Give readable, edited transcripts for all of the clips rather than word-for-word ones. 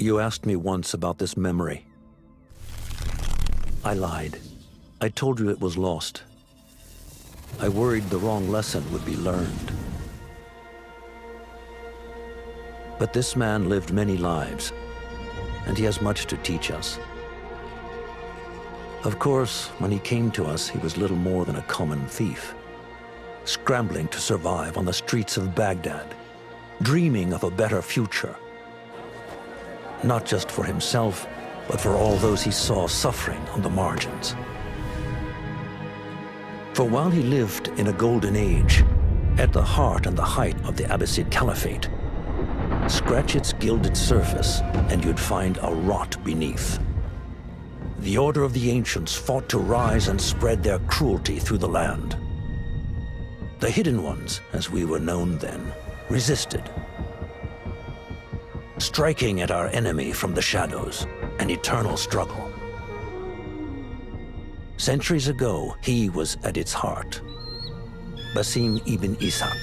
You asked me once about this memory. I lied. I told you it was lost. I worried the wrong lesson would be learned. But this man lived many lives, and he has much to teach us. Of course, when he came to us, he was little more than a common thief, scrambling to survive on the streets of Baghdad, dreaming of a better future. Not just for himself, but for all those he saw suffering on the margins. For while he lived in a golden age, at the heart and the height of the Abbasid Caliphate, scratch its gilded surface and you'd find a rot beneath. The Order of the Ancients fought to rise and spread their cruelty through the land. The Hidden Ones, as we were known then, resisted, striking at our enemy from the shadows, an eternal struggle. Centuries ago, he was at its heart. Basim Ibn Ishaq.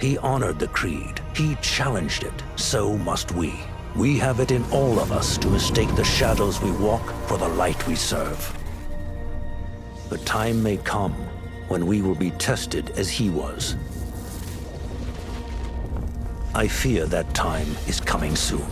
He honored the creed. He challenged it. So must we. We have it in all of us to mistake the shadows we walk for the light we serve. The time may come when we will be tested as he was. I fear that time is coming soon.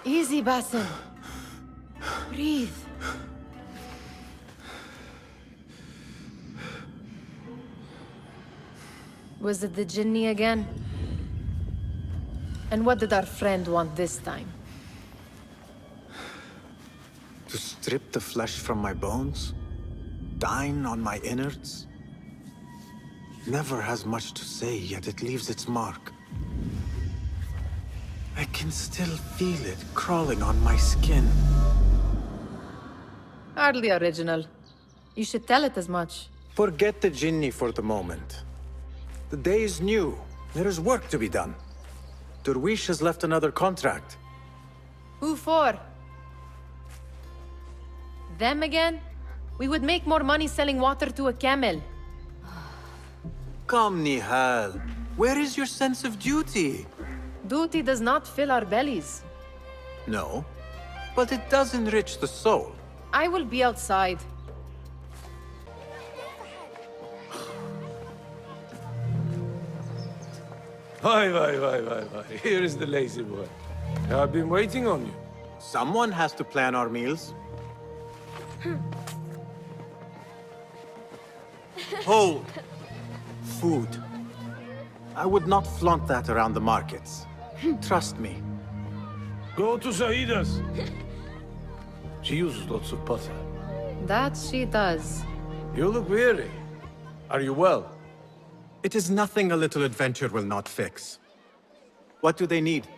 Easy, Basim. Breathe. Was it the Jinni again? And what did our friend want this time? To strip the flesh from my bones? Dine on my innards? Never has much to say, yet it leaves its mark. I can still feel it crawling on my skin. Hardly original. You should tell it as much. Forget the Jinni for the moment. The day is new. There is work to be done. Derwish has left another contract. Who for? Them again? We would make more money selling water to a camel. Come, Nihal. Where is your sense of duty? Duty does not fill our bellies. No, but it does enrich the soul. I will be outside. Why. Here is the lazy boy. I've been waiting on you. Someone has to plan our meals. Hold. Food. I would not flaunt that around the markets. Trust me. Go to Saida's. She uses lots of butter. That she does. You look weary. Are you well? It is nothing a little adventure will not fix. What do they need?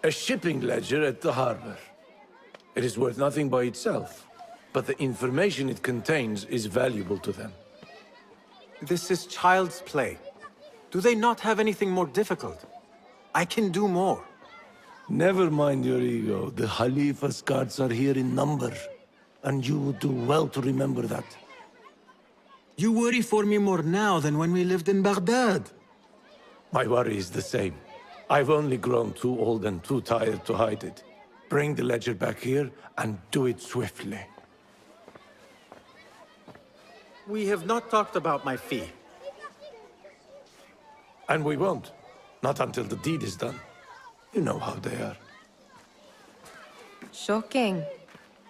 A shipping ledger at the harbor. It is worth nothing by itself, but the information it contains is valuable to them. This is child's play. Do they not have anything more difficult? I can do more. Never mind your ego. The Khalifa's guards are here in number, and you would do well to remember that. You worry for me more now than when we lived in Baghdad. My worry is the same. I've only grown too old and too tired to hide it. Bring the ledger back here, and do it swiftly. We have not talked about my fee. And we won't. Not until the deed is done. You know how they are. Shocking.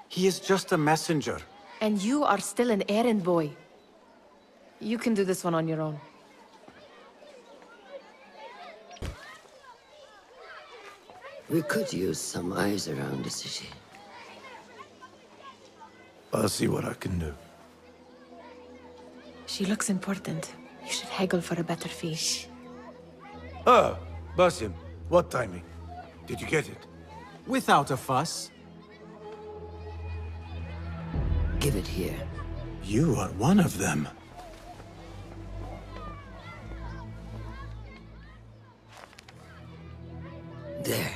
He is just a messenger. And you are still an errand boy. You can do this one on your own. We could use some eyes around the city. I'll see what I can do. She looks important. You should haggle for a better fee. Ah, Basim, what timing? Did you get it? Without a fuss. Give it here. You are one of them. There.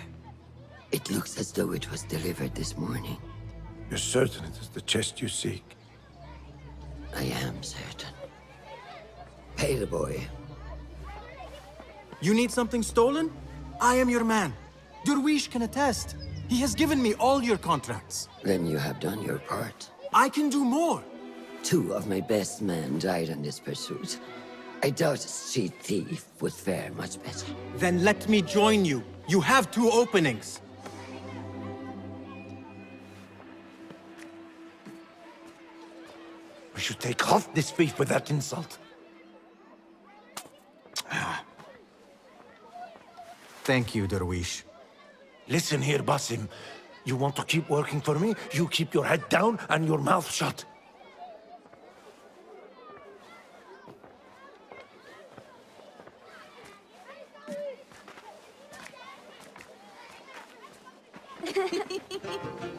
It looks as though it was delivered this morning. You're certain it is the chest you seek? I am certain. Pay the boy. You need something stolen? I am your man. Durwish can attest. He has given me all your contracts. Then you have done your part. I can do more. 2 of my best men died in this pursuit. I doubt a street thief would fare much better. Then let me join you. You have 2 openings. We should take off this thief with that insult. Thank you, Durwish. Listen here, Basim. You want to keep working for me? You keep your head down and your mouth shut.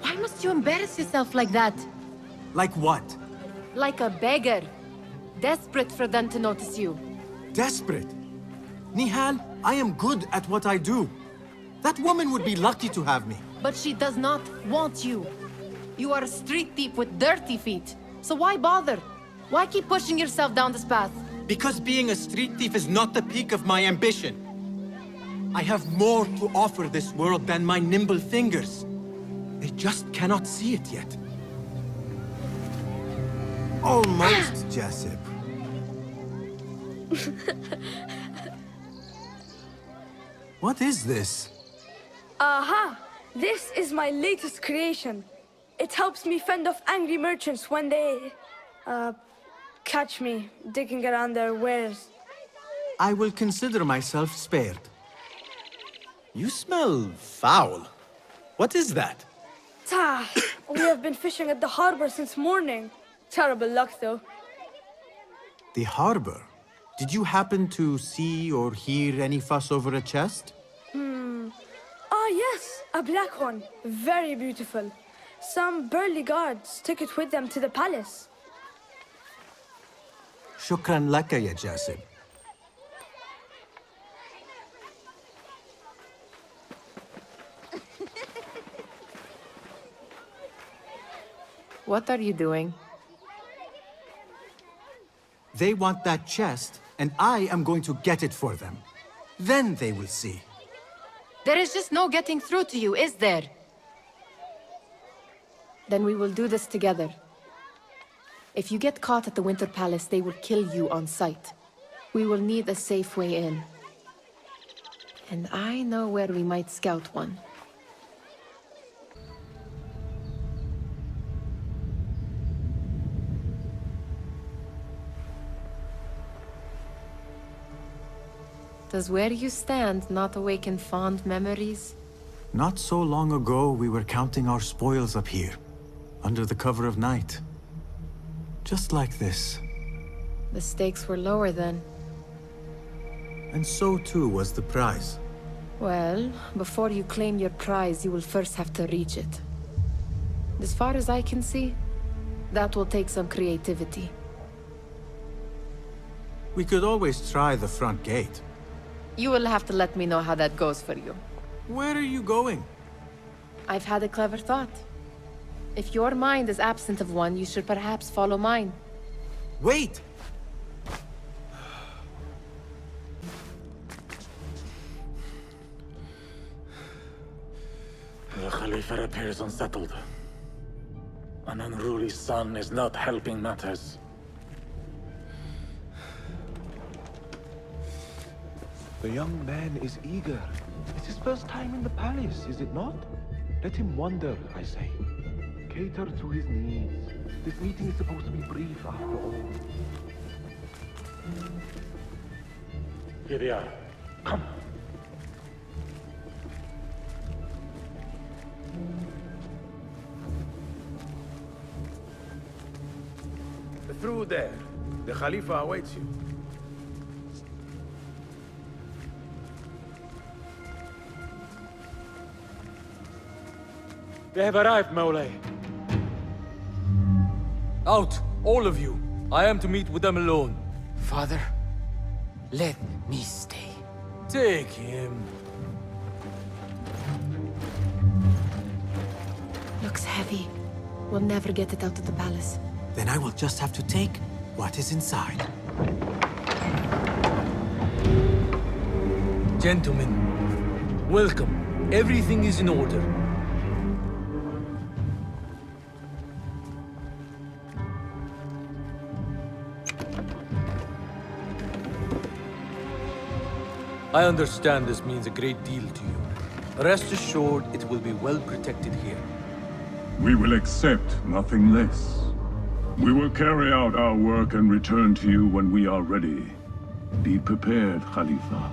Why must you embarrass yourself like that? Like what? Like a beggar. Desperate for them to notice you. Desperate? Nihal, I am good at what I do. That woman would be lucky to have me. But she does not want you. You are a street thief with dirty feet. So why bother? Why keep pushing yourself down this path? Because being a street thief is not the peak of my ambition. I have more to offer this world than my nimble fingers. They just cannot see it yet. Almost, Jasip. What is this? Aha! This is my latest creation. It helps me fend off angry merchants when they... catch me digging around their wares. I will consider myself spared. You smell foul. What is that? Tah! We have been fishing at the harbor since morning. Terrible luck, though. The harbor? Did you happen to see or hear any fuss over a chest? Ah, yes, a black one. Very beautiful. Some burly guards took it with them to the palace. Shukran laka, ya Jasib. What are you doing? They want that chest, and I am going to get it for them. Then they will see. There is just no getting through to you, is there? Then we will do this together. If you get caught at the Winter Palace, they will kill you on sight. We will need a safe way in. And I know where we might scout one. Does where you stand not awaken fond memories? Not so long ago, we were counting our spoils up here, under the cover of night. Just like this. The stakes were lower then. And so too was the prize. Well, before you claim your prize, you will first have to reach it. As far as I can see, that will take some creativity. We could always try the front gate. You will have to let me know how that goes for you. Where are you going? I've had a clever thought. If your mind is absent of one, you should perhaps follow mine. Wait! The Khalifa appears unsettled. An unruly son is not helping matters. The young man is eager. It's his first time in the palace, is it not? Let him wander, I say. Cater to his needs. This meeting is supposed to be brief, after all. Here they are. Come. Through there. The Khalifa awaits you. They have arrived, Mawlay. Out, all of you. I am to meet with them alone. Father, let me stay. Take him. Looks heavy. We'll never get it out of the palace. Then I will just have to take what is inside. Gentlemen, welcome. Everything is in order. I understand this means a great deal to you. Rest assured, it will be well protected here. We will accept nothing less. We will carry out our work and return to you when we are ready. Be prepared, Khalifa.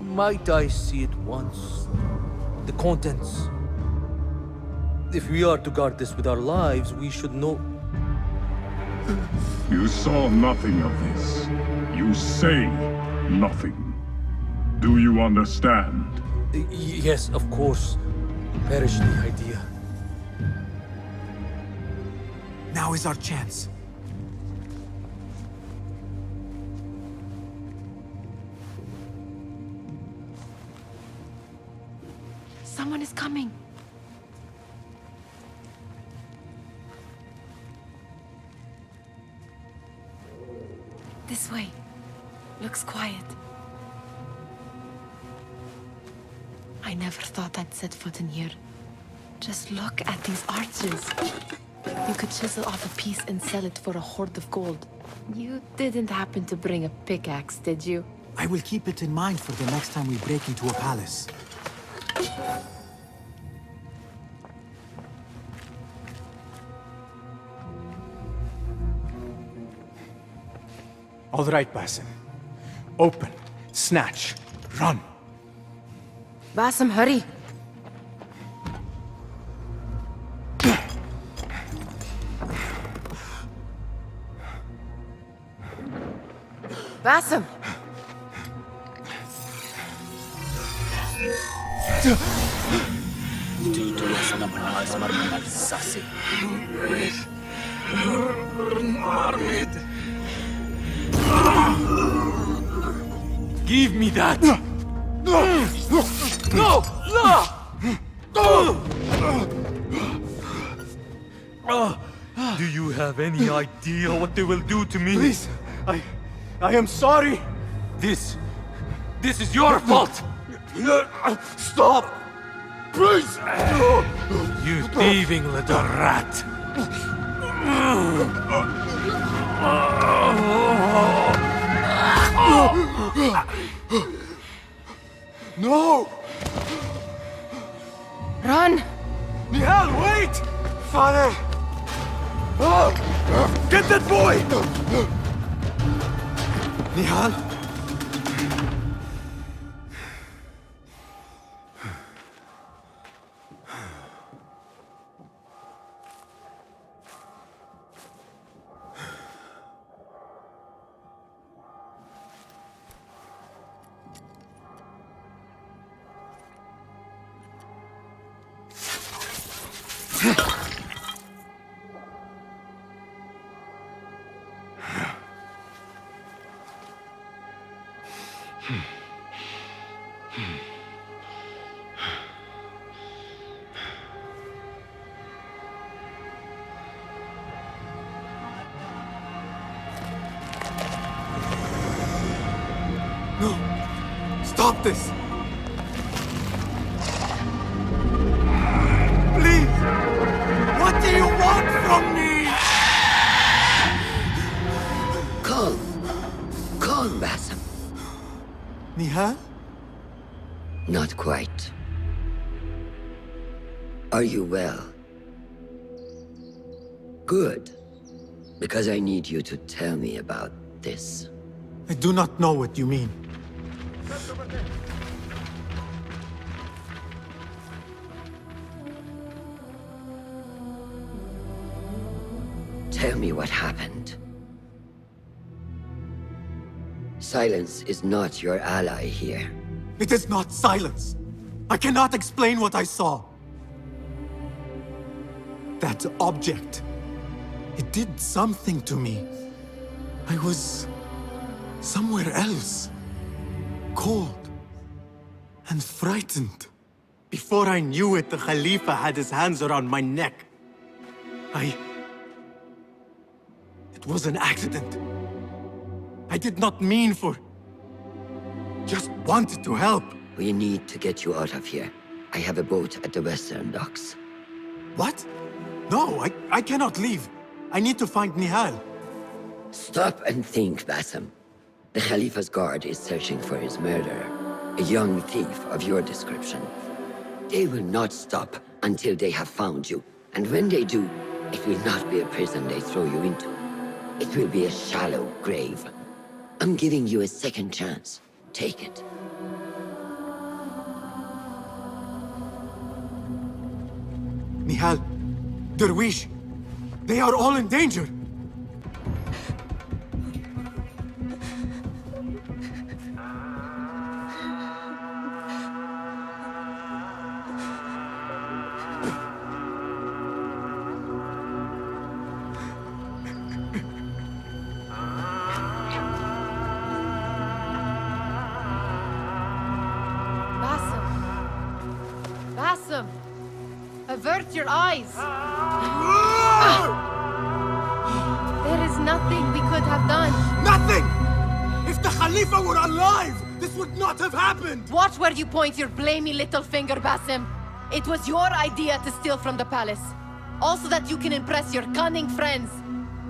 Might I see it once? The contents. If we are to guard this with our lives, we should know... You saw nothing of this. You say nothing. Do you understand? Yes, of course. Perish the idea. Now is our chance. Someone is coming. This way. Looks quiet. I never thought I'd set foot in here. Just look at these arches. You could chisel off a piece and sell it for a hoard of gold. You didn't happen to bring a pickaxe, did you? I will keep it in mind for the next time we break into a palace. All right, Basim. Open, snatch, run. Basim, hurry! Basim! Give me that! No! Do you have any idea what they will do to me? Please, I am sorry. This is your fault! Stop! Please! You thieving little rat! No! Run! Nihal, wait! Father! Get that boy! Nihal? No! Stop this! Please! What do you want from me? Calm, Basim. Nihal? Not quite. Are you well? Good. Because I need you to tell me about this. I do not know what you mean. Tell me what happened. Silence is not your ally here. It is not silence. I cannot explain what I saw. That object. It did something to me. I was somewhere else. Cold and frightened. Before I knew it, the Khalifa had his hands around my neck. It was an accident. I did not mean for... Just wanted to help. We need to get you out of here. I have a boat at the western docks. What? No, I cannot leave. I need to find Nihal. Stop and think, Basim. The Khalifa's guard is searching for his murderer. A young thief of your description. They will not stop until they have found you. And when they do, it will not be a prison they throw you into. It will be a shallow grave. I'm giving you a second chance. Take it. Nihal, Derwish, they are all in danger. Basim! Avert your eyes! There is nothing we could have done. Nothing! If the Khalifa were alive, this would not have happened! Watch where you point your blamey little finger, Basim. It was your idea to steal from the palace. Also that you can impress your cunning friends.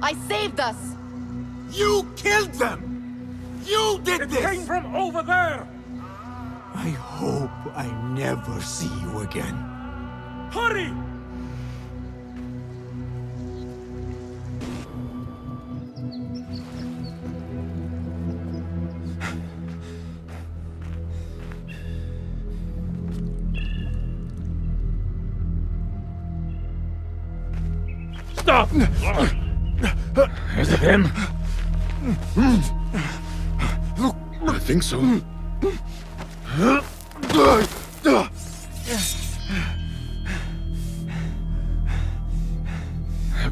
I saved us! You killed them! You did this! It came from over there! I hope I never see you again. Hurry! Stop! Is it him? Look, I think so.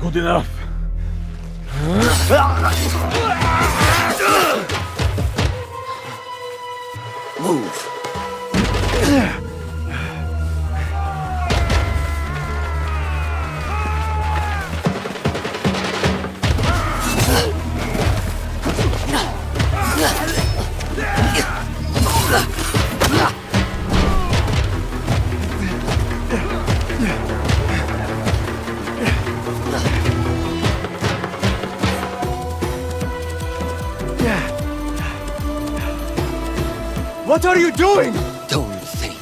Good enough. Move. What are you doing? Don't think.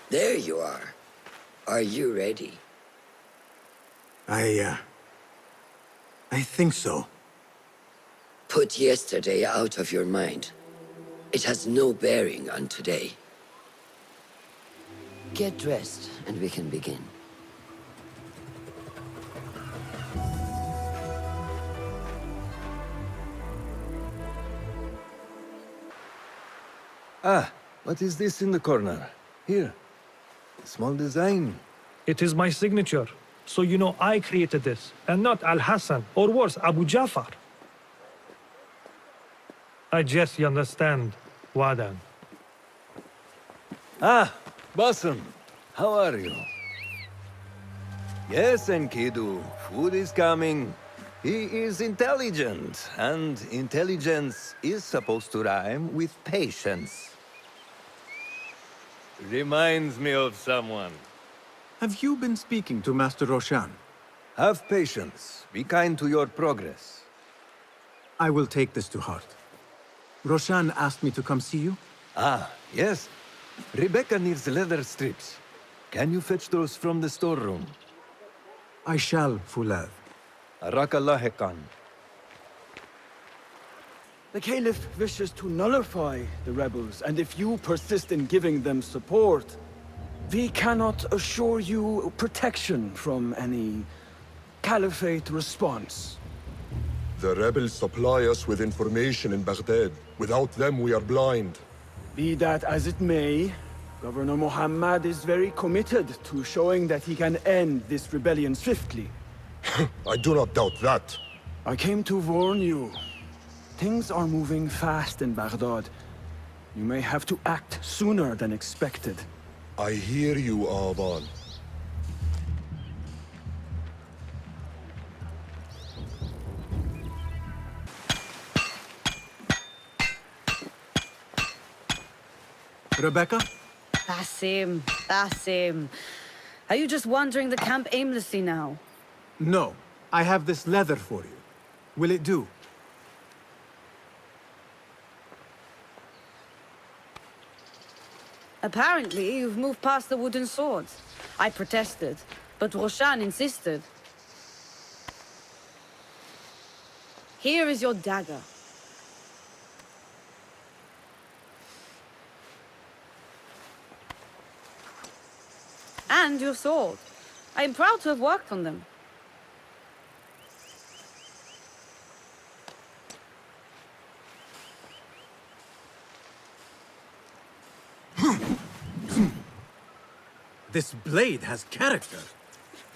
There you are. Are you ready? I think so. Put yesterday out of your mind. It has no bearing on today. Get dressed, and we can begin. Ah, what is this in the corner? Here. A small design. It is my signature. So you know I created this, and not Al-Hassan, or worse, Abu Jafar. I guess you understand, Wadan. Ah, Basim. How are you? Yes, Enkidu. Food is coming. He is intelligent, and intelligence is supposed to rhyme with patience. Reminds me of someone. Have you been speaking to Master Roshan? Have patience. Be kind to your progress. I will take this to heart. Roshan asked me to come see you? Ah, yes. Rebecca needs leather strips. Can you fetch those from the storeroom? I shall, Fulad. Arakallah Khan. The Caliph wishes to nullify the rebels, and if you persist in giving them support, we cannot assure you protection from any Caliphate response. The rebels supply us with information in Baghdad. Without them, we are blind. Be that as it may, Governor Muhammad is very committed to showing that he can end this rebellion swiftly. I do not doubt that. I came to warn you. Things are moving fast in Baghdad. You may have to act sooner than expected. I hear you, Aban. Rebecca? Basim. Are you just wandering the camp aimlessly now? No. I have this leather for you. Will it do? Apparently, you've moved past the wooden swords. I protested, but Roshan insisted. Here is your dagger. And your sword. I am proud to have worked on them. This blade has character.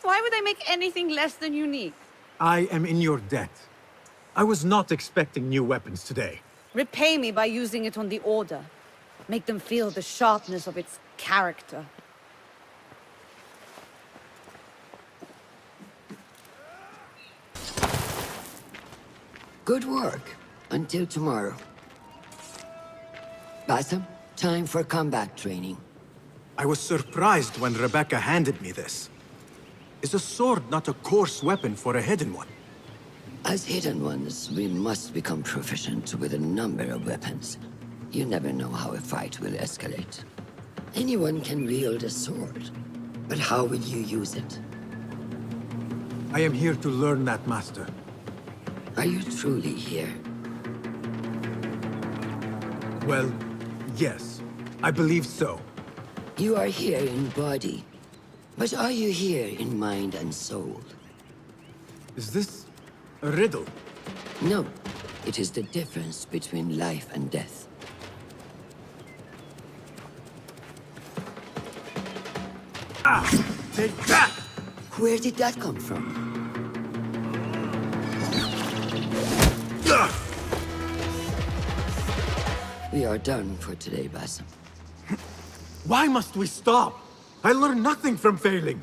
Why would I make anything less than unique? I am in your debt. I was not expecting new weapons today. Repay me by using it on the Order. Make them feel the sharpness of its character. Good work. Until tomorrow. Basim, time for combat training. I was surprised when Rebecca handed me this. Is a sword not a coarse weapon for a hidden one? As hidden ones, we must become proficient with a number of weapons. You never know how a fight will escalate. Anyone can wield a sword, but how will you use it? I am here to learn that, Master. Are you truly here? Well, yes. I believe so. You are here in body, but are you here in mind and soul? Is this a riddle? No. It is the difference between life and death. Ah! Take that! Where did that come from? We are done for today, Basim. Why must we stop? I learn nothing from failing.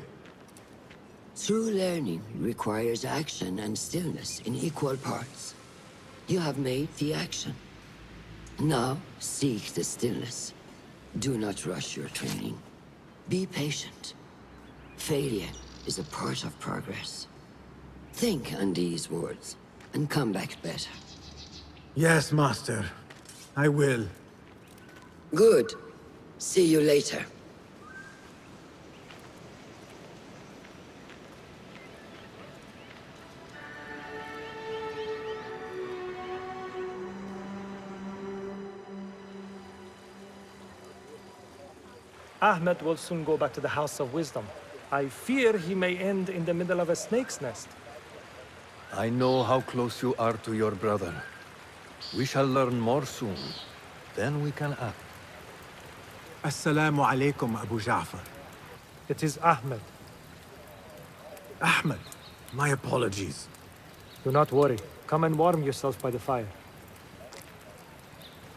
True learning requires action and stillness in equal parts. You have made the action. Now, seek the stillness. Do not rush your training. Be patient. Failure is a part of progress. Think on these words, and come back better. Yes, Master. I will. Good. See you later. Ahmed will soon go back to the House of Wisdom. I fear he may end in the middle of a snake's nest. I know how close you are to your brother. We shall learn more soon. Then we can act. Assalamu alaikum, Abu Ja'far. It is Ahmed. Ahmed, my apologies. Do not worry. Come and warm yourself by the fire.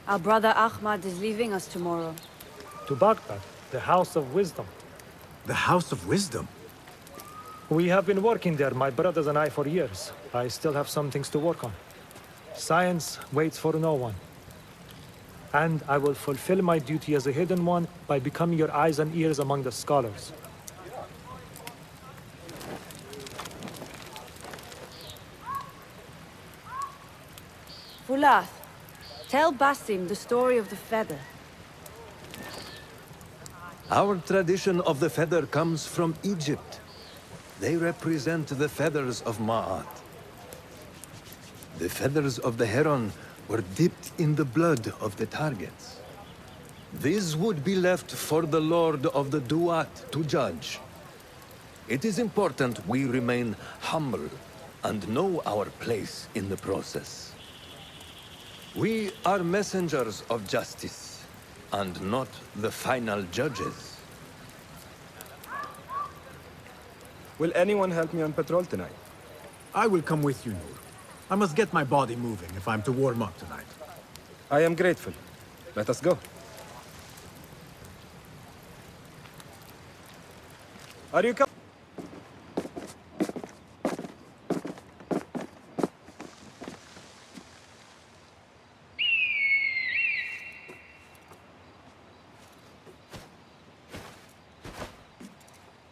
Our brother Ahmad is leaving us tomorrow. To Baghdad, the House of Wisdom. The House of Wisdom? We have been working there, my brothers and I, for years. I still have some things to work on. Science waits for no one. And I will fulfill my duty as a hidden one by becoming your eyes and ears among the scholars. Fulath, tell Basim the story of the feather. Our tradition of the feather comes from Egypt. They represent the feathers of Ma'at. The feathers of the heron were dipped in the blood of the targets. These would be left for the Lord of the Duat to judge. It is important we remain humble and know our place in the process. We are messengers of justice, and not the final judges. Will anyone help me on patrol tonight? I will come with you, Noor. I must get my body moving if I'm to warm up tonight. I am grateful. Let us go. Are you coming?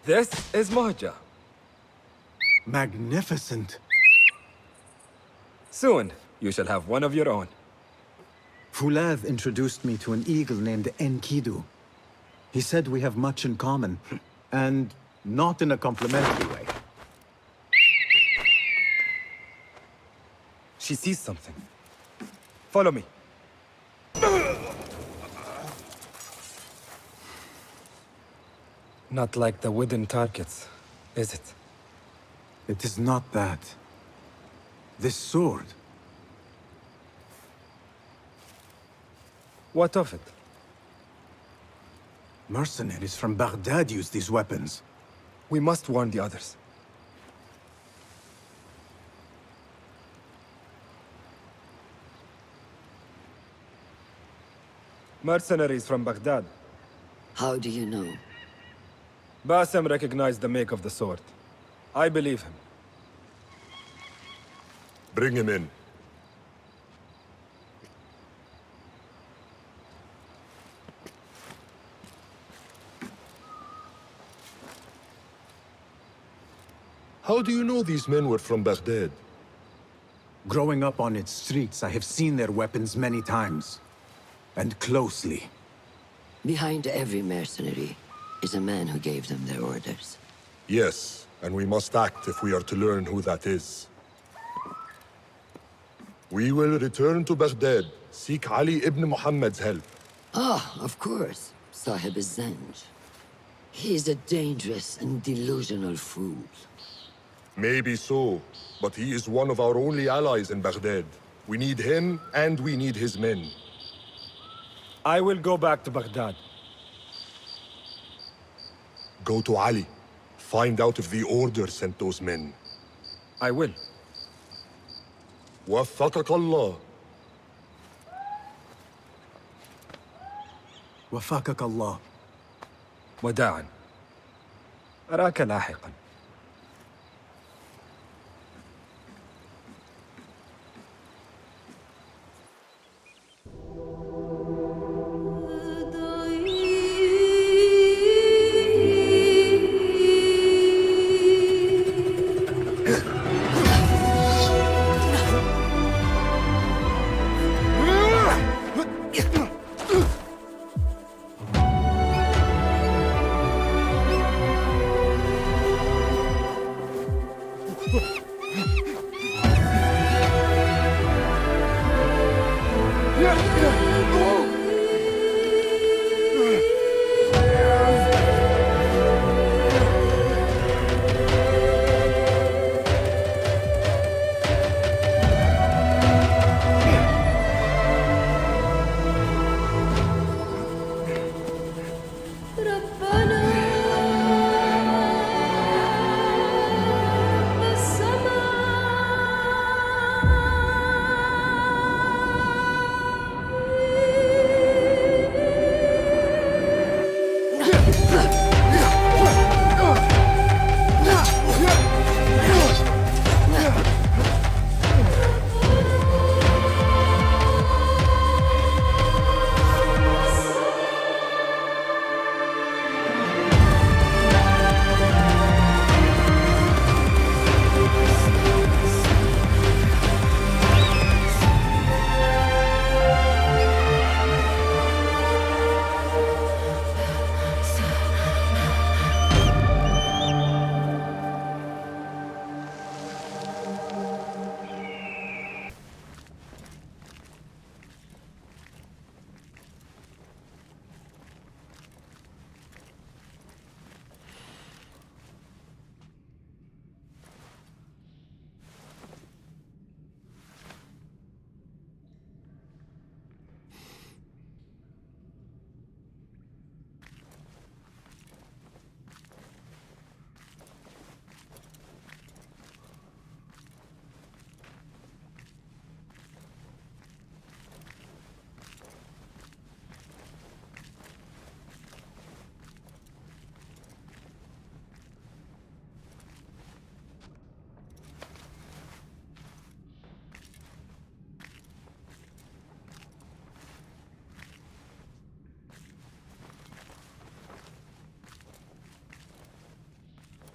This is Mahja. Magnificent. Soon, you shall have one of your own. Fulath introduced me to an eagle named Enkidu. He said we have much in common, and not in a complimentary way. She sees something. Follow me. Not like the wooden targets, is it? It is not that. This sword. What of it? Mercenaries from Baghdad use these weapons. We must warn the others. Mercenaries from Baghdad. How do you know? Basim recognized the make of the sword. I believe him. Bring him in. How do you know these men were from Baghdad? Growing up on its streets, I have seen their weapons many times. And closely. Behind every mercenary is a man who gave them their orders. Yes, and we must act if we are to learn who that is. We will return to Baghdad, seek Ali ibn Muhammad's help. Ah, of course, Sahib is Zanj. He's a dangerous and delusional fool. Maybe so, but he is one of our only allies in Baghdad. We need him, and we need his men. I will go back to Baghdad. Go to Ali. Find out if the Order sent those men. I will. وفقك الله. وفقك الله. وداعا. أراك لاحقا.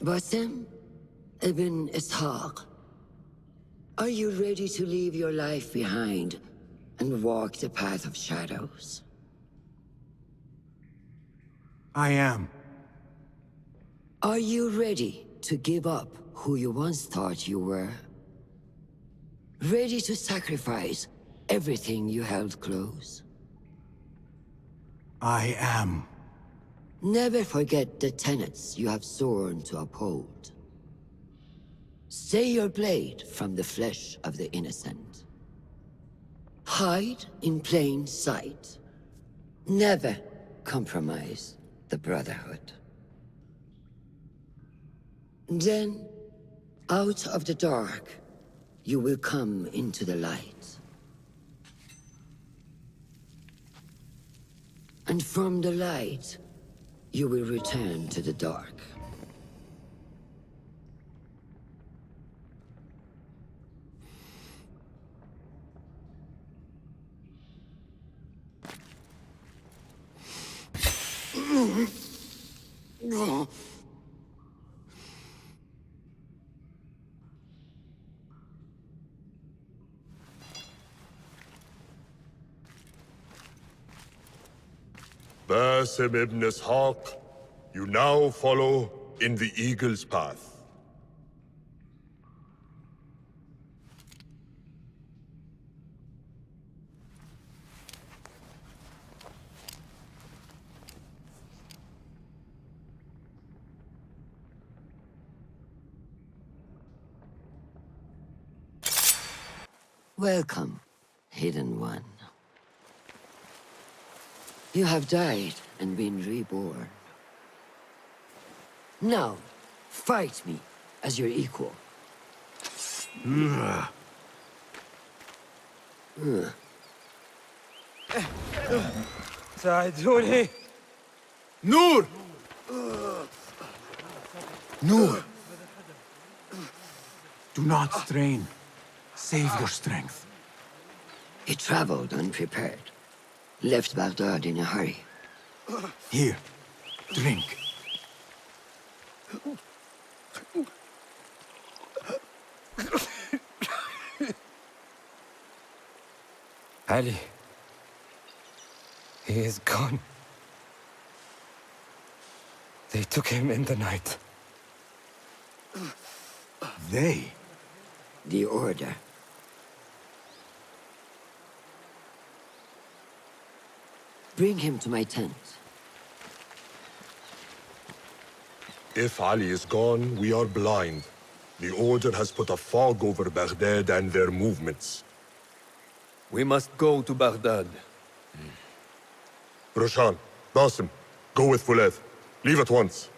Basim Ibn Ishaq, are you ready to leave your life behind and walk the path of shadows? I am. Are you ready to give up who you once thought you were? Ready to sacrifice everything you held close? I am. Never forget the tenets you have sworn to uphold. Stay your blade from the flesh of the innocent. Hide in plain sight. Never compromise the Brotherhood. Then, out of the dark, you will come into the light. And from the light, you will return to the dark. Basim Ibn Ishaq, you now follow in the Eagle's path. Welcome, Hidden One. You have died and been reborn. Now, fight me as your equal. ساعدوني. Noor! Noor! Do not strain. Save your strength. He traveled unprepared. Left Baghdad in a hurry. Here, drink. Ali. He is gone. They took him in the night. They? The Order. Bring him to my tent. If Ali is gone, we are blind. The Order has put a fog over Baghdad and their movements. We must go to Baghdad. Roshan, Basim, go with Fulad. Leave at once.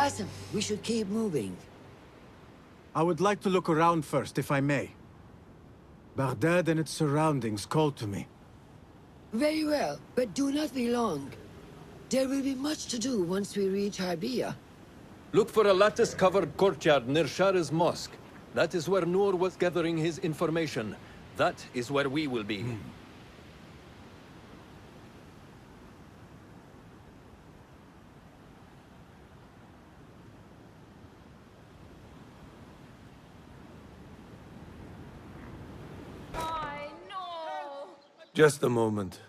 Basim, we should keep moving. I would like to look around first, if I may. Baghdad and its surroundings call to me. Very well, but do not be long. There will be much to do once we reach Harbiya. Look for a lattice-covered courtyard near Shah's mosque. That is where Noor was gathering his information. That is where we will be. Just a moment.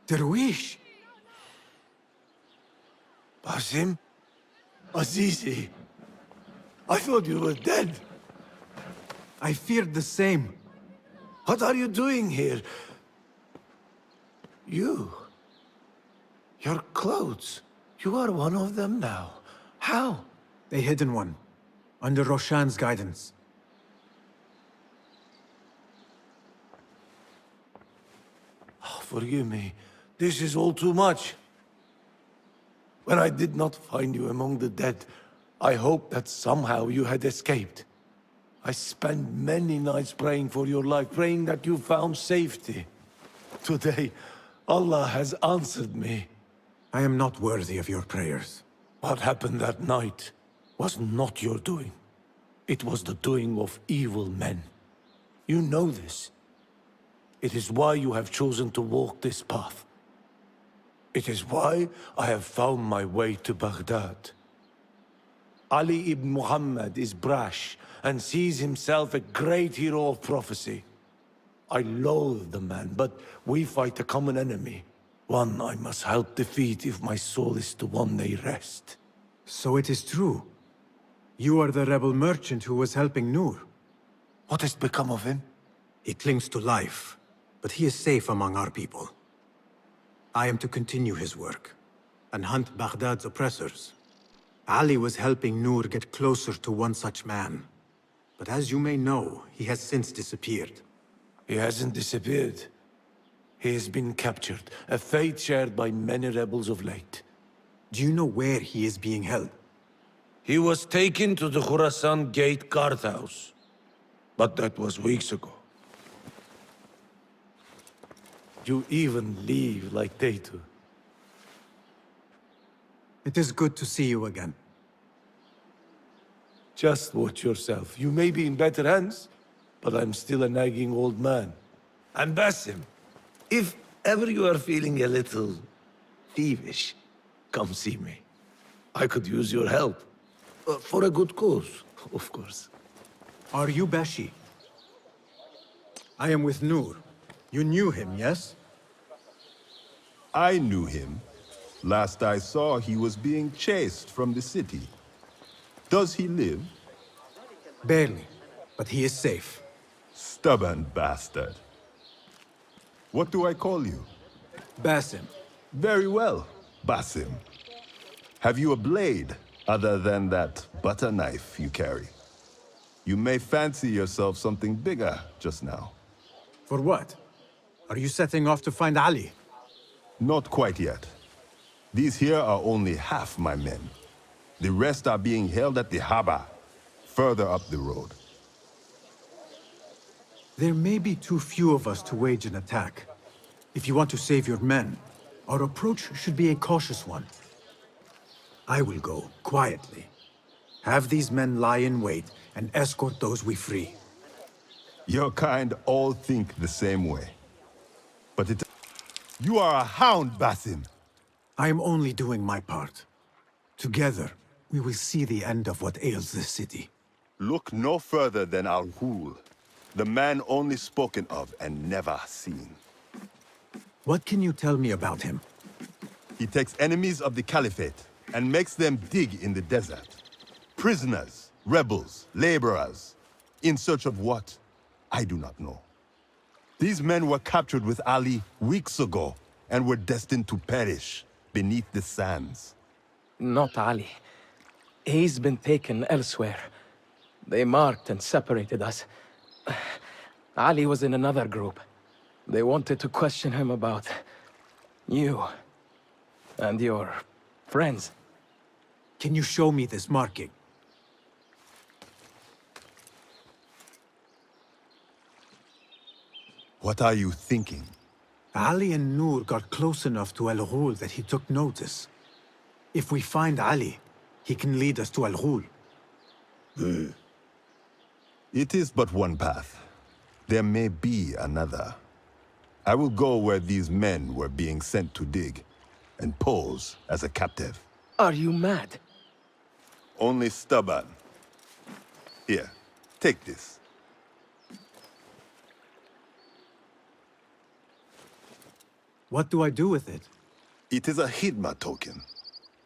Derwish! Basim? Azizi? I thought you were dead. I feared the same. What are you doing here? You? Your clothes? You are one of them now. How? A hidden one. Under Roshan's guidance. Oh, forgive me. This is all too much. When I did not find you among the dead, I hoped that somehow you had escaped. I spent many nights praying for your life, praying that you found safety. Today, Allah has answered me. I am not worthy of your prayers. What happened that night was not your doing. It was the doing of evil men. You know this. It is why you have chosen to walk this path. It is why I have found my way to Baghdad. Ali ibn Muhammad is brash and sees himself a great hero of prophecy. I loathe the man, but we fight a common enemy. One I must help defeat if my soul is to one day rest. So it is true. You are the rebel merchant who was helping Noor. What has become of him? He clings to life, but he is safe among our people. I am to continue his work, and hunt Baghdad's oppressors. Ali was helping Noor get closer to one such man. But as you may know, he has since disappeared. He hasn't disappeared. He has been captured, a fate shared by many rebels of late. Do you know where he is being held? He was taken to the Khurasan Gate guardhouse. But that was weeks ago. You even leave like they do. It is good to see you again. Just watch yourself. You may be in better hands, but I'm still a nagging old man. And Basim, if ever you are feeling a little thievish, come see me. I could use your help. For a good cause, of course. Are you Bashi? I am with Noor. You knew him, yes? I knew him. Last I saw, he was being chased from the city. Does he live? Barely, but he is safe. Stubborn bastard. What do I call you? Basim. Very well, Basim. Have you a blade, other than that butter knife you carry? You may fancy yourself something bigger just now. For what? Are you setting off to find Ali? Not quite yet. These here are only half my men. The rest are being held at the harbor, further up the road. There may be too few of us to wage an attack. If you want to save your men, our approach should be a cautious one. I will go, quietly. Have these men lie in wait and escort those we free. Your kind all think the same way. But you are a hound, Basim. I am only doing my part. Together, we will see the end of what ails this city. Look no further than Al-Ghul, the man only spoken of and never seen. What can you tell me about him? He takes enemies of the Caliphate and makes them dig in the desert. Prisoners, rebels, laborers. In search of what? I do not know. These men were captured with Ali weeks ago and were destined to perish beneath the sands. Not Ali. He's been taken elsewhere. They marked and separated us. Ali was in another group. They wanted to question him about you and your friends. Can you show me this marking? What are you thinking? Ali and Noor got close enough to Al Ghul that he took notice. If we find Ali, he can lead us to Al Ghul. It is but one path. There may be another. I will go where these men were being sent to dig, and pose as a captive. Are you mad? Only stubborn. Here, take this. What do I do with it? It is a Hidma token.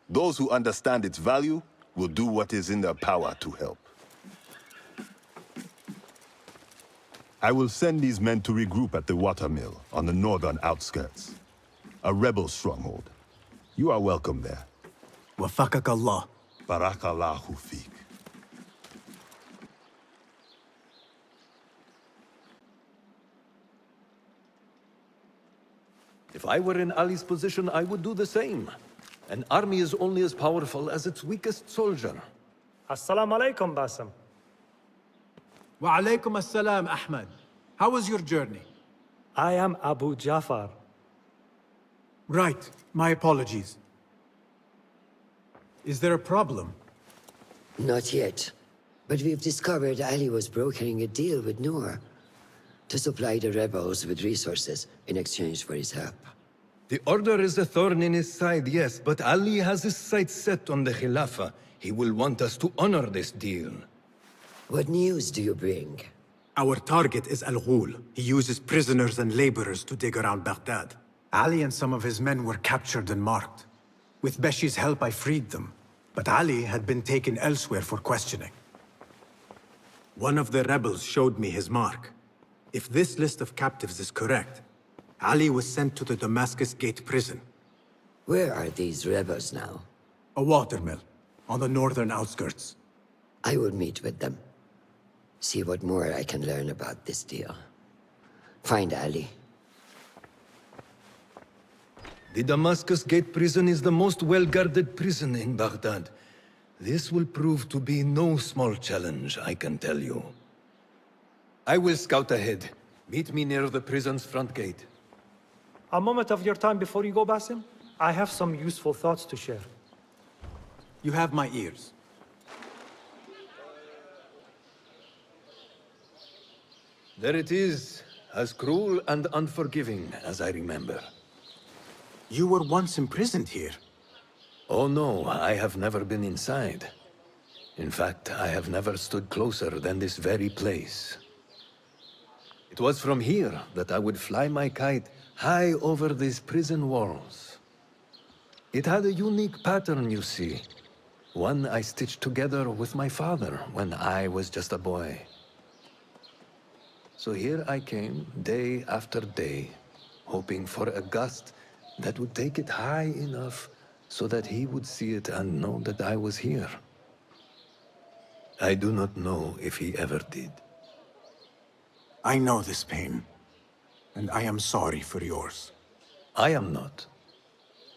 Those who understand its value will do what is in their power to help. I will send these men to regroup at the watermill on the northern outskirts. A rebel stronghold. You are welcome there. Wafakak Allah. Barakallahu feek. If I were in Ali's position, I would do the same. An army is only as powerful as its weakest soldier. Assalamu alaikum, Basim. Wa alaikum assalam, Ahmed. How was your journey? I am Abu Jafar. Right. My apologies. Is there a problem? Not yet. But we've discovered Ali was brokering a deal with Noor to supply the rebels with resources in exchange for his help. The Order is a thorn in his side, yes, but Ali has his sights set on the Khilafah. He will want us to honor this deal. What news do you bring? Our target is Al Ghul. He uses prisoners and laborers to dig around Baghdad. Ali and some of his men were captured and marked. With Beshi's help, I freed them. But Ali had been taken elsewhere for questioning. One of the rebels showed me his mark. If this list of captives is correct, Ali was sent to the Damascus Gate prison. Where are these rebels now? A watermill, on the northern outskirts. I will meet with them. See what more I can learn about this deal. Find Ali. The Damascus Gate prison is the most well-guarded prison in Baghdad. This will prove to be no small challenge, I can tell you. I will scout ahead. Meet me near the prison's front gate. A moment of your time before you go, Basim. I have some useful thoughts to share. You have my ears. There it is, as cruel and unforgiving as I remember. You were once imprisoned here. Oh no, I have never been inside. In fact, I have never stood closer than this very place. It was from here that I would fly my kite high over these prison walls. It had a unique pattern, you see. One I stitched together with my father when I was just a boy. So here I came, day after day, hoping for a gust that would take it high enough so that he would see it and know that I was here. I do not know if he ever did. I know this pain, and I am sorry for yours. I am not.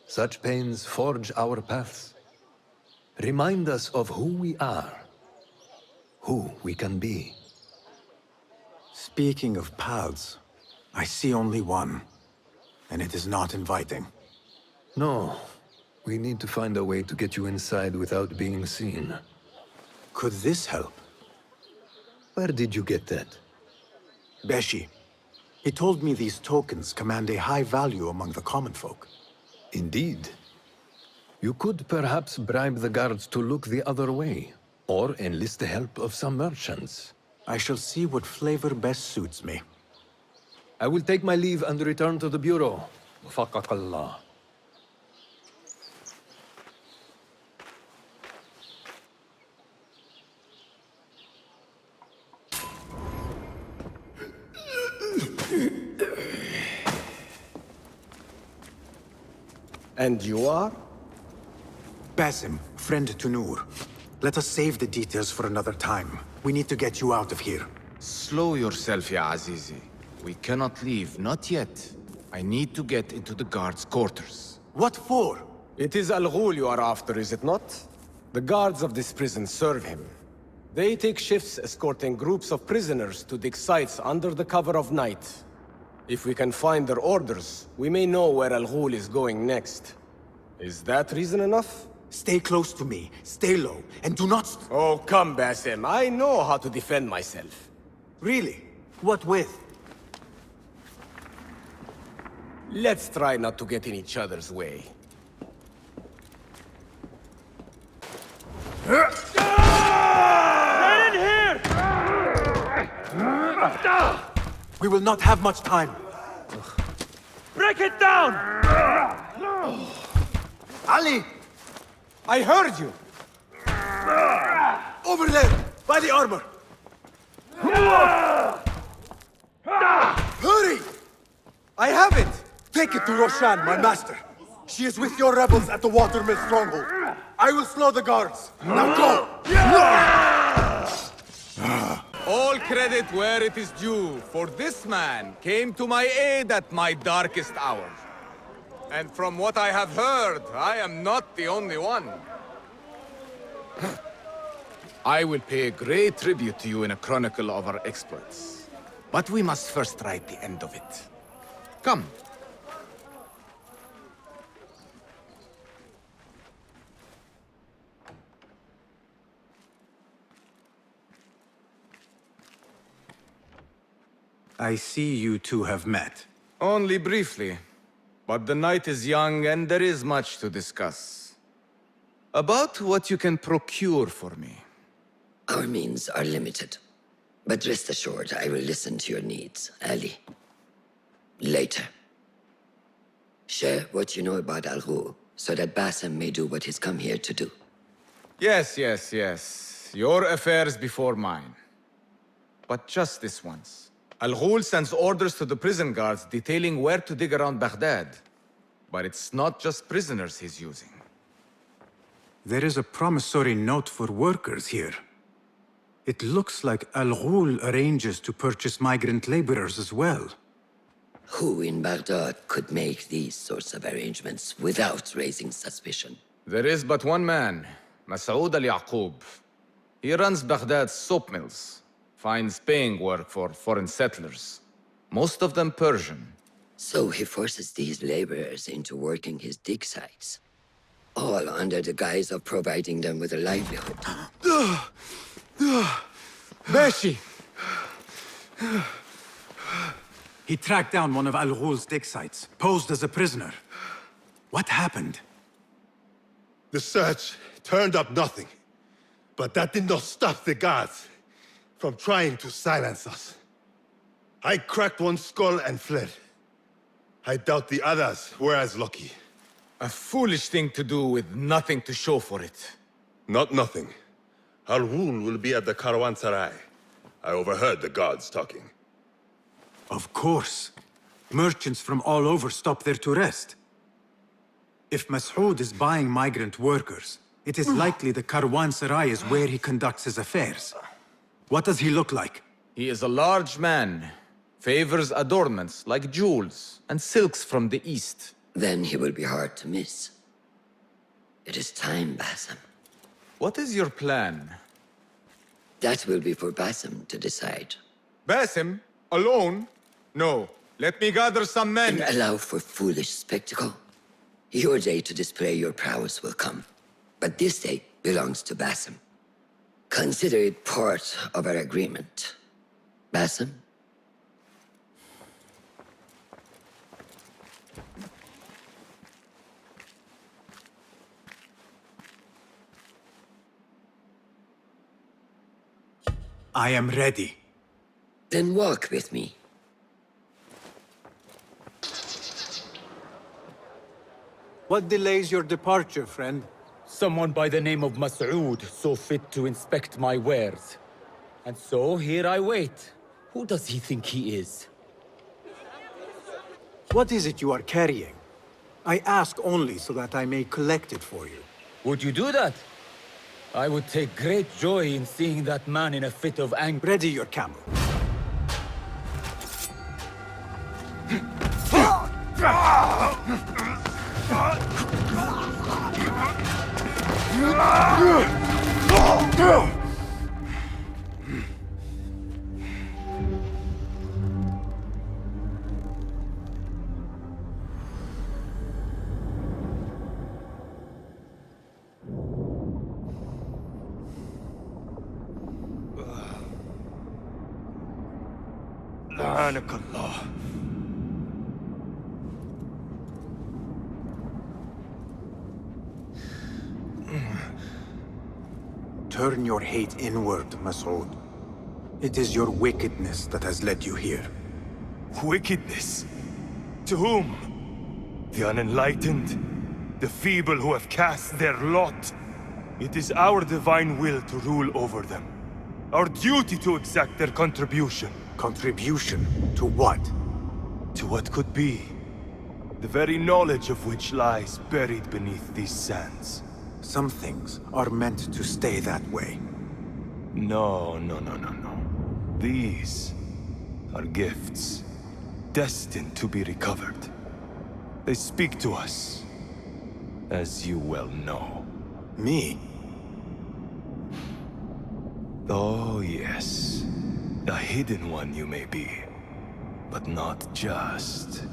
Such pains forge our paths. Remind us of who we are, who we can be. Speaking of paths, I see only one, and it is not inviting. No, we need to find a way to get you inside without being seen. Could this help? Where did you get that? Beshi. He told me these tokens command a high value among the common folk. Indeed. You could perhaps bribe the guards to look the other way, or enlist the help of some merchants. I shall see what flavor best suits me. I will take my leave and return to the Bureau. Wafaqakallah. And you are? Basim, friend to Noor. Let us save the details for another time. We need to get you out of here. Slow yourself, ya Azizi. We cannot leave, not yet. I need to get into the guards' quarters. What for? It is Al Ghul you are after, is it not? The guards of this prison serve him. They take shifts escorting groups of prisoners to dig sites under the cover of night. If we can find their orders, we may know where Al Ghul is going next. Is that reason enough? Stay close to me, stay low, and do not... Oh, come, Basim. I know how to defend myself. Really? What with? Let's try not to get in each other's way. Get in here! We will not have much time. Break it down! Ali! I heard you! Over there, by the armor! Hurry! I have it! Take it to Roshan, my master. She is with your rebels at the Watermill stronghold. I will slow the guards. Now go! All credit where it is due, for this man came to my aid at my darkest hour. And from what I have heard, I am not the only one. I will pay great tribute to you in a chronicle of our exploits. But we must first write the end of it. Come. I see you two have met. Only briefly. But the night is young and there is much to discuss. About what you can procure for me. Our means are limited. But rest assured, I will listen to your needs, Ali. Later. Share what you know about Al Ghul, so that Basim may do what he's come here to do. Yes. Your affairs before mine. But just this once. Al Ghul sends orders to the prison guards detailing where to dig around Baghdad. But it's not just prisoners he's using. There is a promissory note for workers here. It looks like Al Ghul arranges to purchase migrant laborers as well. Who in Baghdad could make these sorts of arrangements without raising suspicion? There is but one man, Masoud al-Yaqub. He runs Baghdad's soap mills, finds paying work for foreign settlers, most of them Persian. So he forces these laborers into working his dig sites, all under the guise of providing them with a livelihood. Beshi! He tracked down one of Al Ghul's dig sites, posed as a prisoner. What happened? The search turned up nothing. But that did not stop the guards from trying to silence us. I cracked one skull and fled. I doubt the others were as lucky. A foolish thing to do with nothing to show for it. Not nothing. Al Ghul will be at the Caravanserai. I overheard the guards talking. Of course. Merchants from all over stop there to rest. If Masoud is buying migrant workers, it is likely the Caravanserai is where he conducts his affairs. What does he look like? He is a large man. Favors adornments like jewels and silks from the east. Then he will be hard to miss. It is time, Basim. What is your plan? That will be for Basim to decide. Basim? Alone? No. Let me gather some men. And allow for foolish spectacle. Your day to display your prowess will come. But this day belongs to Basim. Consider it part of our agreement. Basim? I am ready. Then walk with me. What delays your departure, friend? Someone by the name of Masoud saw fit to inspect my wares. And so here I wait. Who does he think he is? What is it you are carrying? I ask only so that I may collect it for you. Would you do that? I would take great joy in seeing that man in a fit of anger. Ready your camel. لعنك الله. Turn your hate inward, Mas'ud. It is your wickedness that has led you here. Wickedness? To whom? The unenlightened? The feeble who have cast their lot? It is our divine will to rule over them. Our duty to exact their contribution. Contribution? To what? To what could be. The very knowledge of which lies buried beneath these sands. Some things are meant to stay that way. No. These are gifts, destined to be recovered. They speak to us, as you well know. Me? Oh, yes. A hidden one you may be, but not just.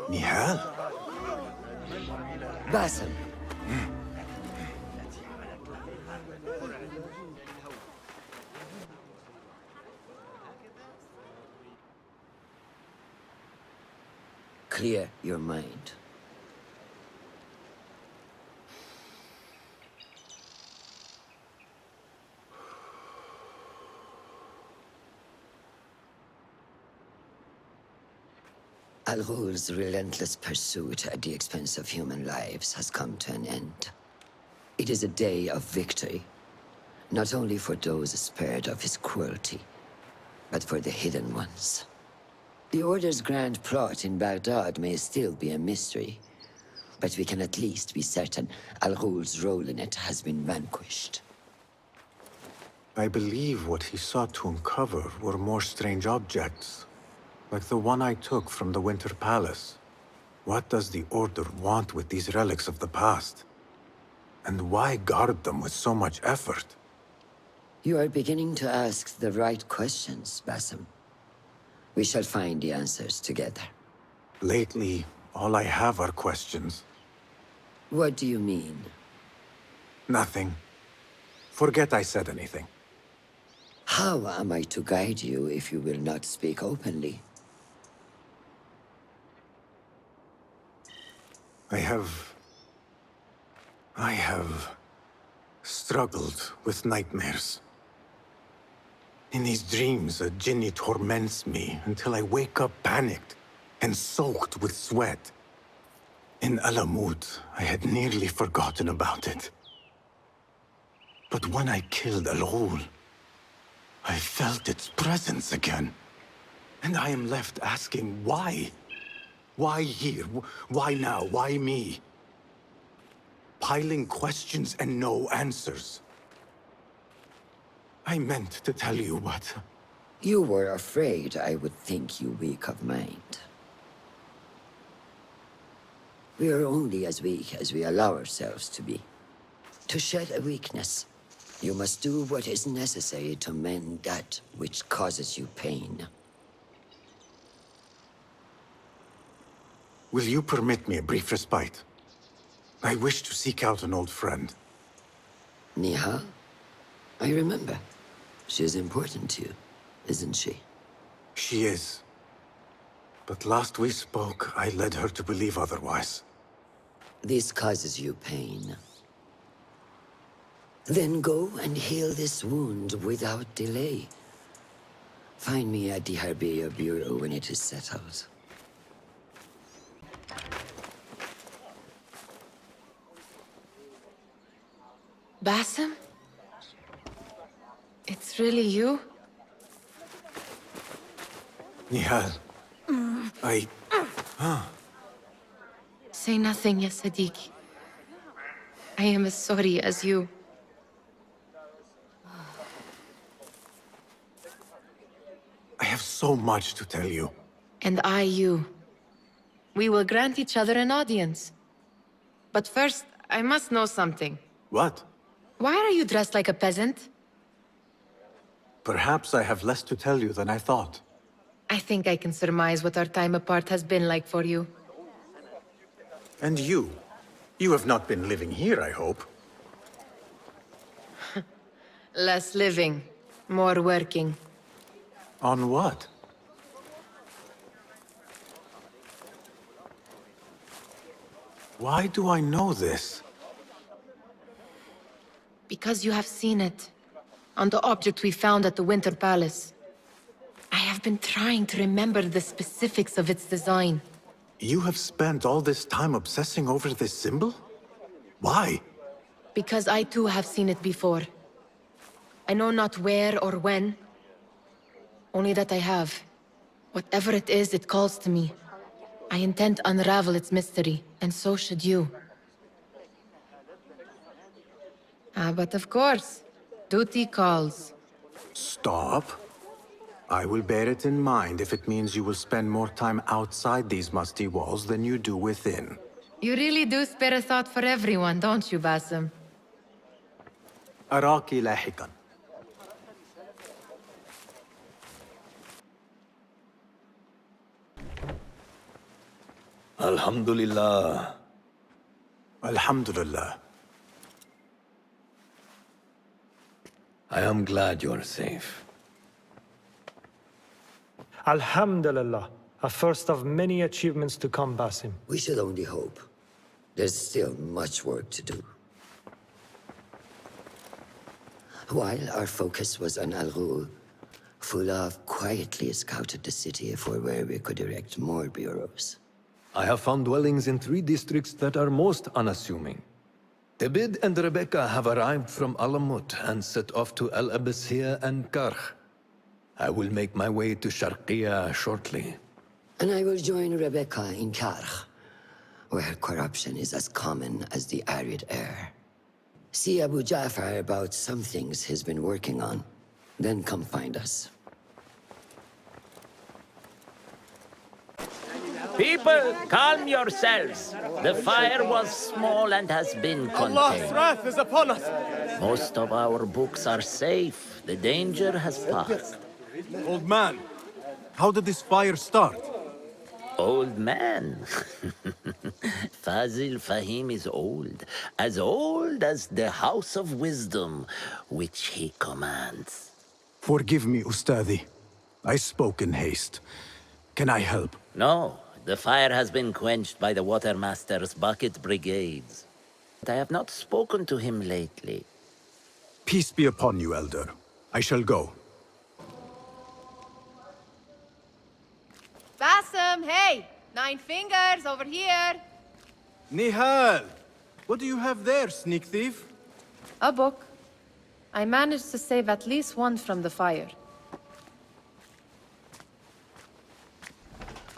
Nihal? Basim. Clear your mind. Al-Ghul's relentless pursuit at the expense of human lives has come to an end. It is a day of victory, not only for those spared of his cruelty, but for the hidden ones. The Order's grand plot in Baghdad may still be a mystery, but we can at least be certain Al-Ghul's role in it has been vanquished. I believe what he sought to uncover were more strange objects, like the one I took from the Winter Palace. What does the Order want with these relics of the past? And why guard them with so much effort? You are beginning to ask the right questions, Basim. We shall find the answers together. Lately, all I have are questions. What do you mean? Nothing. Forget I said anything. How am I to guide you if you will not speak openly? I have struggled with nightmares. In these dreams, a jinni torments me until I wake up panicked and soaked with sweat. In Alamut, I had nearly forgotten about it. But when I killed Al-Ghul, I felt its presence again. And I am left asking why? Why here? Why now? Why me? Piling questions and no answers. I meant to tell you, but... You were afraid I would think you weak of mind. We are only as weak as we allow ourselves to be. To shed a weakness, you must do what is necessary to mend that which causes you pain. Will you permit me a brief respite? I wish to seek out an old friend. Nihal? I remember. She is important to you, isn't she? She is. But last we spoke, I led her to believe otherwise. This causes you pain. Then go and heal this wound without delay. Find me at the Harbiya Bureau when it is settled. Basim? It's really you? Nihal. Say nothing, ya Sadiq. I am as sorry as you. I have so much to tell you. And I you. We will grant each other an audience. But first, I must know something. What? Why are you dressed like a peasant? Perhaps I have less to tell you than I thought. I think I can surmise what our time apart has been like for you. And you? You have not been living here, I hope. Less living, more working. On what? Why do I know this? Because you have seen it. On the object we found at the Winter Palace. I have been trying to remember the specifics of its design. You have spent all this time obsessing over this symbol? Why? Because I too have seen it before. I know not where or when. Only that I have. Whatever it is, it calls to me. I intend to unravel its mystery, and so should you. But of course, duty calls. Stop. I will bear it in mind if it means you will spend more time outside these musty walls than you do within. You really do spare a thought for everyone, don't you, Basim? أراك لاحقا. Alhamdulillah. Alhamdulillah. I am glad you're safe. Alhamdulillah. A first of many achievements to come, Basim. We should only hope. There's still much work to do. While our focus was on Al-Ghul, Fulaf quietly scouted the city for where we could erect more bureaus. I have found dwellings in 3 districts that are most unassuming. Tebid and Rebecca have arrived from Alamut and set off to Al Abyssiya and Karh. I will make my way to Sharqiya shortly. And I will join Rebecca in Karh, where corruption is as common as the arid air. See Abu Ja'far about some things he's been working on. Then come find us. People, calm yourselves. The fire was small and has been contained. Allah's wrath is upon us! Most of our books are safe. The danger has passed. Old man, how did this fire start? Old man? Fazil Fahim is old as the House of Wisdom, which he commands. Forgive me, Ustadi. I spoke in haste. Can I help? No, the fire has been quenched by the Watermaster's bucket brigades. But I have not spoken to him lately. Peace be upon you, Elder. I shall go. Basim, hey! 9 fingers, over here! Nihal! What do you have there, sneak thief? A book. I managed to save at least one from the fire.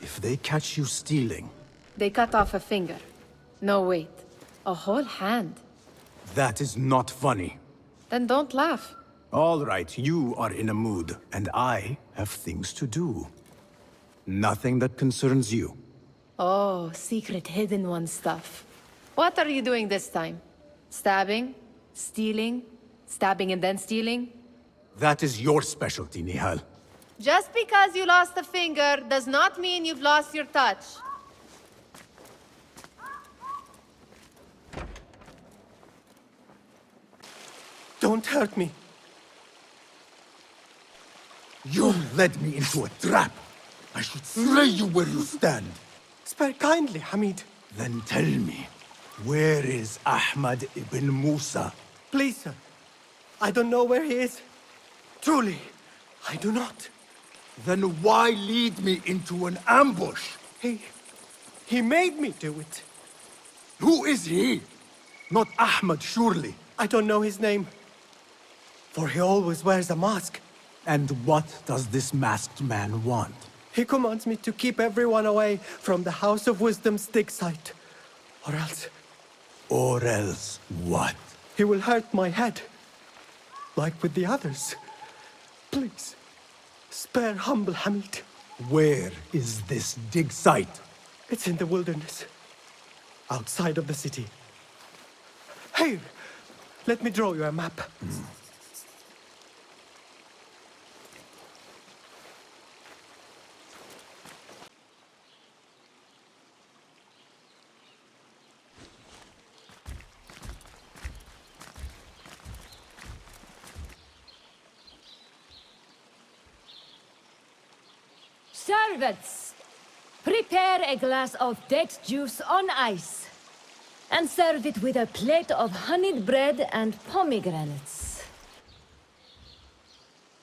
If they catch you stealing... They cut off a finger. No, wait. A whole hand. That is not funny. Then don't laugh. All right, you are in a mood, and I have things to do. Nothing that concerns you. Oh, secret hidden one stuff. What are you doing this time? Stabbing? Stealing? Stabbing and then stealing? That is your specialty, Nihal. Just because you lost a finger does not mean you've lost your touch. Don't hurt me. You led me into a trap. I should slay you where you stand. Spare kindly, Hamid. Then tell me, where is Ahmad ibn Musa? Please, sir. I don't know where he is. Truly, I do not. Then why lead me into an ambush? He made me do it. Who is he? Not Ahmad, surely. I don't know his name. For he always wears a mask. And what does this masked man want? He commands me to keep everyone away from the House of Wisdom's dig site. Or else... Or else what? He will hurt my head. Like with the others. Please, spare humble Hamid. Where is this dig site? It's in the wilderness. Outside of the city. Here, let me draw you a map. Servants, prepare a glass of date juice on ice, and serve it with a plate of honeyed bread and pomegranates.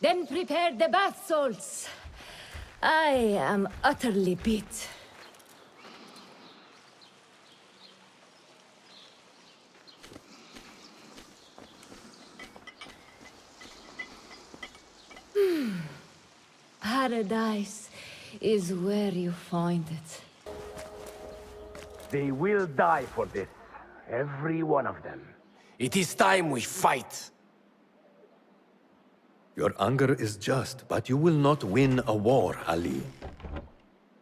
Then prepare the bath salts. I am utterly beat. Paradise is where you find it. They will die for this. Every one of them. It is time we fight. Your anger is just, but you will not win a war, Ali.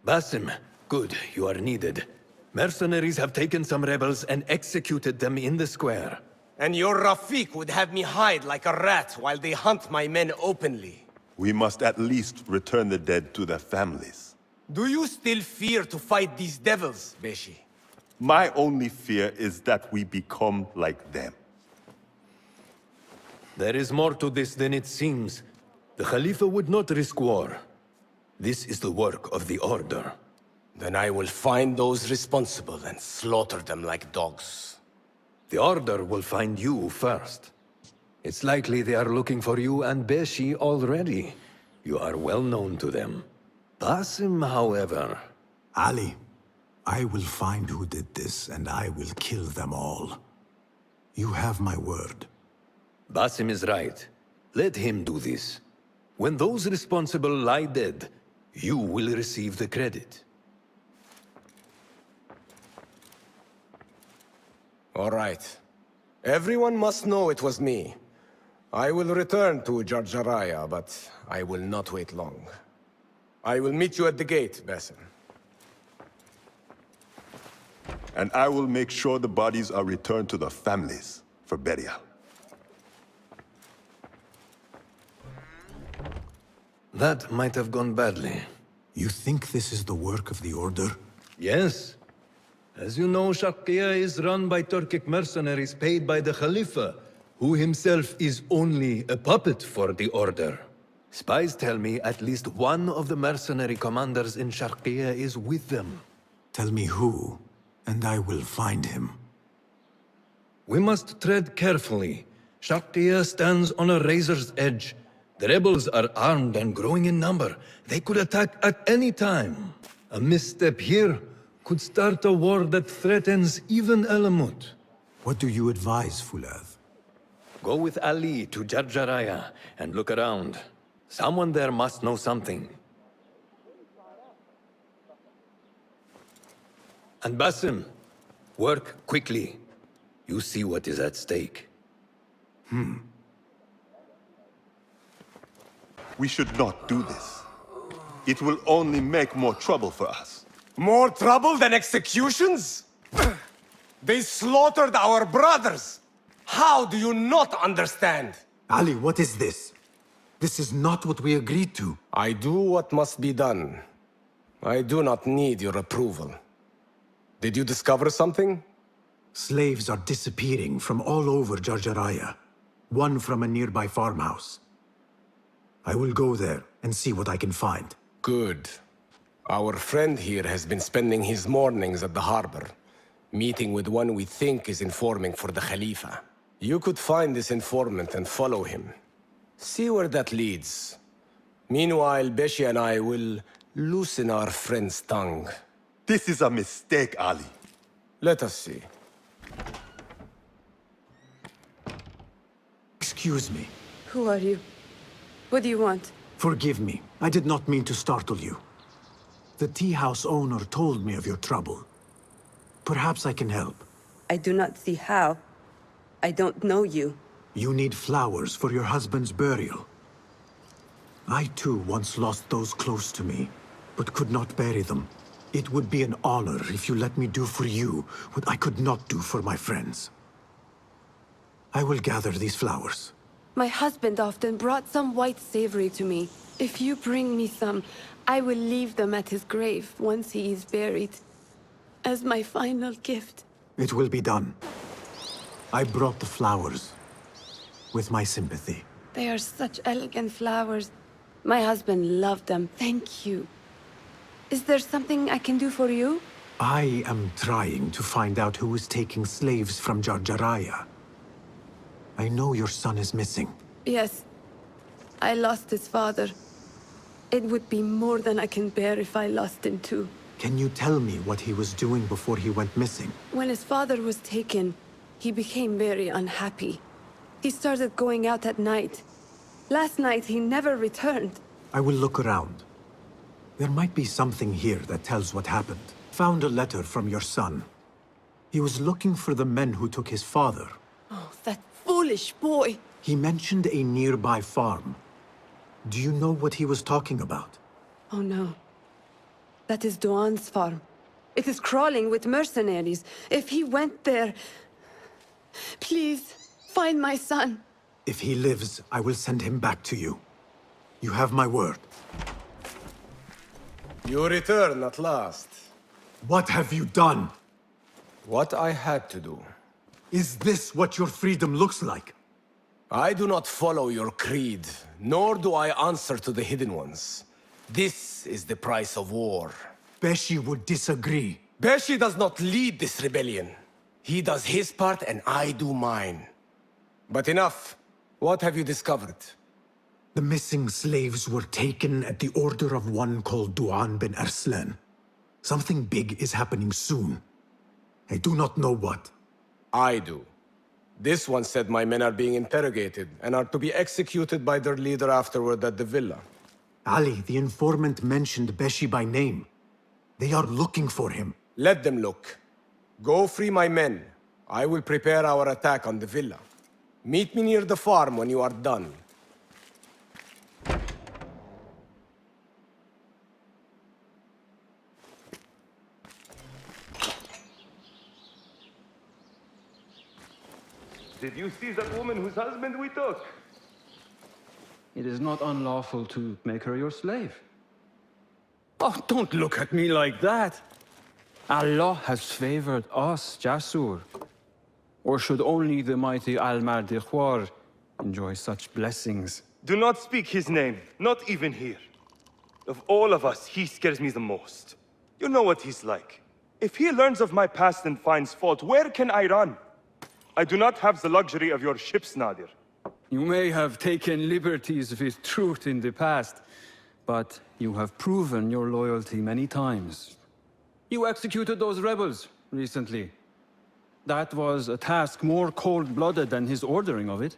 Basim, good, you are needed. Mercenaries have taken some rebels and executed them in the square. And your Rafiq would have me hide like a rat while they hunt my men openly. We must at least return the dead to their families. Do you still fear to fight these devils, Beshi? My only fear is that we become like them. There is more to this than it seems. The Khalifa would not risk war. This is the work of the Order. Then I will find those responsible and slaughter them like dogs. The Order will find you first. It's likely they are looking for you and Beshi already. You are well known to them. Basim, however... Ali, I will find who did this, and I will kill them all. You have my word. Basim is right. Let him do this. When those responsible lie dead, you will receive the credit. All right. Everyone must know it was me. I will return to Jarjaraya, but I will not wait long. I will meet you at the gate, Basim. And I will make sure the bodies are returned to the families for burial. That might have gone badly. You think this is the work of the Order? Yes. As you know, Shaqqiya is run by Turkic mercenaries paid by the Khalifa, who himself is only a puppet for the Order. Spies tell me at least one of the mercenary commanders in Shaqqiya is with them. Tell me who, and I will find him. We must tread carefully. Shaqqiya stands on a razor's edge. The rebels are armed and growing in number. They could attack at any time. A misstep here could start a war that threatens even Alamut. What do you advise, Fulad? Go with Ali to Jarjaraya and look around. Someone there must know something. And Basim, work quickly. You see what is at stake. We should not do this. It will only make more trouble for us. More trouble than executions? They slaughtered our brothers! How do you not understand? Ali, what is this? This is not what we agreed to. I do what must be done. I do not need your approval. Did you discover something? Slaves are disappearing from all over Jarjaraya. One from a nearby farmhouse. I will go there and see what I can find. Good. Our friend here has been spending his mornings at the harbor, meeting with one we think is informing for the Khalifa. You could find this informant and follow him. See where that leads. Meanwhile, Beshi and I will loosen our friend's tongue. This is a mistake, Ali. Let us see. Excuse me. Who are you? What do you want? Forgive me. I did not mean to startle you. The tea house owner told me of your trouble. Perhaps I can help. I do not see how. I don't know you. You need flowers for your husband's burial. I too once lost those close to me, but could not bury them. It would be an honor if you let me do for you what I could not do for my friends. I will gather these flowers. My husband often brought some white savory to me. If you bring me some, I will leave them at his grave once he is buried. As my final gift. It will be done. I brought the flowers with my sympathy. They are such elegant flowers. My husband loved them. Thank you. Is there something I can do for you? I am trying to find out who is taking slaves from Jarjaraya. I know your son is missing. Yes. I lost his father. It would be more than I can bear if I lost him too. Can you tell me what he was doing before he went missing? When his father was taken, he became very unhappy. He started going out at night. Last night, he never returned. I will look around. There might be something here that tells what happened. Found a letter from your son. He was looking for the men who took his father. Oh, that foolish boy! He mentioned a nearby farm. Do you know what he was talking about? Oh no. That is Duan's farm. It is crawling with mercenaries. If he went there... Please, find my son. If he lives, I will send him back to you. You have my word. You return at last. What have you done? What I had to do. Is this what your freedom looks like? I do not follow your creed, nor do I answer to the Hidden Ones. This is the price of war. Beshi would disagree. Beshi does not lead this rebellion. He does his part and I do mine. But enough. What have you discovered? The missing slaves were taken at the order of one called Duan bin Arslan. Something big is happening soon. I do not know what. I do. This one said my men are being interrogated and are to be executed by their leader afterward at the villa. Ali, the informant mentioned Beshi by name. They are looking for him. Let them look. Go free my men. I will prepare our attack on the villa. Meet me near the farm when you are done. Did you see that woman whose husband we took? It is not unlawful to make her your slave. Oh, don't look at me like that. Allah has favored us, Jasur. Or should only the mighty Al-Mardikhwar enjoy such blessings? Do not speak his name, not even here. Of all of us, he scares me the most. You know what he's like. If he learns of my past and finds fault, where can I run? I do not have the luxury of your ships, Nadir. You may have taken liberties with truth in the past, but you have proven your loyalty many times. You executed those rebels recently. That was a task more cold-blooded than his ordering of it.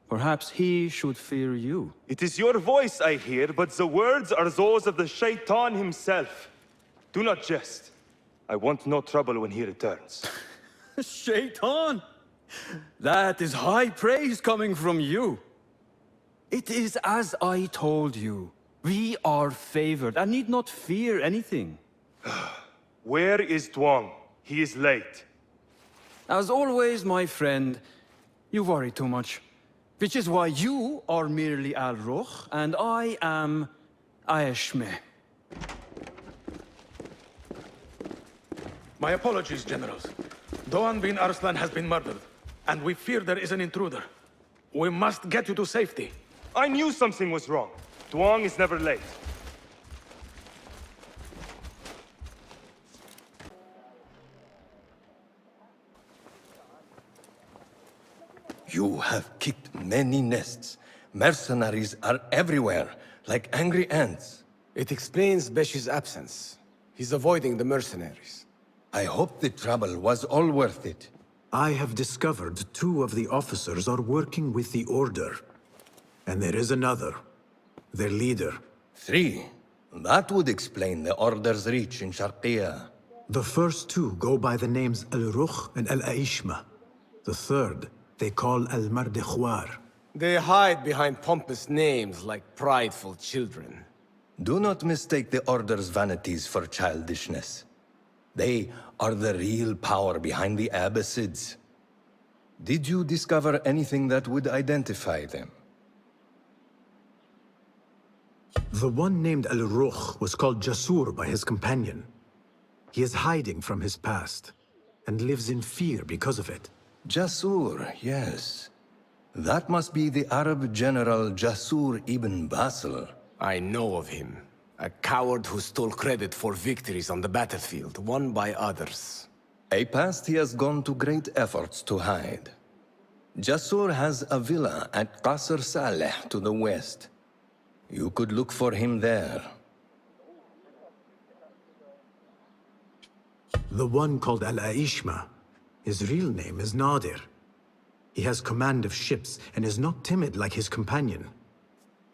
Perhaps he should fear you. It is your voice I hear, but the words are those of the Shaitan himself. Do not jest. I want no trouble when he returns. Shaitan! That is high praise coming from you. It is as I told you. We are favored and need not fear anything. Where is Duang? He is late. As always, my friend, you worry too much. Which is why you are merely Al-Ruh, and I am Aeshme. My apologies, generals. Doan bin Arslan has been murdered, and we fear there is an intruder. We must get you to safety. I knew something was wrong. Duang is never late. You have kicked many nests. Mercenaries are everywhere, like angry ants. It explains Beshi's absence. He's avoiding the mercenaries. I hope the trouble was all worth it. I have discovered 2 of the officers are working with the Order. And there is another. Their leader. 3. That would explain the Order's reach in Sharqiya. The first 2 go by the names Al-Rukh and Al-Aishma. The third, they call Al-Mardikhwar. They hide behind pompous names like prideful children. Do not mistake the Order's vanities for childishness. They are the real power behind the Abbasids. Did you discover anything that would identify them? The one named Al-Rukh was called Jasur by his companion. He is hiding from his past, and lives in fear because of it. Jasur, yes. That must be the Arab general Jasur ibn Basil. I know of him. A coward who stole credit for victories on the battlefield, won by others. A past he has gone to great efforts to hide. Jasur has a villa at Qasr Saleh to the west. You could look for him there. The one called Al-Aishma, his real name is Nadir. He has command of ships and is not timid like his companion.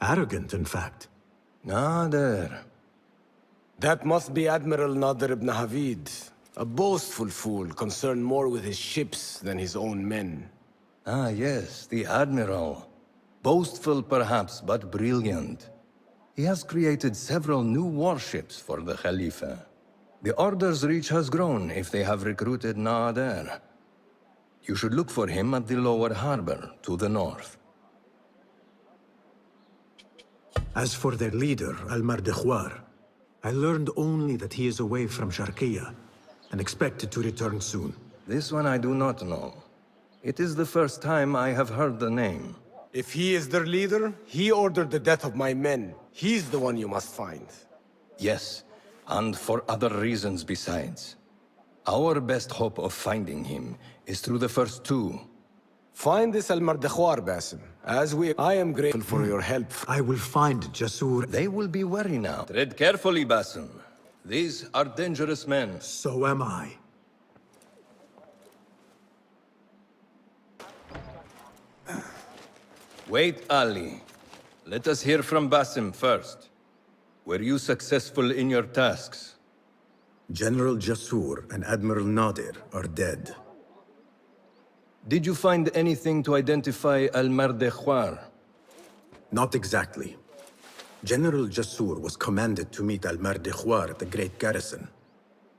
Arrogant, in fact. Nadir. That must be Admiral Nadir ibn Havid. A boastful fool, concerned more with his ships than his own men. Ah, yes, the Admiral. Boastful perhaps, but brilliant. He has created several new warships for the Khalifa. The Order's reach has grown if they have recruited Nadir. You should look for him at the lower harbor, to the north. As for their leader, Al-Mardikhwar, I learned only that he is away from Sharqiya, and expected to return soon. This one I do not know. It is the first time I have heard the name. If he is their leader, he ordered the death of my men. He's the one you must find. Yes, and for other reasons besides. Our best hope of finding him is through the first 2. Find this Al-Mardikhwar, Basim. I am grateful for your help. I will find Jasur. They will be wary now. Tread carefully, Basim. These are dangerous men. So am I. Wait, Ali. Let us hear from Basim first. Were you successful in your tasks? General Jasur and Admiral Nadir are dead. Did you find anything to identify Al-Mardikhwar? Not exactly. General Jasur was commanded to meet Al-Mardikhwar at the Great Garrison.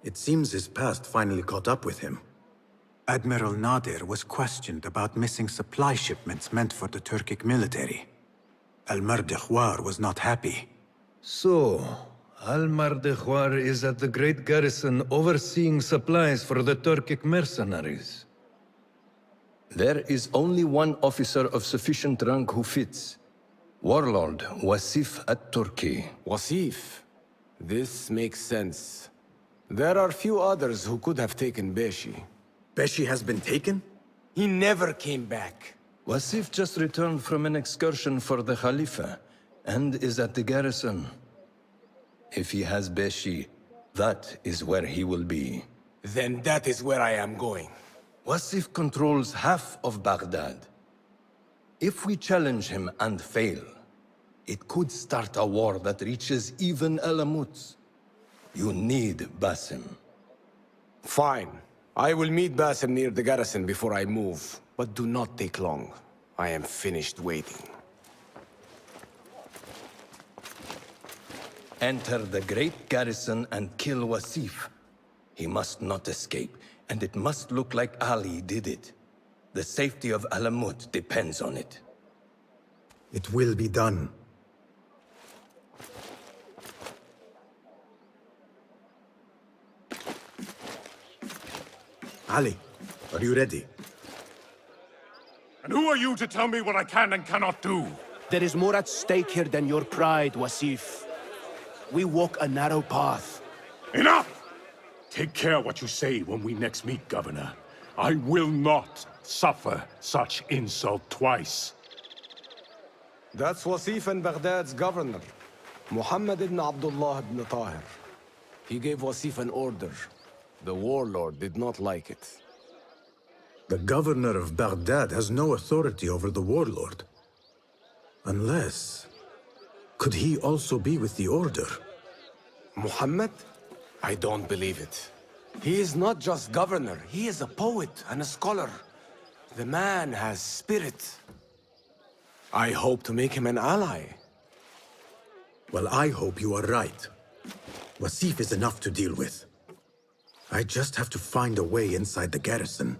It seems his past finally caught up with him. Admiral Nadir was questioned about missing supply shipments meant for the Turkic military. Al-Mardikhwar was not happy. So, Al-Mardikhwar is at the Great Garrison overseeing supplies for the Turkic mercenaries. There is only one officer of sufficient rank who fits. Warlord Wasif at-Turki. Wasif? This makes sense. There are few others who could have taken Beshi. Beshi has been taken? He never came back. Wasif just returned from an excursion for the Khalifa, and is at the garrison. If he has Beshi, that is where he will be. Then that is where I am going. Wasif controls half of Baghdad. If we challenge him and fail, it could start a war that reaches even Alamut. You need Basim. Fine. I will meet Basim near the garrison before I move, but do not take long. I am finished waiting. Enter the great garrison and kill Wasif. He must not escape, and it must look like Ali did it. The safety of Alamut depends on it. It will be done. Ali, are you ready? And who are you to tell me what I can and cannot do? There is more at stake here than your pride, Wasif. We walk a narrow path. Enough! Take care what you say when we next meet, Governor. I will not suffer such insult twice. That's Wasif and Baghdad's governor, Muhammad ibn Abdullah ibn Tahir. He gave Wasif an order. The warlord did not like it. The governor of Baghdad has no authority over the warlord. Unless... could he also be with the order? Muhammad? I don't believe it. He is not just governor, he is a poet and a scholar. The man has spirit. I hope to make him an ally. Well, I hope you are right. Wasif is enough to deal with. I just have to find a way inside the garrison.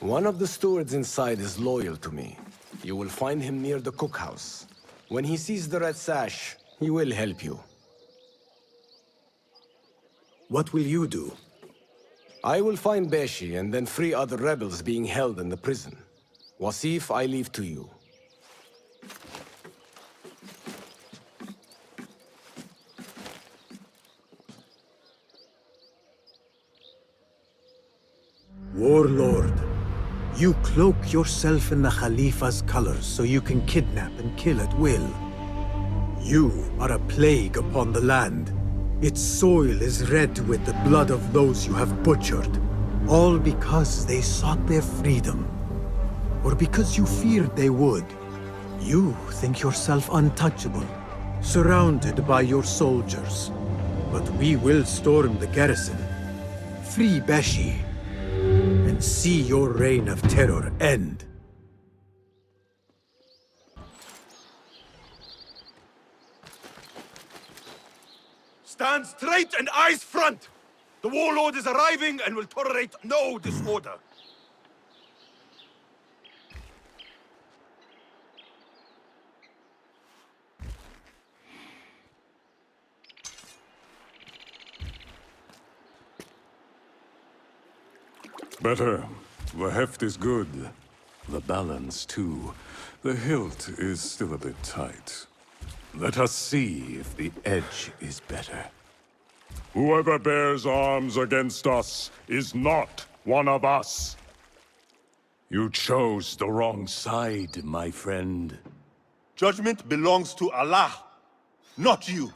One of the stewards inside is loyal to me. You will find him near the cookhouse. When he sees the red sash, he will help you. What will you do? I will find Beshi and then free other rebels being held in the prison. Wasif, I leave to you. Warlord, you cloak yourself in the Khalifa's colors so you can kidnap and kill at will. You are a plague upon the land. Its soil is red with the blood of those you have butchered, all because they sought their freedom, or because you feared they would. You think yourself untouchable, surrounded by your soldiers. But we will storm the garrison, free Beshi, and see your reign of terror end. Stand straight and eyes front! The warlord is arriving and will tolerate no disorder. Better. The heft is good. The balance, too. The hilt is still a bit tight. Let us see if the edge is better. Whoever bears arms against us is not one of us. You chose the wrong side, my friend. Judgment belongs to Allah, not you.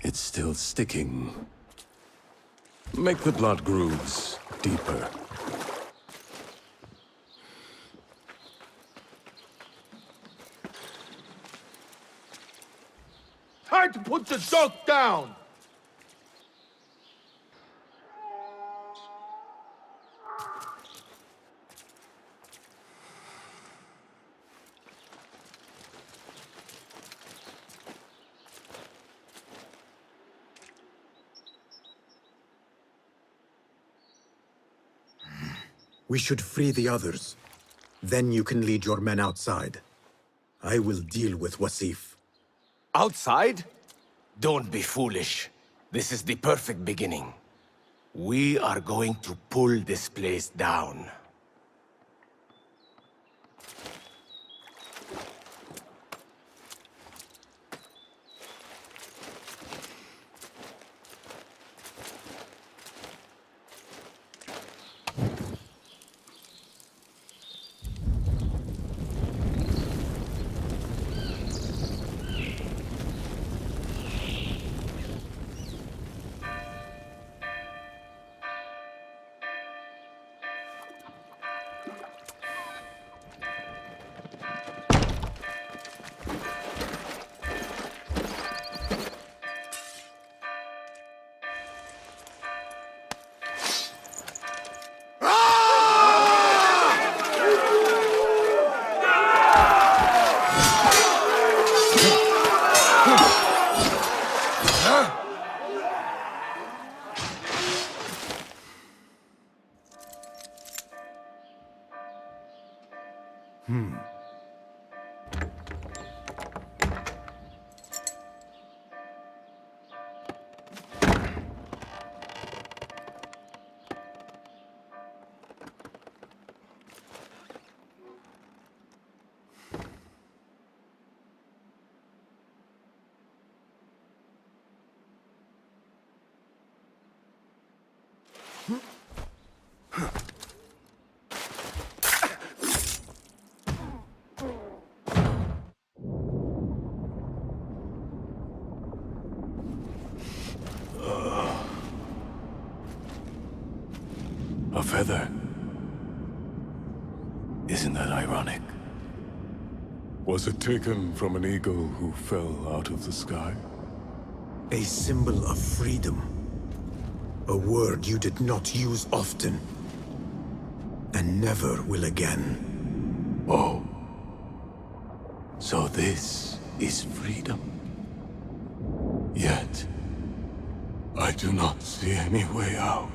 It's still sticking. Make the blood grooves deeper. Time to put the dog down! We should free the others. Then you can lead your men outside. I will deal with Wasif. Outside? Don't be foolish. This is the perfect beginning. We are going to pull this place down. A feather. Isn't that ironic? Was it taken from an eagle who fell out of the sky? A symbol of freedom. A word you did not use often. And never will again. Oh. So this is freedom. Yet, I do not see any way out.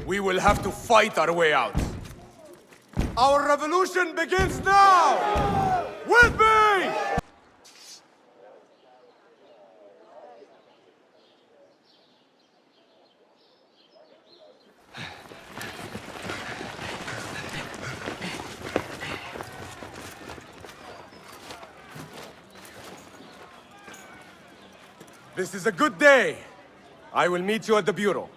We will have to fight our way out. Our revolution begins now! With me! This is a good day. I will meet you at the bureau.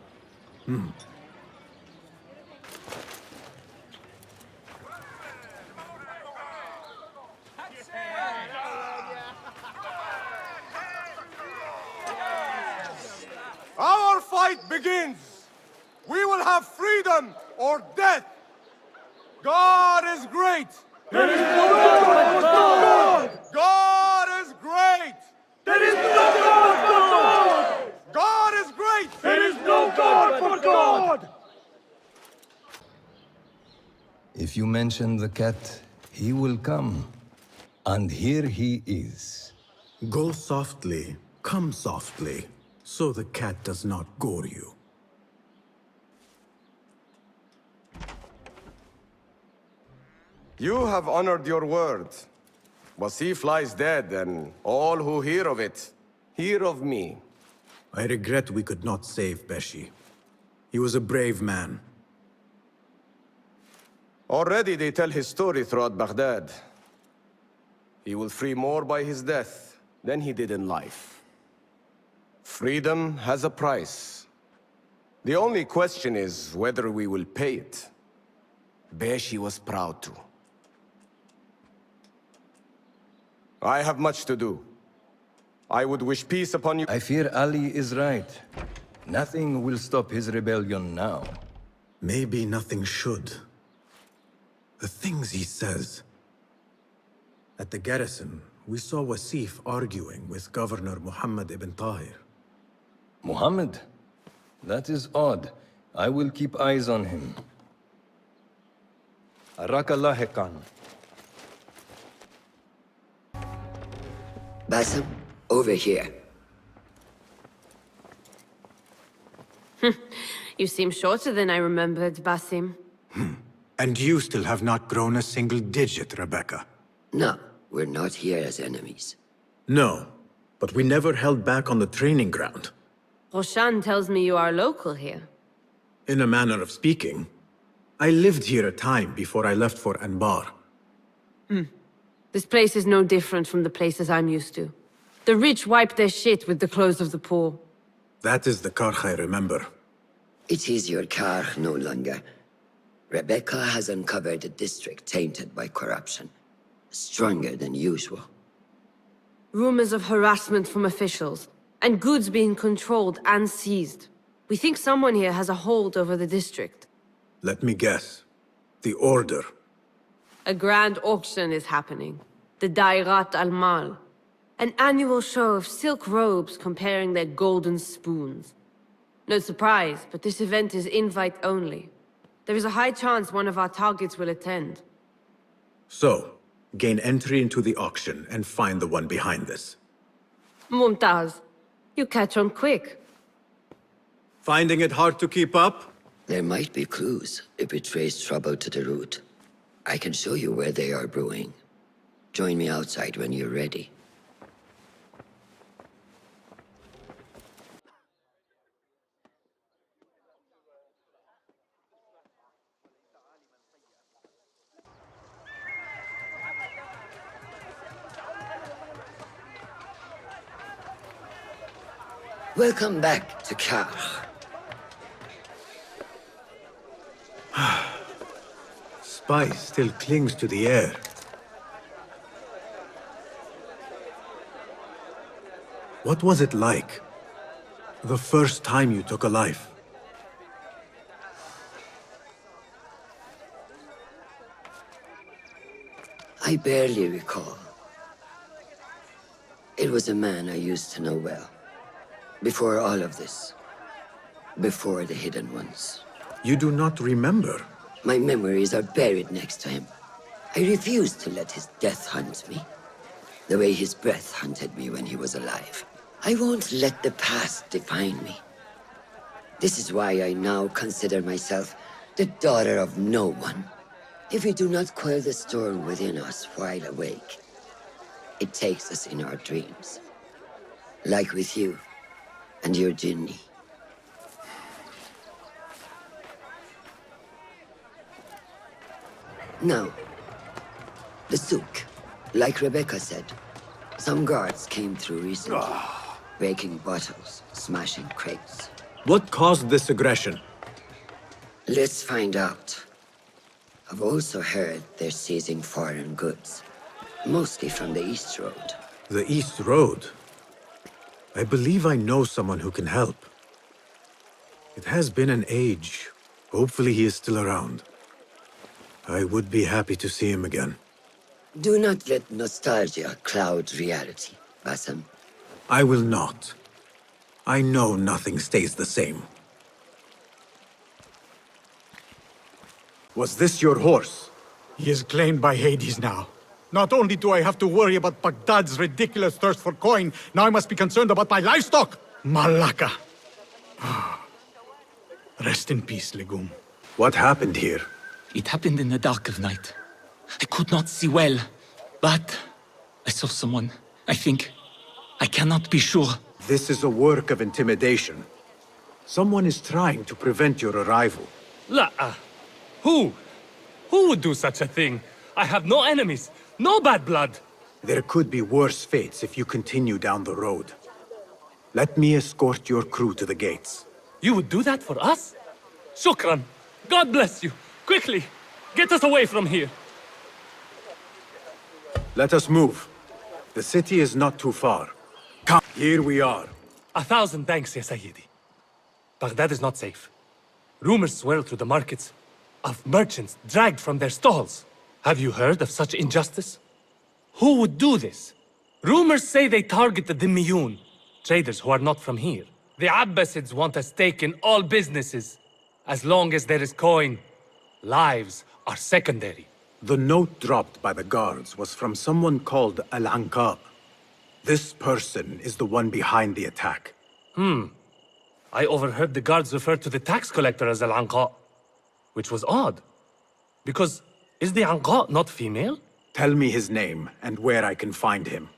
Our fight begins! We will have freedom or death! God is great! There is no God but God! God is great! There is no God but God! God is great! There is no God but God! If you mention the cat, he will come. And here he is. Go softly, come softly, so the cat does not gore you. You have honored your word. Wasif lies dead, and all who hear of it, hear of me. I regret we could not save Beshi. He was a brave man. Already they tell his story throughout Baghdad. He will free more by his death than he did in life. Freedom has a price. The only question is whether we will pay it. Beshi was proud to. I have much to do. I would wish peace upon you. I fear Ali is right. Nothing will stop his rebellion now. Maybe nothing should. The things he says. At the garrison, we saw Wasif arguing with Governor Muhammad ibn Tahir. Muhammad? That is odd. I will keep eyes on him. Arakallah Khan. Basim, over here. You seem shorter than I remembered, Basim. And you still have not grown a single digit, Rebecca. No, we're not here as enemies. No, But we never held back on the training ground. Roshan tells me you are local here. In a manner of speaking, I lived here a time before I left for Anbar. This place is no different from the places I'm used to. The rich wipe their shit with the clothes of the poor. That is the Karkh I remember. It is your Karkh no longer. Rebecca has uncovered a district tainted by corruption. Stronger than usual. Rumors of harassment from officials, and goods being controlled and seized. We think someone here has a hold over the district. Let me guess. The Order. A grand auction is happening. The Dairat al-Mal. An annual show of silk robes comparing their golden spoons. No surprise, but this event is invite only. There is a high chance one of our targets will attend. So, gain entry into the auction and find the one behind this. Mumtaz, you catch on quick. Finding it hard to keep up? There might be clues if we trace trouble to the root. I can show you where they are brewing. Join me outside when you're ready. Welcome back to Karkh. Spice still clings to the air. What was it like? The first time you took a life? I barely recall. It was a man I used to know well. Before all of this. Before the Hidden Ones. You do not remember? My memories are buried next to him. I refuse to let his death hunt me. The way his breath hunted me when he was alive. I won't let the past define me. This is why I now consider myself the daughter of no one. If we do not quell the storm within us while awake, it takes us in our dreams. Like with you and your Jinni. Now, the souk. Like Rebecca said, some guards came through recently, breaking bottles, smashing crates. What caused this aggression? Let's find out. I've also heard they're seizing foreign goods, mostly from the East Road. The East Road? I believe I know someone who can help. It has been an age. Hopefully he is still around. I would be happy to see him again. Do not let nostalgia cloud reality, Basim. I will not. I know nothing stays the same. Was this your horse? He is claimed by Hades now. Not only do I have to worry about Baghdad's ridiculous thirst for coin, now I must be concerned about my livestock! Malaka! Rest in peace, Legum. What happened here? It happened in the dark of night. I could not see well, but I saw someone, I think. I cannot be sure. This is a work of intimidation. Someone is trying to prevent your arrival. La! Who? Who would do such a thing? I have no enemies, no bad blood. There could be worse fates if you continue down the road. Let me escort your crew to the gates. You would do that for us? Shukran. God bless you. Quickly, get us away from here. Let us move. The city is not too far. Come, here we are. 1,000 thanks, Ya Sayyidi. Baghdad is not safe. Rumors swirl through the markets of merchants dragged from their stalls. Have you heard of such injustice? Who would do this? Rumors say they target the Dhimmiyun, traders who are not from here. The Abbasids want a stake in all businesses. As long as there is coin, lives are secondary. The note dropped by the guards was from someone called Al-Ankab. This person is the one behind the attack. I overheard the guards refer to the tax collector as Al-Anqa, which was odd. Because, is the Anqa not female? Tell me his name and where I can find him.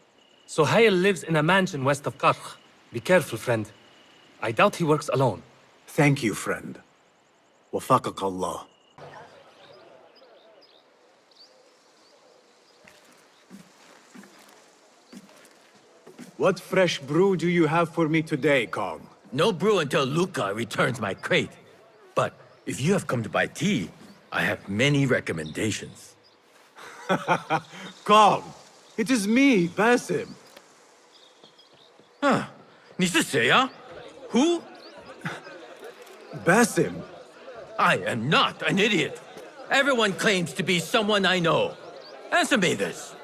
Sohail lives in a mansion west of Karkh. Be careful, friend. I doubt he works alone. Thank you, friend. Wafaqak Allah. What fresh brew do you have for me today, Kong? No brew until Luca returns my crate. But if you have come to buy tea, I have many recommendations. Kong, it is me, Basim. Huh? 你是谁啊? Who? Basim. I am not an idiot. Everyone claims to be someone I know. Answer me this.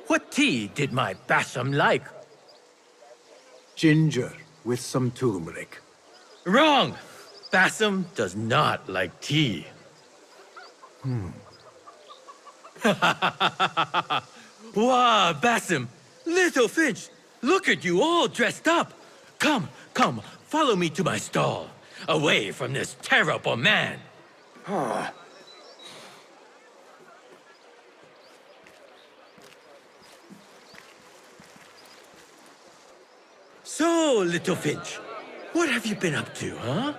What tea did my Basim like? Ginger with some turmeric. Wrong! Basim does not like tea. Wow, Basim! Little Finch! Look at you all dressed up! Come, come, follow me to my stall. Away from this terrible man. So, Little Finch, what have you been up to, huh?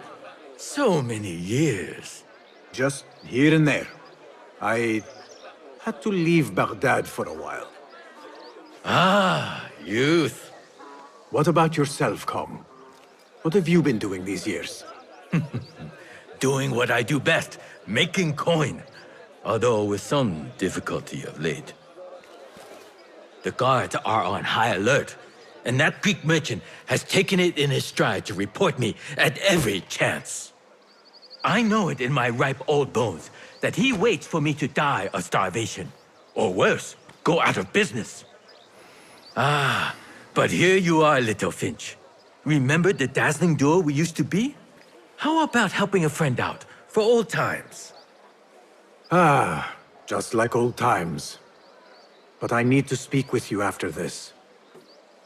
So many years. Just here and there. I had to leave Baghdad for a while. Ah, youth. What about yourself, Kong? What have you been doing these years? Doing what I do best, making coin. Although with some difficulty of late. The guards are on high alert, and that Greek merchant has taken it in his stride to report me at every chance. I know it in my ripe old bones that he waits for me to die of starvation. Or worse, go out of business. Ah, but here you are, Little Finch. Remember the dazzling duo we used to be? How about helping a friend out, for old times? Ah, just like old times. But I need to speak with you after this.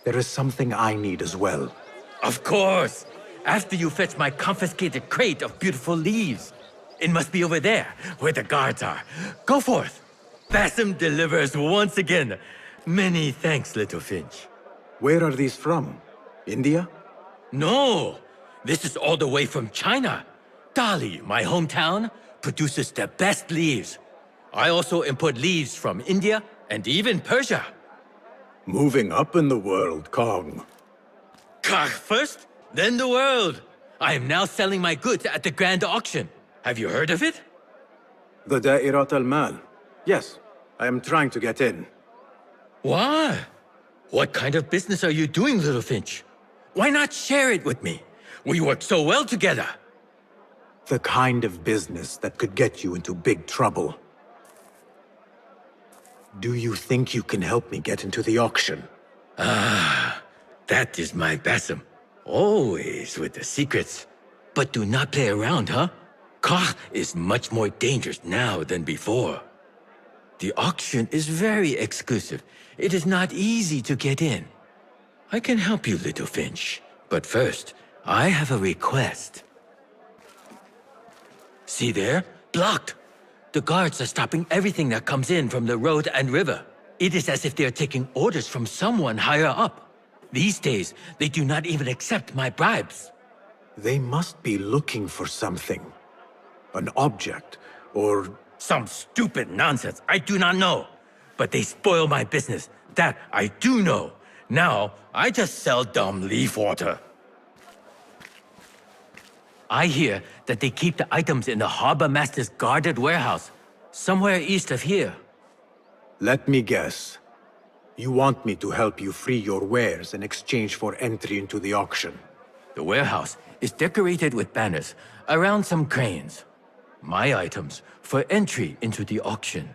There is something I need as well. Of course! After you fetch my confiscated crate of beautiful leaves. It must be over there, where the guards are. Go forth! Basim delivers once again. Many thanks, Little Finch. Where are these from? India? No! This is all the way from China. Dali, my hometown, produces the best leaves. I also import leaves from India and even Persia. Moving up in the world, Kong. Karkh first, then the world. I am now selling my goods at the grand auction. Have you heard of it? The Da'irat al-Mal. Yes, I am trying to get in. Why? What kind of business are you doing, Little Finch? Why not share it with me? We work so well together. The kind of business that could get you into big trouble. Do you think you can help me get into the auction? Ah, that is my Basim. Always with the secrets. But do not play around, huh? Karkh is much more dangerous now than before. The auction is very exclusive. It is not easy to get in. I can help you, Little Finch. But first, I have a request. See there? Blocked. The guards are stopping everything that comes in from the road and river. It is as if they are taking orders from someone higher up. These days, they do not even accept my bribes. They must be looking for something. An object, or... Some stupid nonsense, I do not know. But they spoil my business, that I do know. Now, I just sell dumb leaf water. I hear that they keep the items in the harbor master's guarded warehouse, somewhere east of here. Let me guess. You want me to help you free your wares in exchange for entry into the auction. The warehouse is decorated with banners around some cranes. My items for entry into the auction.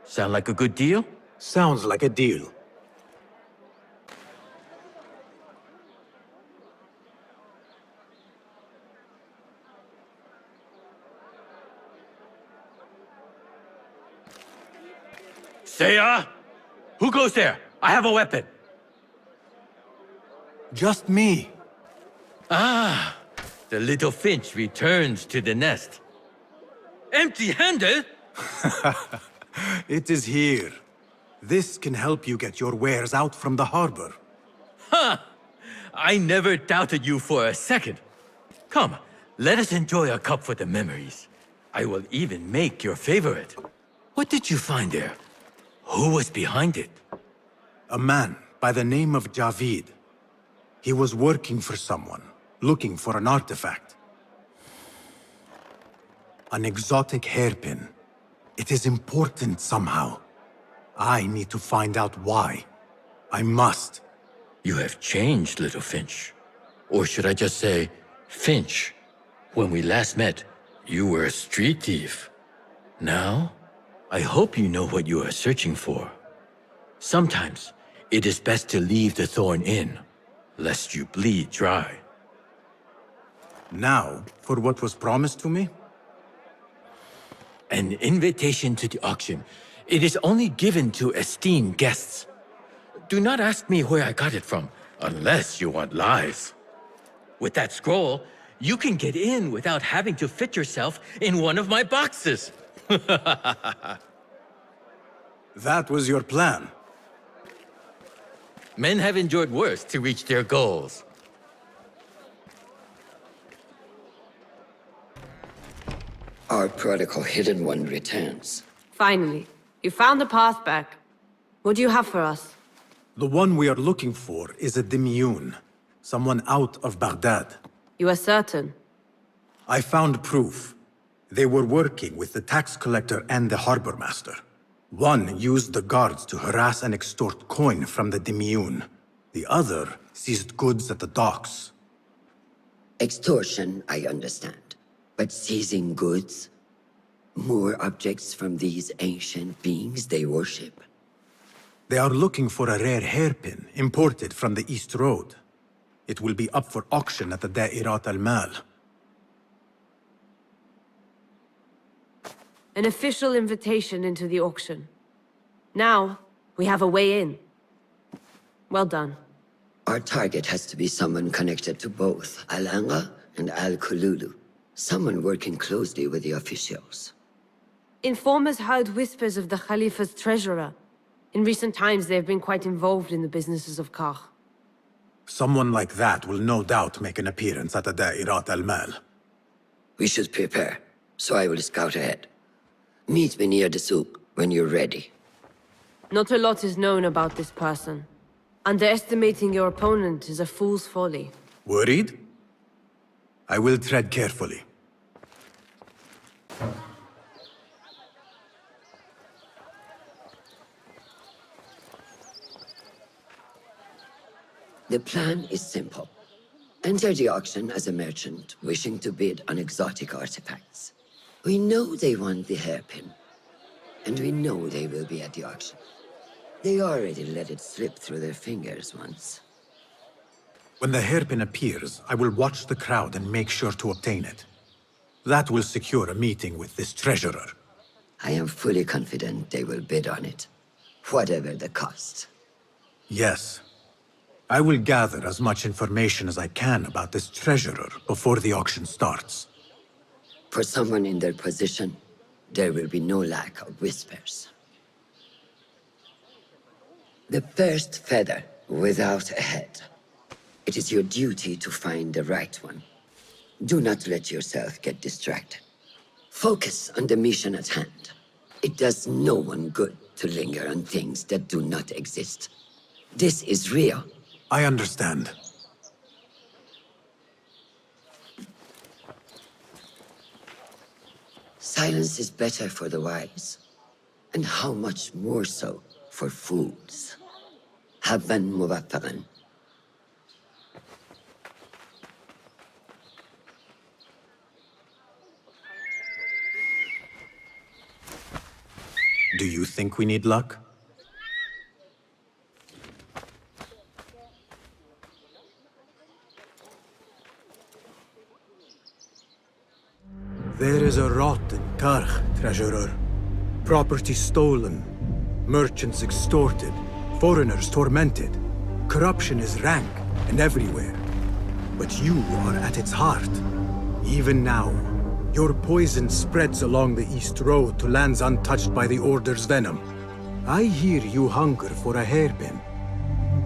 Sound like a good deal? Sounds like a deal. Seiya? Who goes there? I have a weapon. Just me. Ah, the little finch returns to the nest. Empty-handed? It is here. This can help you get your wares out from the harbor. Ha! I never doubted you for a second. Come, let us enjoy a cup for the memories. I will even make your favorite. What did you find there? Who was behind it? A man by the name of Javid. He was working for someone, looking for an artifact. An exotic hairpin. It is important somehow. I need to find out why. I must. You have changed, little Finch. Or should I just say, Finch? When we last met, you were a street thief. Now, I hope you know what you are searching for. Sometimes, it is best to leave the thorn in, lest you bleed dry. Now, for what was promised to me? An invitation to the auction. It is only given to esteemed guests. Do not ask me where I got it from, unless you want lies. With that scroll, you can get in without having to fit yourself in one of my boxes. That was your plan. Men have endured worse to reach their goals. Our prodigal hidden one returns. Finally, you found the path back. What do you have for us? The one we are looking for is a Dimiyun, someone out of Baghdad. You are certain? I found proof. They were working with the tax collector and the harbor master. One used the guards to harass and extort coin from the Dimiyun. The other seized goods at the docks. Extortion, I understand. But seizing goods? More objects from these ancient beings they worship? They are looking for a rare hairpin imported from the East Road. It will be up for auction at the Da'irat al-Mal. An official invitation into the auction. Now, we have a way in. Well done. Our target has to be someone connected to both Al-Anga and Al-Kululu. Someone working closely with the officials. Informers heard whispers of the Khalifa's treasurer. In recent times, they have been quite involved in the businesses of Kar. Someone like that will no doubt make an appearance at the Da'irat al-Mal. We should prepare, so I will scout ahead. Meet me near the souk when you're ready. Not a lot is known about this person. Underestimating your opponent is a fool's folly. Worried? I will tread carefully. The plan is simple. Enter the auction as a merchant wishing to bid on exotic artifacts. We know they want the hairpin, and we know they will be at the auction. They already let it slip through their fingers once. When the hairpin appears, I will watch the crowd and make sure to obtain it. That will secure a meeting with this treasurer. I am fully confident they will bid on it, whatever the cost. Yes. I will gather as much information as I can about this treasurer before the auction starts. For someone in their position, there will be no lack of whispers. The first feather without a head. It is your duty to find the right one. Do not let yourself get distracted. Focus on the mission at hand. It does no one good to linger on things that do not exist. This is real. I understand. Silence is better for the wise, and how much more so for fools. Habban muwaffaqan. Do you think we need luck? There is a rot in Karkh, treasurer. Property stolen, merchants extorted, foreigners tormented. Corruption is rank and everywhere. But you are at its heart. Even now, your poison spreads along the East Road to lands untouched by the Order's venom. I hear you hunger for a hairpin.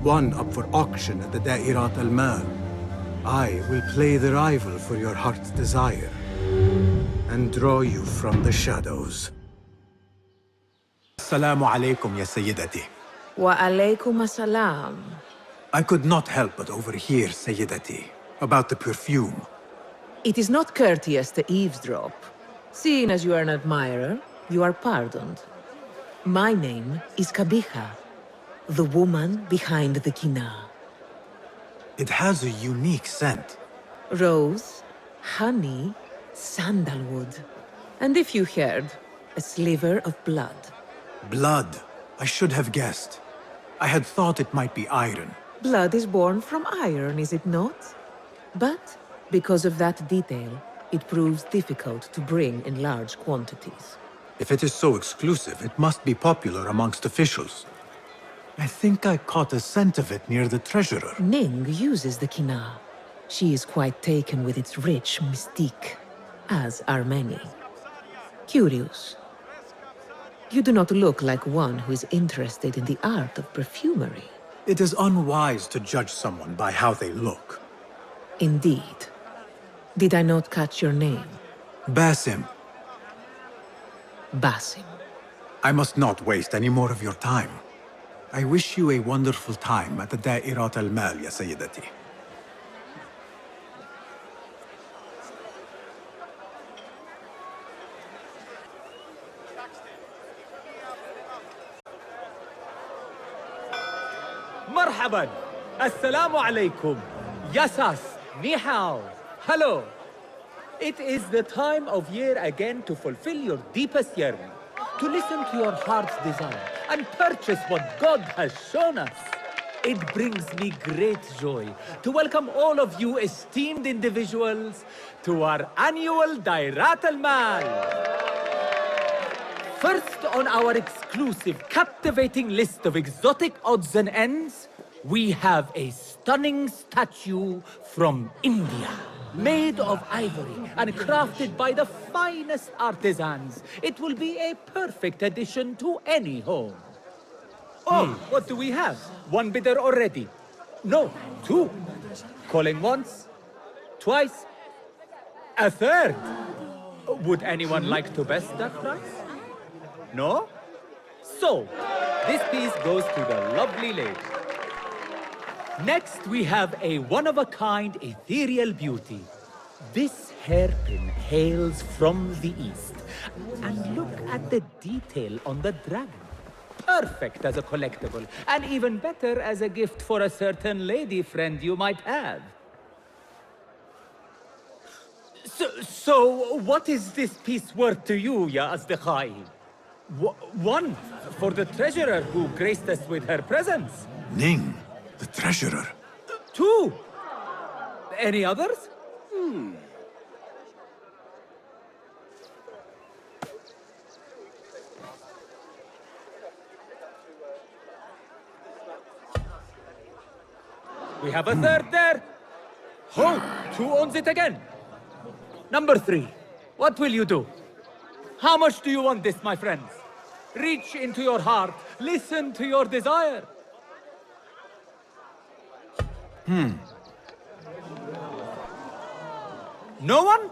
One up for auction at the Da'irat al-Mal. I will play the rival for your heart's desire and draw you from the shadows. Assalamu alaikum, ya Sayyidati. Wa alaykum assalam. I could not help but overhear, Sayyidati, about the perfume. It is not courteous to eavesdrop. Seeing as you are an admirer, you are pardoned. My name is Kabiha, the woman behind the kina. It has a unique scent. Rose, honey, sandalwood. And if you heard, a sliver of blood. Blood. I should have guessed. I had thought it might be iron. Blood is born from iron, is it not? But because of that detail, it proves difficult to bring in large quantities. If it is so exclusive, it must be popular amongst officials. I think I caught a scent of it near the treasurer. Ning uses the kina. She is quite taken with its rich mystique, as are many. Curious. You do not look like one who is interested in the art of perfumery. It is unwise to judge someone by how they look. Indeed. Did I not catch your name? Basim. Basim. I must not waste any more of your time. I wish you a wonderful time at the Da'irat al-Mal, ya Sayyidati. Marhaban. Assalamu alaikum. Yasas. Ni hao. Hello. It is the time of year again to fulfill your deepest yearning, to listen to your heart's desire, and purchase what God has shown us. It brings me great joy to welcome all of you esteemed individuals to our annual Dairat al-Mal. First on our exclusive, captivating list of exotic odds and ends, we have a stunning statue from India. Made of ivory and crafted by the finest artisans, it will be a perfect addition to any home. Oh, what do we have? One bidder already. No, two. Calling once, twice, a third. Would anyone like to best that price? No? So, this piece goes to the lovely lady. Next, we have a one-of-a-kind ethereal beauty. This hairpin hails from the east. And look at the detail on the dragon. Perfect as a collectible, and even better as a gift for a certain lady friend you might have. So what is this piece worth to you, Ya Asdiqai? One, for the treasurer who graced us with her presence. Ning, the treasurer. Two. Any others? We have a third there. Oh, who owns it again? Number three. What will you do? How much do you want this, my friends? Reach into your heart. Listen to your desire. No one?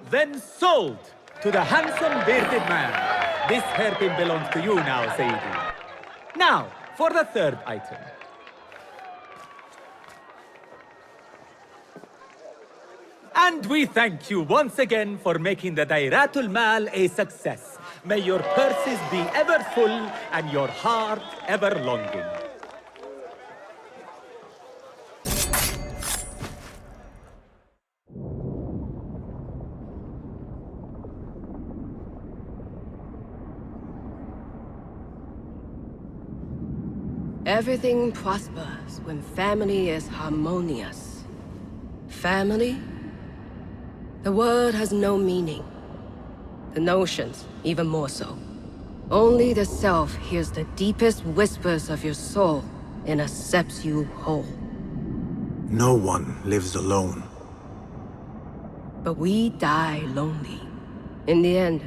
Then sold to the handsome bearded man. This hairpin belongs to you now, Sayyidi. Now, for the third item. And we thank you once again for making the Dairatul Mal a success. May your purses be ever full and your heart ever longing. Everything prospers when family is harmonious. Family? The word has no meaning. The notions, even more so. Only the self hears the deepest whispers of your soul and accepts you whole. No one lives alone. But we die lonely. In the end,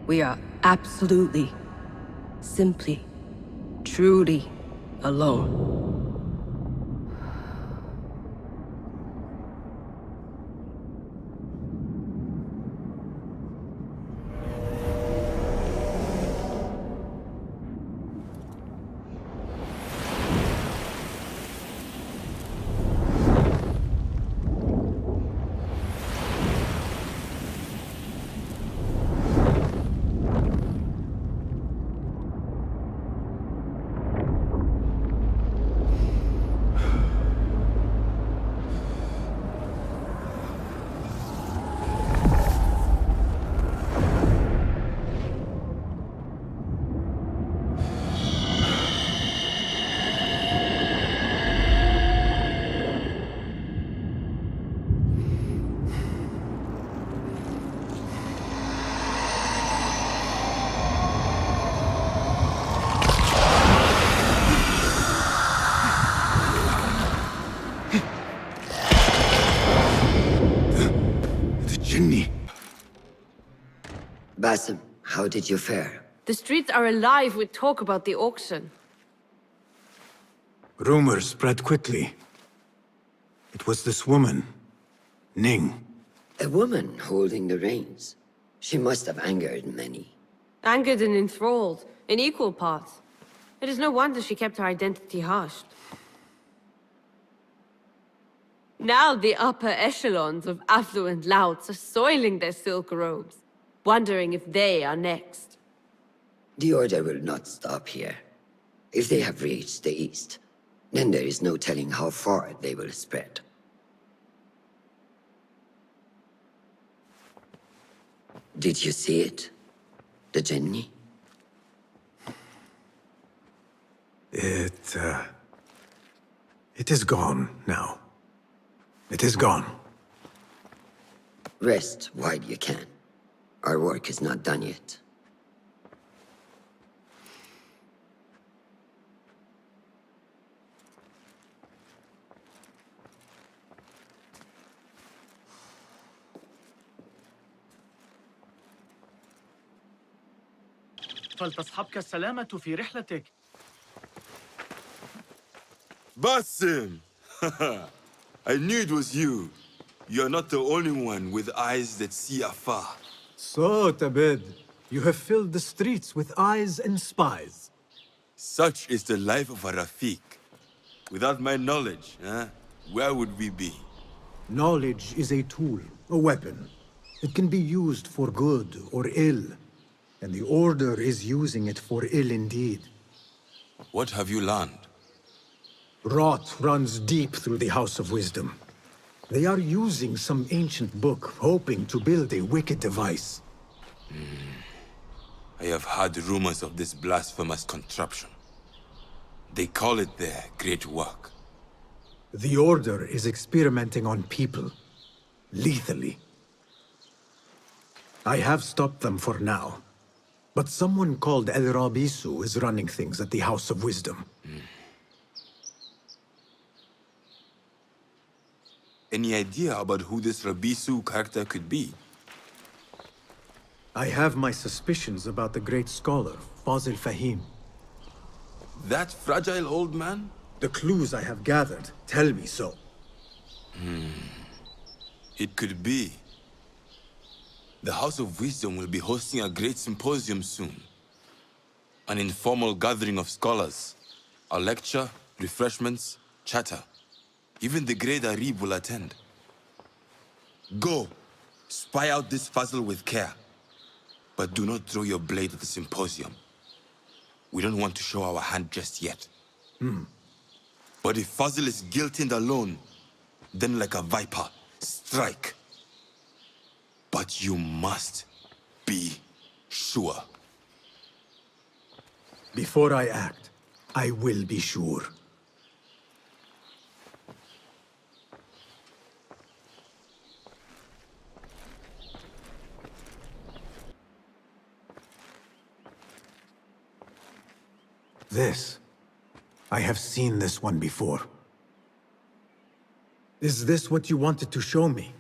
we are absolutely, simply truly alone. Basim, how did you fare? The streets are alive with talk about the auction. Rumors spread quickly. It was this woman, Ning. A woman holding the reins. She must have angered many. Angered and enthralled, in equal parts. It is no wonder she kept her identity hushed. Now the upper echelons of affluent louts are soiling their silk robes, wondering if they are next. The Order will not stop here. If they have reached the east, then there is no telling how far they will spread. Did you see it? The Jinni? It is gone now. It is gone. Rest while you can. Our work is not done yet. فلتصحبك السلامة في رحلتك. Basim! I knew it was you. You're not the only one with eyes that see afar. So, Tabid, you have filled the streets with eyes and spies. Such is the life of a Rafiq. Without my knowledge, where would we be? Knowledge is a tool, a weapon. It can be used for good or ill. And the Order is using it for ill indeed. What have you learned? Rot runs deep through the House of Wisdom. They are using some ancient book, hoping to build a wicked device. I have heard rumors of this blasphemous contraption. They call it their great work. The Order is experimenting on people, lethally. I have stopped them for now. But someone called El Rabisu is running things at the House of Wisdom. Any idea about who this Rabisu character could be? I have my suspicions about the great scholar, Fazil Fahim. That fragile old man? The clues I have gathered tell me so. It could be. The House of Wisdom will be hosting a great symposium soon. An informal gathering of scholars. A lecture, refreshments, chatter. Even the great Arib will attend. Go, spy out this Fazil with care. But do not throw your blade at the symposium. We don't want to show our hand just yet. But if Fazil is guilty and alone, then like a viper, strike. But you must be sure. Before I act, I will be sure. This. I have seen this one before. Is this what you wanted to show me?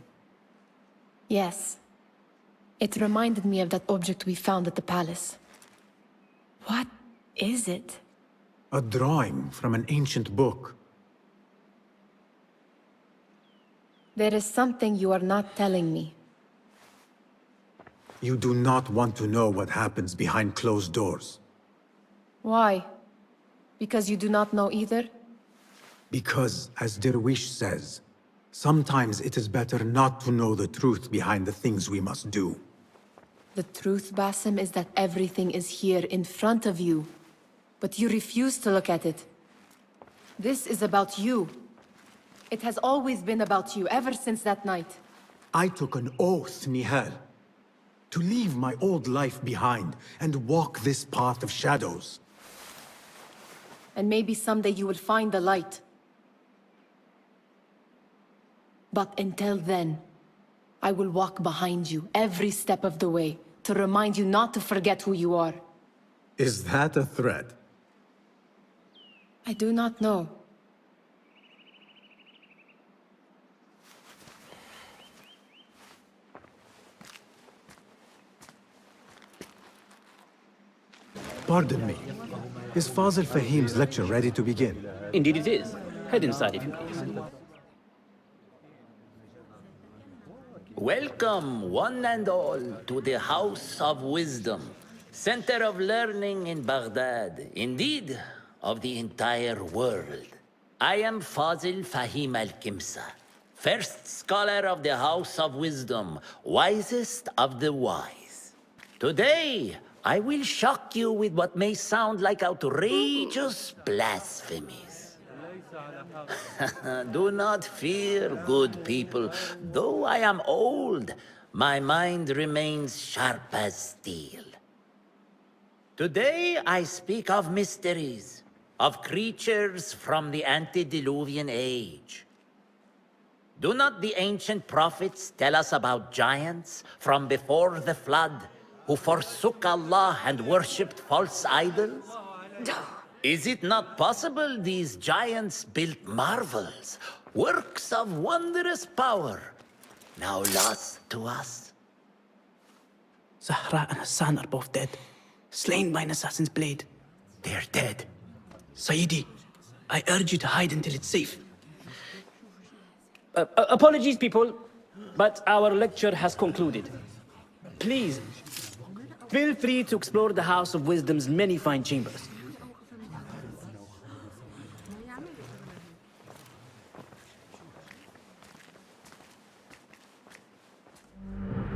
Yes. It reminded me of that object we found at the palace. What is it? A drawing from an ancient book. There is something you are not telling me. You do not want to know what happens behind closed doors. Why? Because you do not know either? Because, as Derwish says, sometimes it is better not to know the truth behind the things we must do. The truth, Basim, is that everything is here in front of you. But you refuse to look at it. This is about you. It has always been about you, ever since that night. I took an oath, Nihal, to leave my old life behind and walk this path of shadows. And maybe someday you will find the light. But until then, I will walk behind you every step of the way to remind you not to forget who you are. Is that a threat? I do not know. Pardon me. Is Fazil Fahim's lecture ready to begin? Indeed it is. Head inside if you please. Welcome, one and all, to the House of Wisdom, center of learning in Baghdad, indeed, of the entire world. I am Fazil Fahim al-Kimsa, first scholar of the House of Wisdom, wisest of the wise. Today, I will shock you with what may sound like outrageous blasphemies. Do not fear, good people. Though I am old, my mind remains sharp as steel. Today I speak of mysteries, of creatures from the antediluvian age. Do not the ancient prophets tell us about giants from before the flood who forsook Allah and worshipped false idols? Is it not possible these giants built marvels, works of wondrous power, now lost to us? Zahra and Hassan are both dead, slain by an assassin's blade. They're dead. Sayyidi, I urge you to hide until it's safe. Apologies, people, but our lecture has concluded. Please, feel free to explore the House of Wisdom's many fine chambers.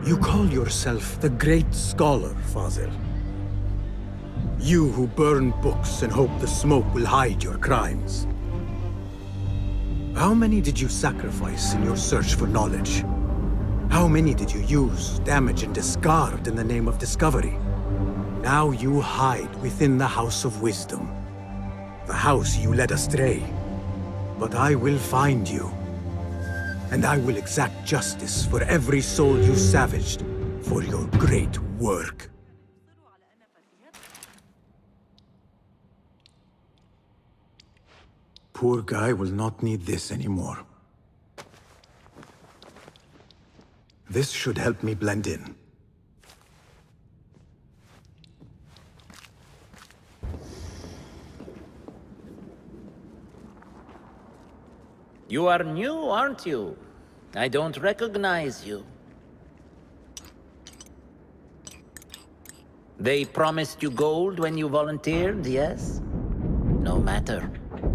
You call yourself the great scholar, Fazil. You who burn books and hope the smoke will hide your crimes. How many did you sacrifice in your search for knowledge? How many did you use, damage, and discard in the name of discovery? Now you hide within the House of Wisdom. The house you led astray. But I will find you. And I will exact justice for every soul you savaged for your great work. Poor guy will not need this anymore. This should help me blend in. You are new, aren't you? I don't recognize you. They promised you gold when you volunteered, yes? No matter.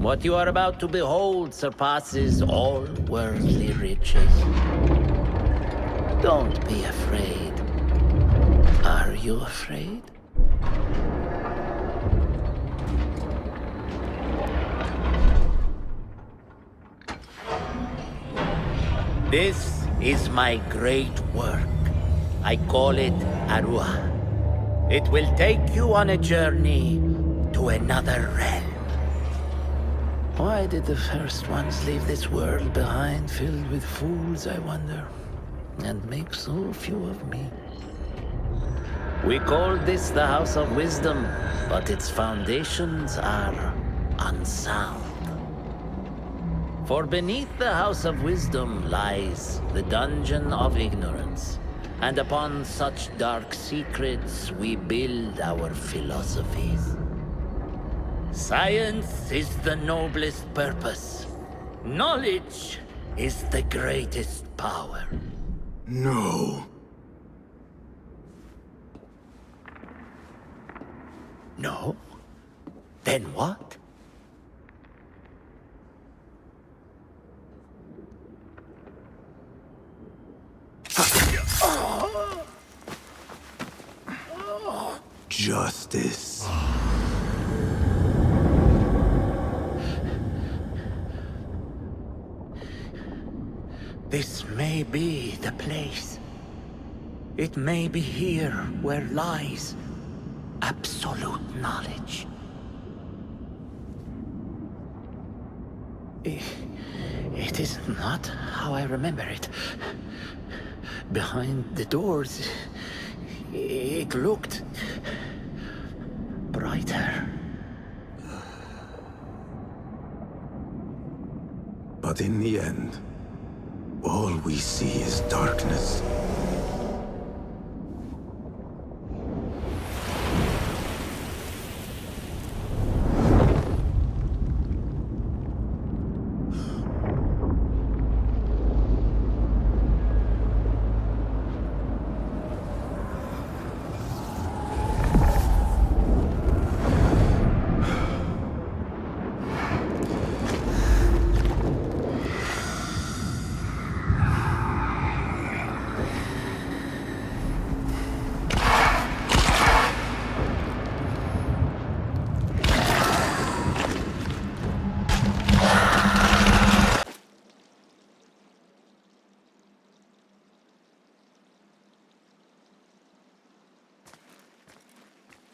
What you are about to behold surpasses all worldly riches. Don't be afraid. Are you afraid? This is my great work. I call it Arua. It will take you on a journey to another realm. Why did the first ones leave this world behind, filled with fools, I wonder, and make so few of me? We call this the House of Wisdom, but its foundations are unsound. For beneath the House of Wisdom lies the Dungeon of Ignorance, and upon such dark secrets we build our philosophies. Science is the noblest purpose. Knowledge is the greatest power. No. No? Then what? Justice. This may be the place. It may be here where lies absolute knowledge. It is not how I remember it. Behind the doors, it looked brighter. But in the end, all we see is darkness.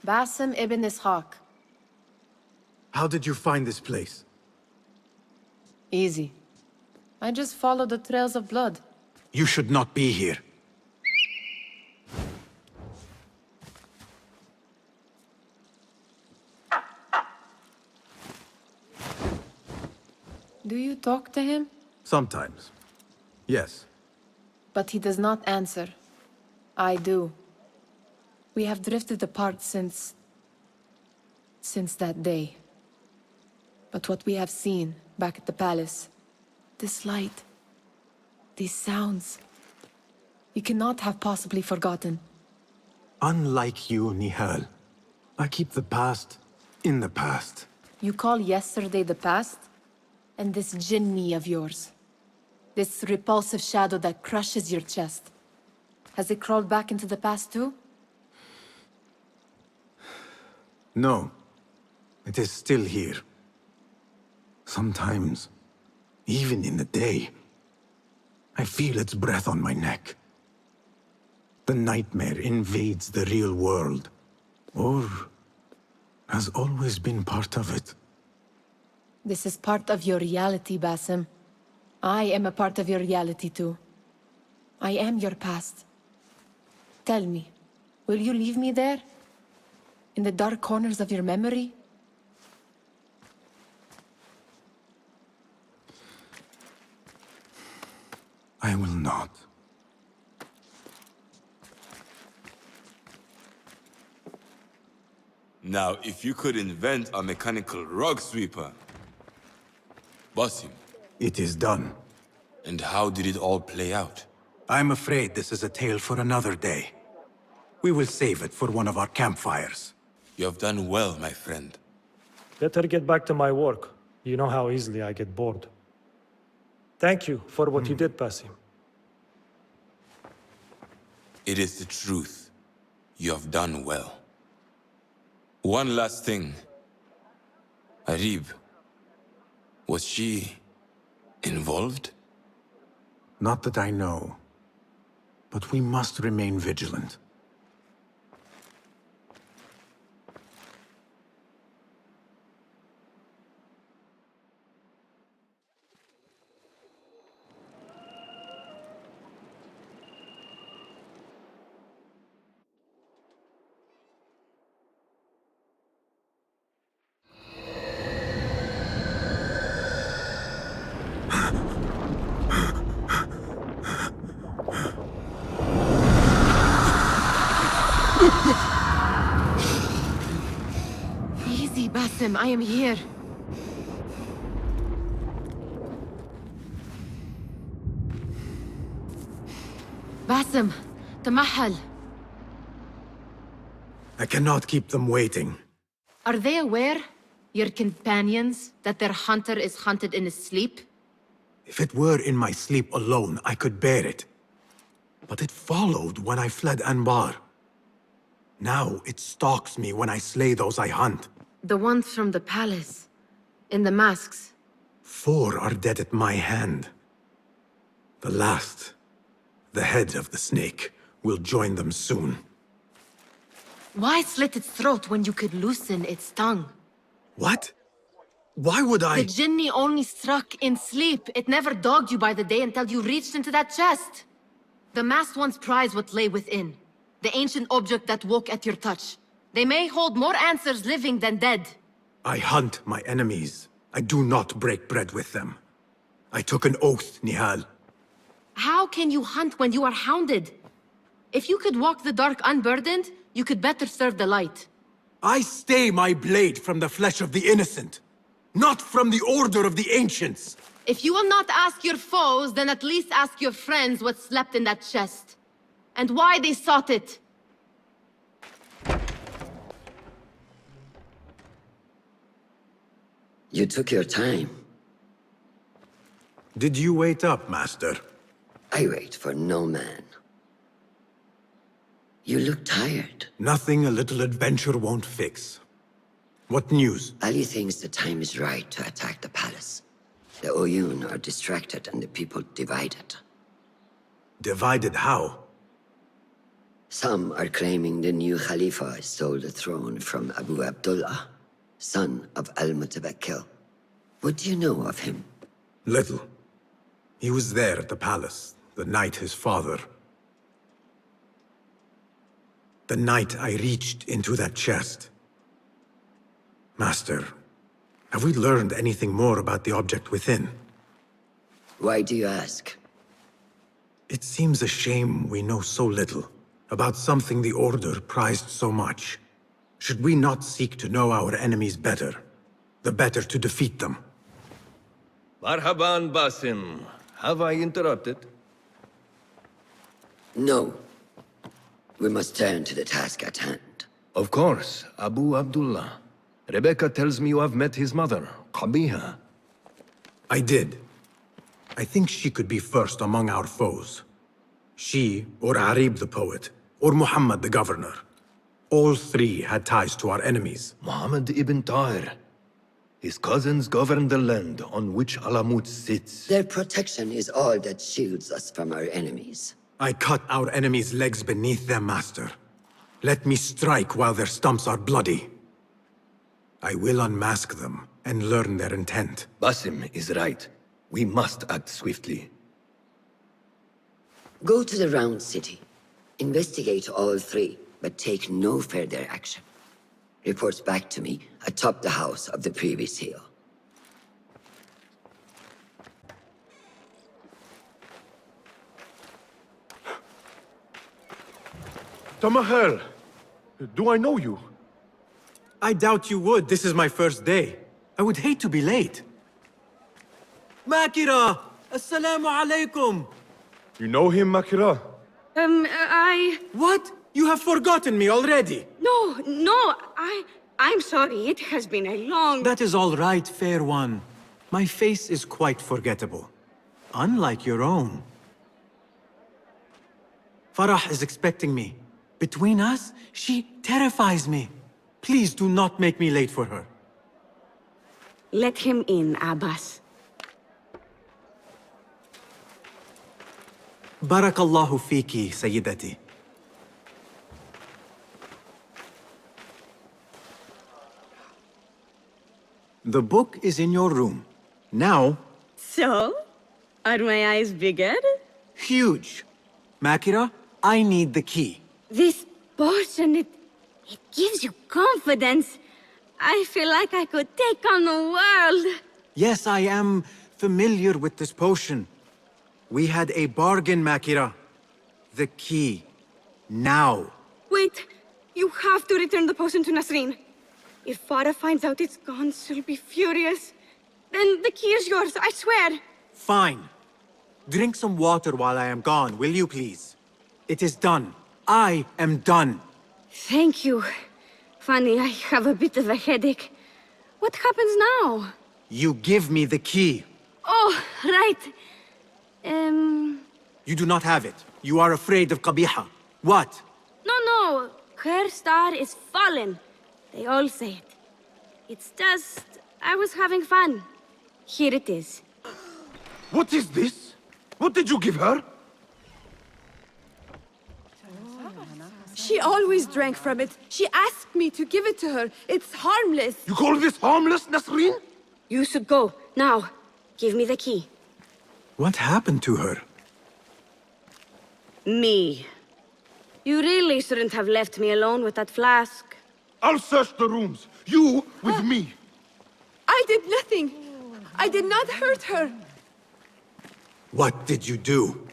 Basim Ibn Ishaq. How did you find this place? Easy. I just followed the trails of blood. You should not be here. Do you talk to him? Sometimes. Yes. But he does not answer. I do. We have drifted apart since that day. But what we have seen back at the palace, this light, these sounds, you cannot have possibly forgotten. Unlike you, Nihal, I keep the past in the past. You call yesterday the past? And this jinni of yours, this repulsive shadow that crushes your chest, has it crawled back into the past too? No. It is still here. Sometimes, even in the day, I feel its breath on my neck. The nightmare invades the real world, or has always been part of it. This is part of your reality, Basim. I am a part of your reality too. I am your past. Tell me, will you leave me there? In the dark corners of your memory? I will not. Now, if you could invent a mechanical rug sweeper. Basim. It is done. And how did it all play out? I'm afraid this is a tale for another day. We will save it for one of our campfires. You have done well, my friend. Better get back to my work. You know how easily I get bored. Thank you for what you did, Basim. It is the truth. You have done well. One last thing. Arib. Was she involved? Not that I know. But we must remain vigilant. Basim, I am here. Basim, Tamahal. I cannot keep them waiting. Are they aware, your companions, that their hunter is hunted in his sleep? If it were in my sleep alone, I could bear it. But it followed when I fled Anbar. Now it stalks me when I slay those I hunt. The ones from the palace, in the masks. 4 are dead at my hand. The last, the head of the snake, will join them soon. Why slit its throat when you could loosen its tongue? What? Why would I? The Jinni only struck in sleep. It never dogged you by the day until you reached into that chest. The masked ones prize what lay within. The ancient object that woke at your touch. They may hold more answers living than dead. I hunt my enemies. I do not break bread with them. I took an oath, Nihal. How can you hunt when you are hounded? If you could walk the dark unburdened, you could better serve the light. I stay my blade from the flesh of the innocent, not from the order of the ancients. If you will not ask your foes, then at least ask your friends what slept in that chest. And why they sought it. You took your time. Did you wait up, Master? I wait for no man. You look tired. Nothing a little adventure won't fix. What news? Ali thinks the time is right to attack the palace. The Oyun are distracted and the people divided. Divided how? Some are claiming the new Khalifa stole the throne from Abu Abdullah, son of Al-Mutawakkil. What do you know of him? Little. He was there at the palace, the night his father... The night I reached into that chest. Master, have we learned anything more about the object within? Why do you ask? It seems a shame we know so little about something the Order prized so much. Should we not seek to know our enemies better, the better to defeat them? Marhaban, Basim. Have I interrupted? No. We must turn to the task at hand. Of course, Abu Abdullah. Rebecca tells me you have met his mother, Qabiha. I did. I think she could be first among our foes. She, or Arib the poet, or Muhammad the governor. All 3 had ties to our enemies. Muhammad ibn Tahir. His cousins govern the land on which Alamut sits. Their protection is all that shields us from our enemies. I cut our enemies' legs beneath them, Master. Let me strike while their stumps are bloody. I will unmask them and learn their intent. Basim is right. We must act swiftly. Go to the Round City. Investigate all 3, but take no further action. Reports back to me atop the house of the previous hill. Tamahal, do I know you? I doubt you would. This is my first day. I would hate to be late. Makira! Assalamu alaikum! You know him, Makira? What? You have forgotten me already! No, I'm sorry. It has been a long... That is all right, fair one. My face is quite forgettable. Unlike your own. Farah is expecting me. Between us, she terrifies me. Please do not make me late for her. Let him in, Abbas. Barakallahu fiki, Sayyidati. The book is in your room. Now... So? Are my eyes bigger? Huge. Makira, I need the key. This potion, it gives you confidence. I feel like I could take on the world. Yes, I am familiar with this potion. We had a bargain, Makira. The key. Now. Wait, you have to return the potion to Nasreen. If Farah finds out it's gone, she'll be furious. Then the key is yours, I swear. Fine. Drink some water while I am gone, will you please? It is done. I am done. Thank you. Funny, I have a bit of a headache. What happens now? You give me the key. Oh, right. You do not have it. You are afraid of Qabiha. What? No. Her star is fallen. They all say it. It's just... I was having fun. Here it is. What is this? What did you give her? She always drank from it. She asked me to give it to her. It's harmless. You call this harmless, Nasreen? You should go. Now, give me the key. What happened to her? Me. You really shouldn't have left me alone with that flask. I'll search the rooms. You with me. I did nothing. I did not hurt her. What did you do?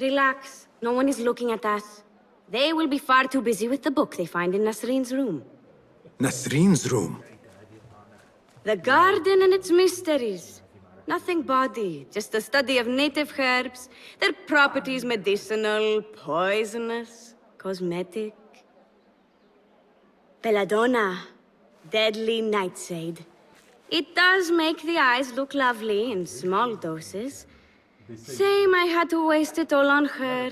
Relax. No one is looking at us. They will be far too busy with the book they find in Nasreen's room. Nasreen's room? The garden and its mysteries. Nothing bawdy, just a study of native herbs, their properties medicinal, poisonous, cosmetic. Belladonna, deadly nightshade. It does make the eyes look lovely in small doses. Shame I had to waste it all on her.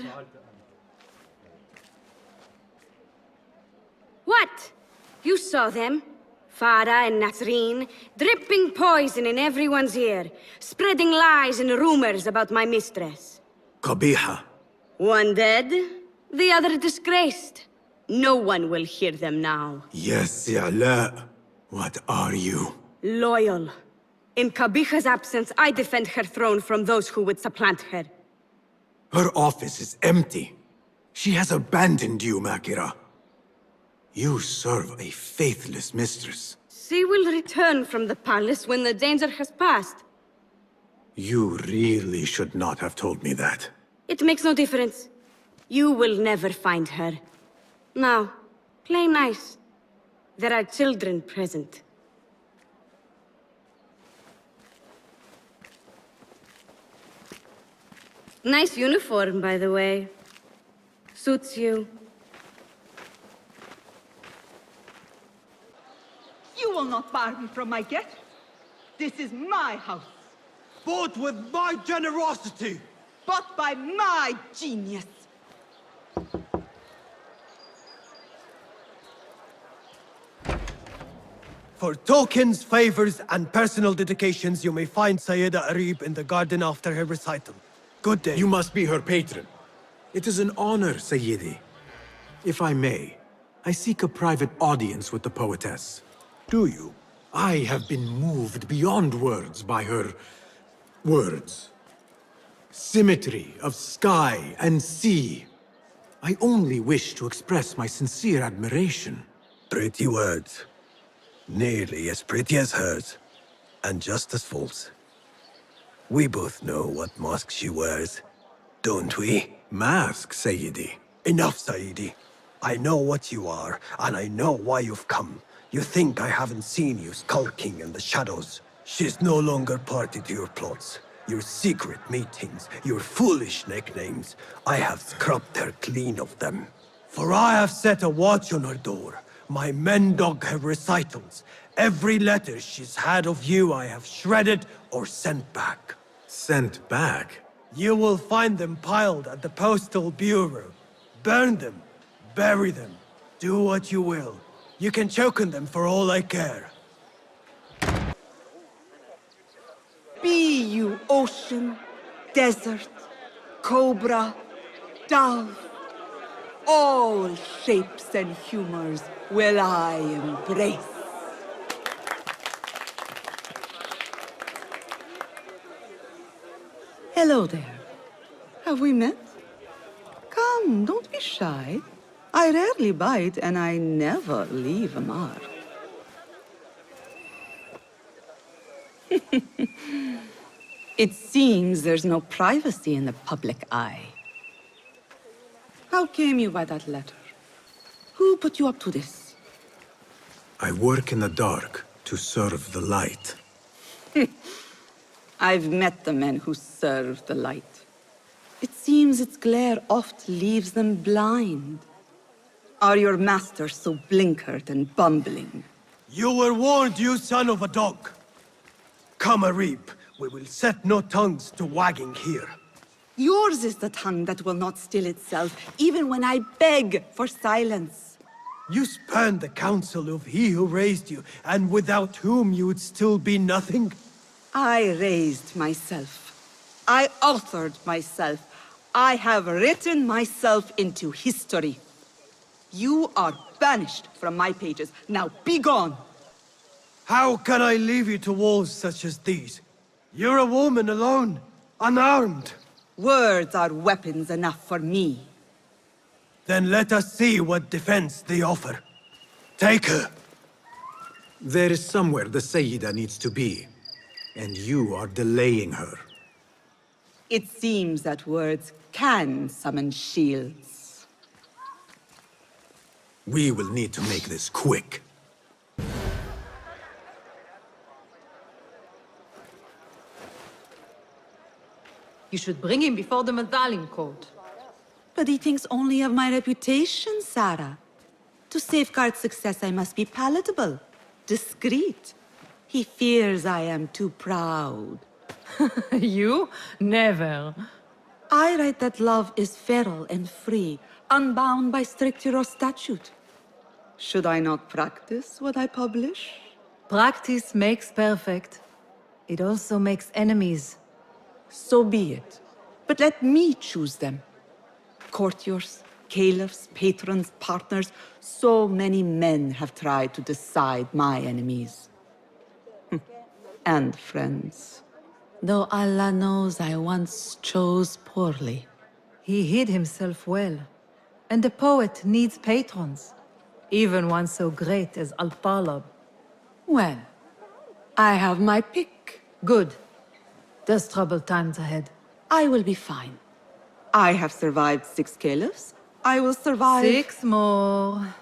What? You saw them? Farah and Nasreen, dripping poison in everyone's ear, spreading lies and rumors about my mistress. Qabiha. One dead, the other disgraced. No one will hear them now. Yes, I'La. What are you? Loyal. In Qabiha's absence, I defend her throne from those who would supplant her. Her office is empty. She has abandoned you, Makira. You serve a faithless mistress. She will return from the palace when the danger has passed. You really should not have told me that. It makes no difference. You will never find her. Now, play nice. There are children present. Nice uniform, by the way. Suits you. You will not bar me from my get. This is my house. Bought with my generosity. Bought by my genius. For tokens, favors, and personal dedications, you may find Sayyida Arib in the garden after her recital. Good day. You must be her patron. It is an honor, Sayyidi. If I may, I seek a private audience with the poetess. Do you? I have been moved beyond words by her... words. Symmetry of sky and sea. I only wish to express my sincere admiration. Pretty words. Nearly as pretty as hers. And just as false. We both know what mask she wears, don't we? Mask, Sayyidi. Enough, Sayyidi. I know what you are, and I know why you've come. You think I haven't seen you skulking in the shadows. She's no longer party to your plots. Your secret meetings, your foolish nicknames. I have scrubbed her clean of them. For I have set a watch on her door. My men dog her recitals. Every letter she's had of you I have shredded or sent back. Sent back? You will find them piled at the Postal Bureau. Burn them. Bury them. Do what you will. You can choke on them for all I care. Be you ocean, desert, cobra, dove. All shapes and humors will I embrace. Hello there. Have we met? Come, don't be shy. I rarely bite and I never leave a mark. It seems there's no privacy in the public eye. How came you by that letter? Who put you up to this? I work in the dark to serve the light. I've met the men who serve the light. It seems its glare oft leaves them blind. Are your masters so blinkered and bumbling? You were warned, you son of a dog. Come, Arib. We will set no tongues to wagging here. Yours is the tongue that will not still itself, even when I beg for silence. You spurn the counsel of he who raised you, and without whom you would still be nothing? I raised myself. I authored myself. I have written myself into history. You are banished from my pages. Now be gone! How can I leave you to wolves such as these? You're a woman alone, unarmed. Words are weapons enough for me. Then let us see what defense they offer. Take her. There is somewhere the Sayyida needs to be, and you are delaying her. It seems that words can summon shields. We will need to make this quick. You should bring him before the Medallion Court. But he thinks only of my reputation, Sarah. To safeguard success, I must be palatable, discreet. He fears I am too proud. You? Never. I write that love is feral and free, unbound by stricture or statute. Should I not practice what I publish? Practice makes perfect. It also makes enemies. So be it. But let me choose them. Courtiers, caliphs, patrons, partners, so many men have tried to decide my enemies. And friends. Though Allah knows I once chose poorly. He hid himself well. And the poet needs patrons. Even one so great as Al-Talab. Well, I have my pick. Good. There's troubled times ahead. I will be fine. I have survived 6 caliphs. I will survive... 6 more.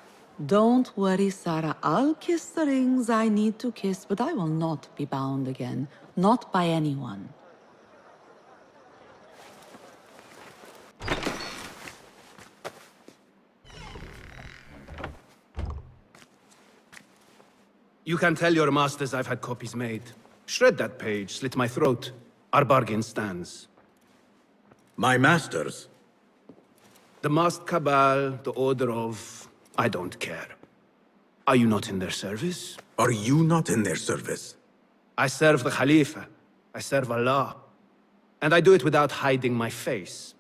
Don't worry, Sarah. I'll kiss the rings I need to kiss, but I will not be bound again. Not by anyone. You can tell your masters I've had copies made. Shred that page, slit my throat. Our bargain stands. My masters? The masked cabal, the order of... I don't care. Are you not in their service? Are you not in their service? I serve the Khalifa. I serve Allah. And I do it without hiding my face.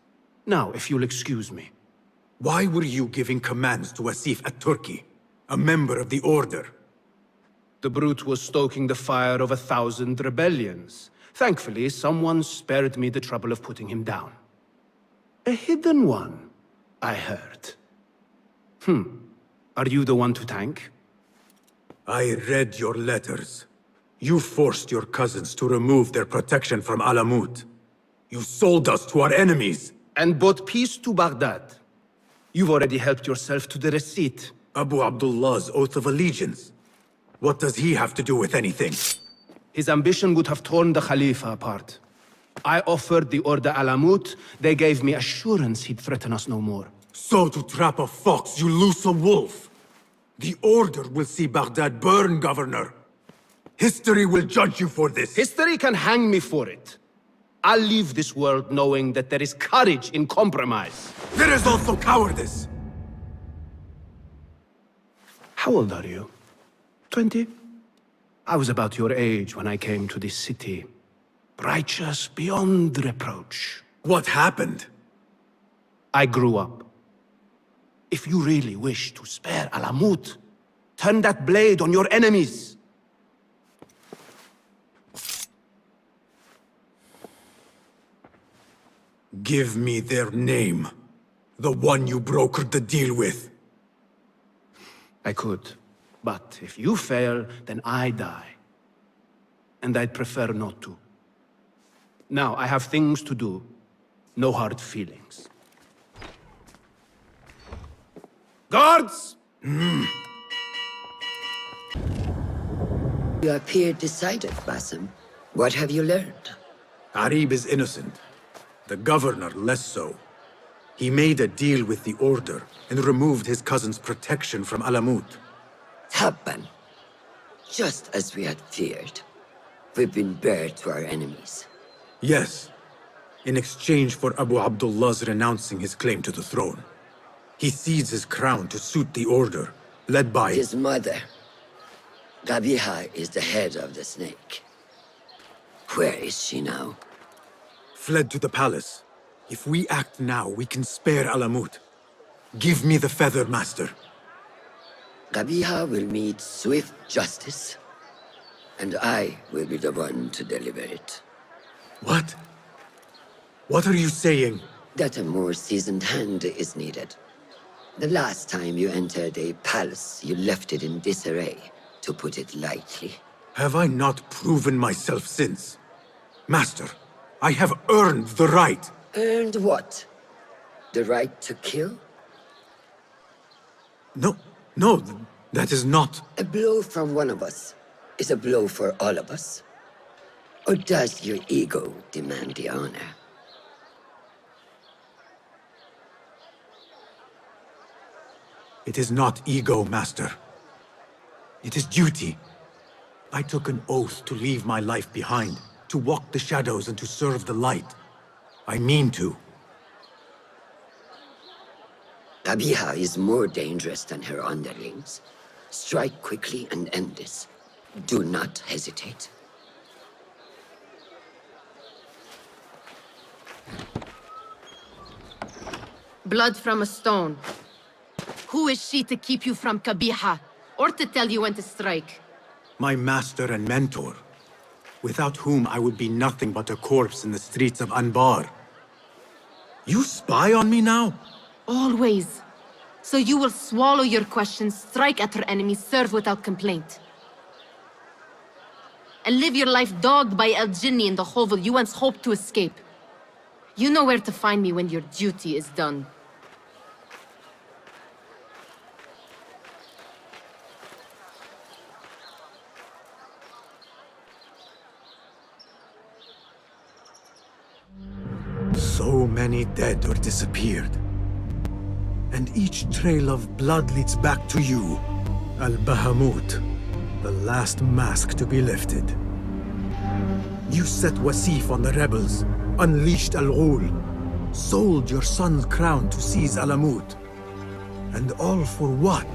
Now, if you'll excuse me. Why were you giving commands to Asif at-Turki, a member of the Order? The brute was stoking the fire of 1,000 rebellions. Thankfully, someone spared me the trouble of putting him down. A hidden one, I heard. Are you the one to thank? I read your letters. You forced your cousins to remove their protection from Alamut. You sold us to our enemies. And brought peace to Baghdad. You've already helped yourself to the receipt. Abu Abdullah's oath of allegiance. What does he have to do with anything? His ambition would have torn the Khalifa apart. I offered the Order Alamut. They gave me assurance he'd threaten us no more. So to trap a fox, you loose a wolf. The Order will see Baghdad burn, Governor. History will judge you for this. History can hang me for it. I'll leave this world knowing that there is courage in compromise. There is also cowardice. How old are you? 20? I was about your age when I came to this city. Righteous beyond reproach. What happened? I grew up. If you really wish to spare Alamut, turn that blade on your enemies. Give me their name. The one you brokered the deal with. I could. But if you fail, then I die. And I'd prefer not to. Now, I have things to do. No hard feelings. Guards! You appear decided, Basim. What have you learned? Arib is innocent. The governor less so. He made a deal with the Order and removed his cousin's protection from Alamut. Tabban. Just as we had feared. We've been bared to our enemies. Yes, in exchange for Abu Abdullah's renouncing his claim to the throne. He cedes his crown to suit the Order, led by his mother. Gabiha is the head of the snake. Where is she now? Fled to the palace. If we act now, we can spare Alamut. Give me the feather, Master. Gabiha will meet swift justice, and I will be the one to deliver it. What? What are you saying? That a more seasoned hand is needed. The last time you entered a palace, you left it in disarray, to put it lightly. Have I not proven myself since? Master, I have earned the right. Earned what? The right to kill? No, that is not... A blow from one of us is a blow for all of us. Or does your ego demand the honor? It is not ego, Master. It is duty. I took an oath to leave my life behind, to walk the shadows and to serve the light. I mean to. Gabiha is more dangerous than her underlings. Strike quickly and end this. Do not hesitate. Blood from a stone. Who is she to keep you from Kabiha, or to tell you when to strike? My master and mentor, without whom I would be nothing but a corpse in the streets of Anbar. You spy on me now? Always. So you will swallow your questions, strike at her enemies, serve without complaint. And live your life dogged by El Jinni in the hovel you once hoped to escape. You know where to find me when your duty is done. So many dead or disappeared. And each trail of blood leads back to you, Al-Bahamut, the last mask to be lifted. You set Wasif on the rebels, unleashed Al-Ghul, sold your son's crown to seize Alamut. And all for what?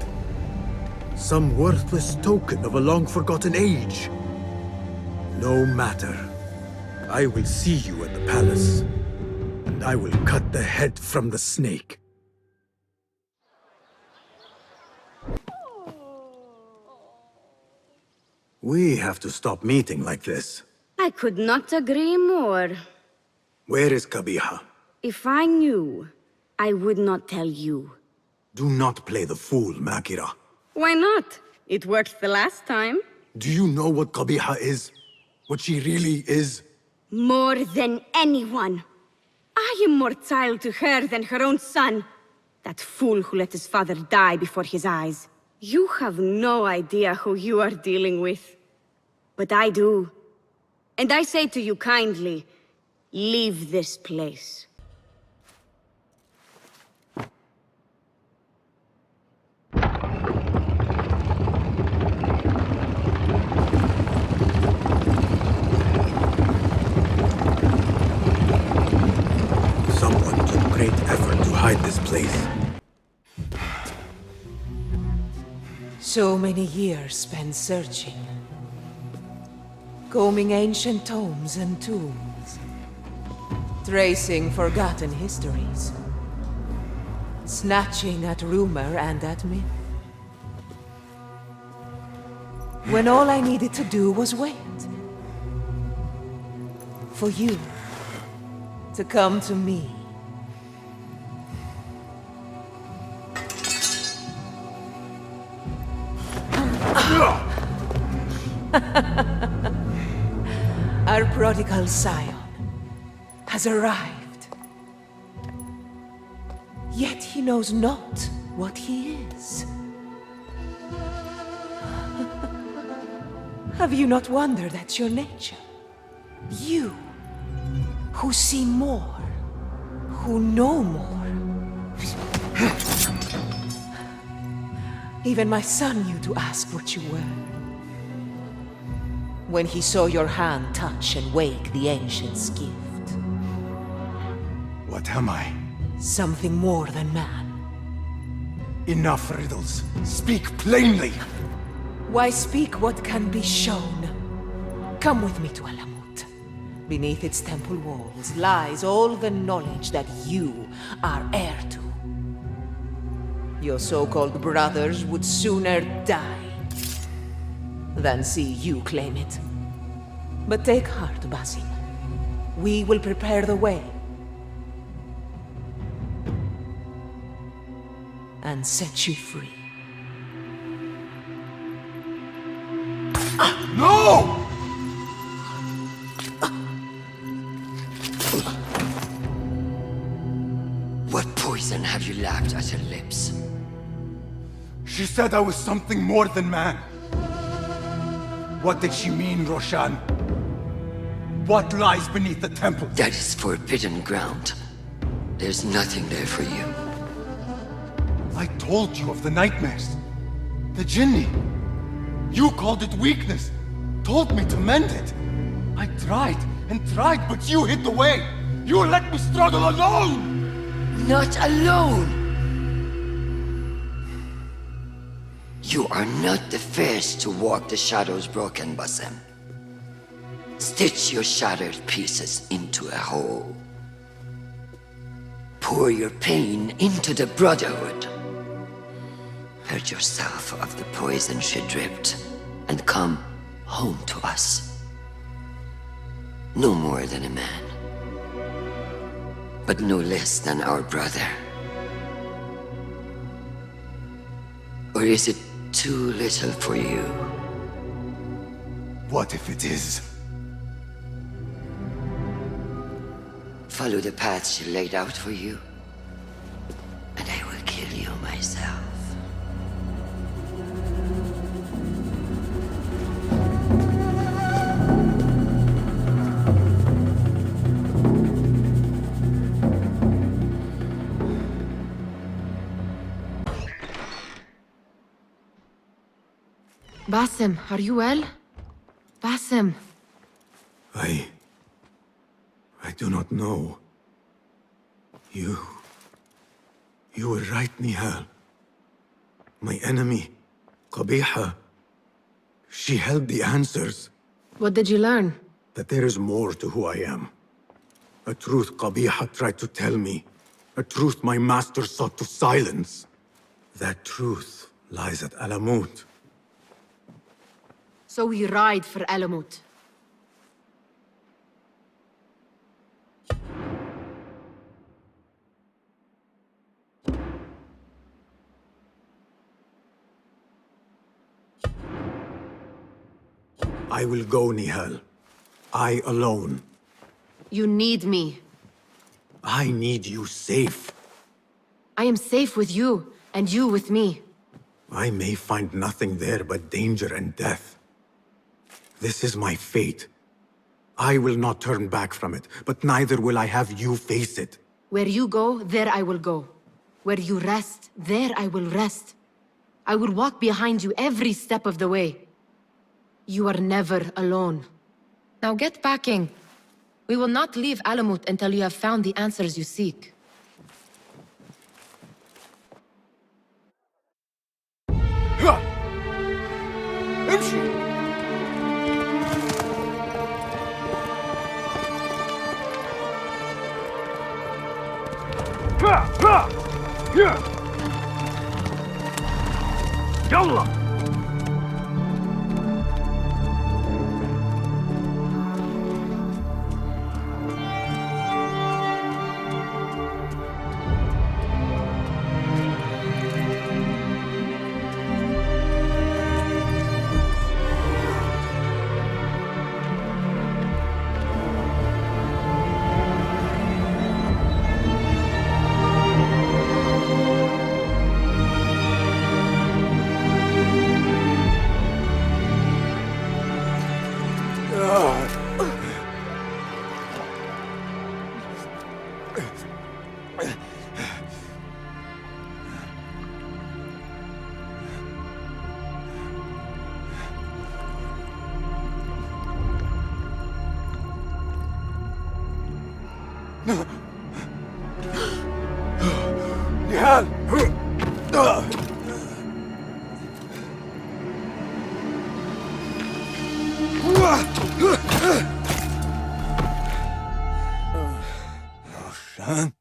Some worthless token of a long-forgotten age. No matter. I will see you at the palace, and I will cut the head from the snake. We have to stop meeting like this. I could not agree more. Where is Kabiha? If I knew, I would not tell you. Do not play the fool, Makira. Why not? It worked the last time. Do you know what Kabiha is? What she really is? More than anyone. I am more child to her than her own son. That fool who let his father die before his eyes. You have no idea who you are dealing with. But I do. And I say to you kindly, leave this place. Someone took great effort to hide this place. So many years spent searching. Combing ancient tomes and tombs. Tracing forgotten histories. Snatching at rumor and at myth. When all I needed to do was wait. For you to come to me. Our prodigal scion has arrived. Yet he knows not what he is. Have you not wondered at your nature? You, who see more, who know more. Even my son knew to ask what you were. When he saw your hand touch and wake the ancient's gift. What am I? Something more than man. Enough riddles. Speak plainly! Why speak what can be shown? Come with me to Alamut. Beneath its temple walls lies all the knowledge that you are heir to. Your so-called brothers would sooner die than see you claim it. But take heart, Basim. We will prepare the way. And set you free. No! What poison have you lapped at her lips? She said I was something more than man. What did she mean, Roshan? What lies beneath the temple? That is forbidden ground. There's nothing there for you. I told you of the nightmares. The jinni. You called it weakness. Told me to mend it. I tried and tried, but you hid the way. You let me struggle alone! Not alone! You are not the first to walk the shadows broken, Basim. Stitch your shattered pieces into a whole. Pour your pain into the Brotherhood. Purge yourself of the poison she dripped, and come home to us. No more than a man, but no less than our brother. Or is it too little for you? What if it is? Follow the path she laid out for you, and I will kill you myself. Basim, are you well? Basim. I do not know. You were right, Nihal. My enemy, Qabiha, she held the answers. What did you learn? That there is more to who I am. A truth Qabiha tried to tell me. A truth my master sought to silence. That truth lies at Alamut. So we ride for Alamut. I will go, Nihal. I alone. You need me. I need you safe. I am safe with you, and you with me. I may find nothing there but danger and death. This is my fate. I will not turn back from it, but neither will I have you face it. Where you go, there I will go. Where you rest, there I will rest. I will walk behind you every step of the way. You are never alone. Now get packing. We will not leave Alamut until you have found the answers you seek. يلا Nihal! Roshan?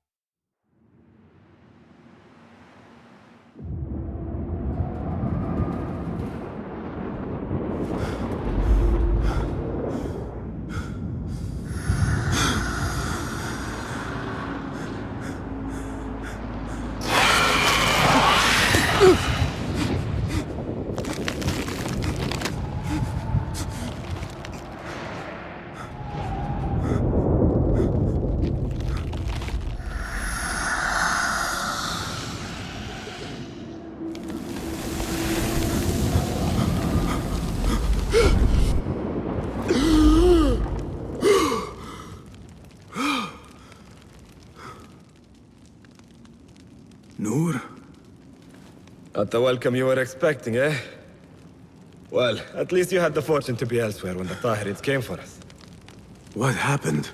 Noor? Not the welcome you were expecting, eh? Well, at least you had the fortune to be elsewhere when the Tahirids came for us. What happened?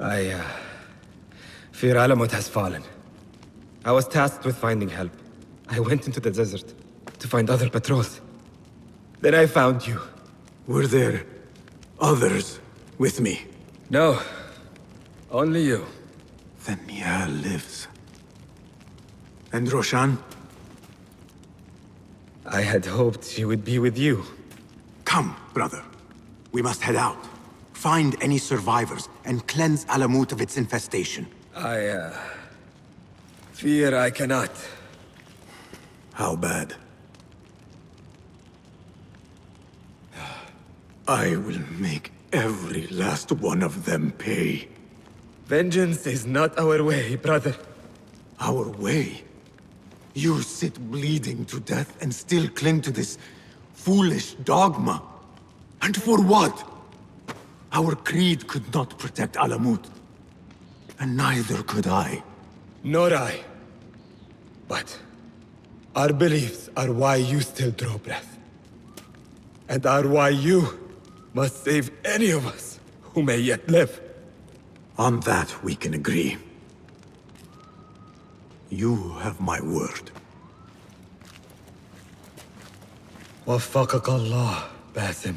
I fear Alamut has fallen. I was tasked with finding help. I went into the desert to find other patrols. Then I found you. Were there others with me? No. Only you. Then Nia lives. And Roshan? I had hoped she would be with you. Come, brother. We must head out. Find any survivors and cleanse Alamut of its infestation. I fear I cannot. How bad? I will make every last one of them pay. Vengeance is not our way, brother. Our way? You sit bleeding to death and still cling to this foolish dogma. And for what? Our creed could not protect Alamut. And neither could I. Nor I. But our beliefs are why you still draw breath. And are why you must save any of us who may yet live. On that we can agree. You have my word. Waffaqak Allah, Basim.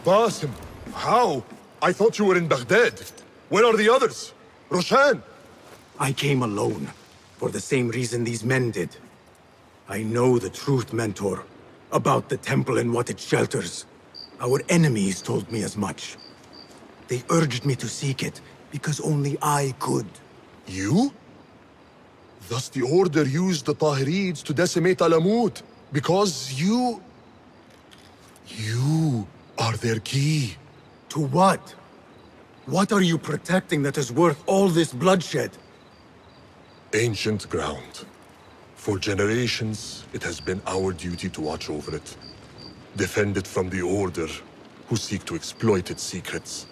Basim, how? I thought you were in Baghdad. Where are the others? Roshan? I came alone, for the same reason these men did. I know the truth, Mentor, about the temple and what it shelters. Our enemies told me as much. They urged me to seek it, because only I could. You? Thus the Order used the Tahirids to decimate Alamut, because you are their key. To what? What are you protecting that is worth all this bloodshed? Ancient ground. For generations, it has been our duty to watch over it. Defend it from the Order, who seek to exploit its secrets.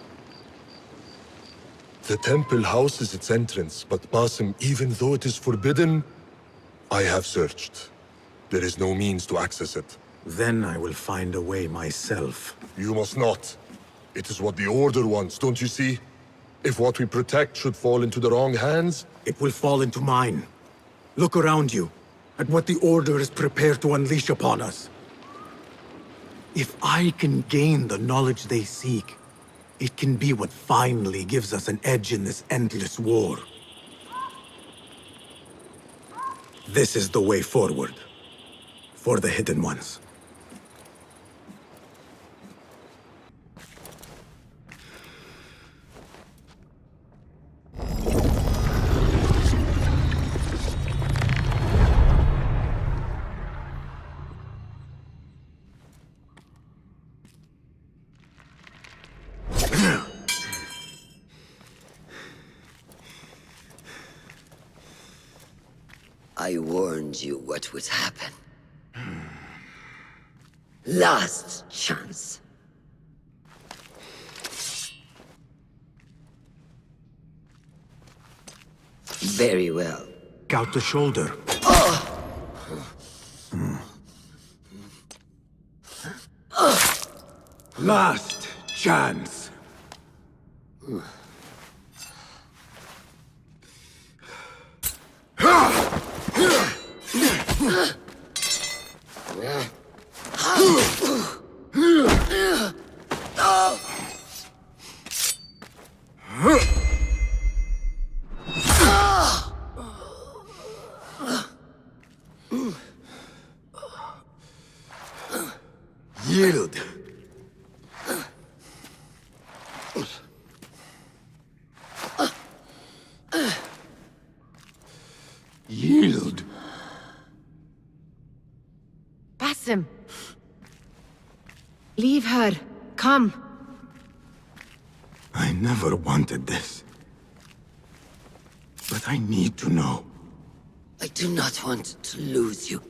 The temple houses its entrance, but Basim, even though it is forbidden, I have searched. There is no means to access it. Then I will find a way myself. You must not. It is what the Order wants, don't you see? If what we protect should fall into the wrong hands... It will fall into mine. Look around you, at what the Order is prepared to unleash upon us. If I can gain the knowledge they seek, it can be what finally gives us an edge in this endless war. This is the way forward. For the Hidden Ones. I warned you what would happen. Last chance. Very well. Out the shoulder. Last chance. Yield. Yield. Basim. Leave her. Come. I never wanted this. But I need to know. I do not want to lose you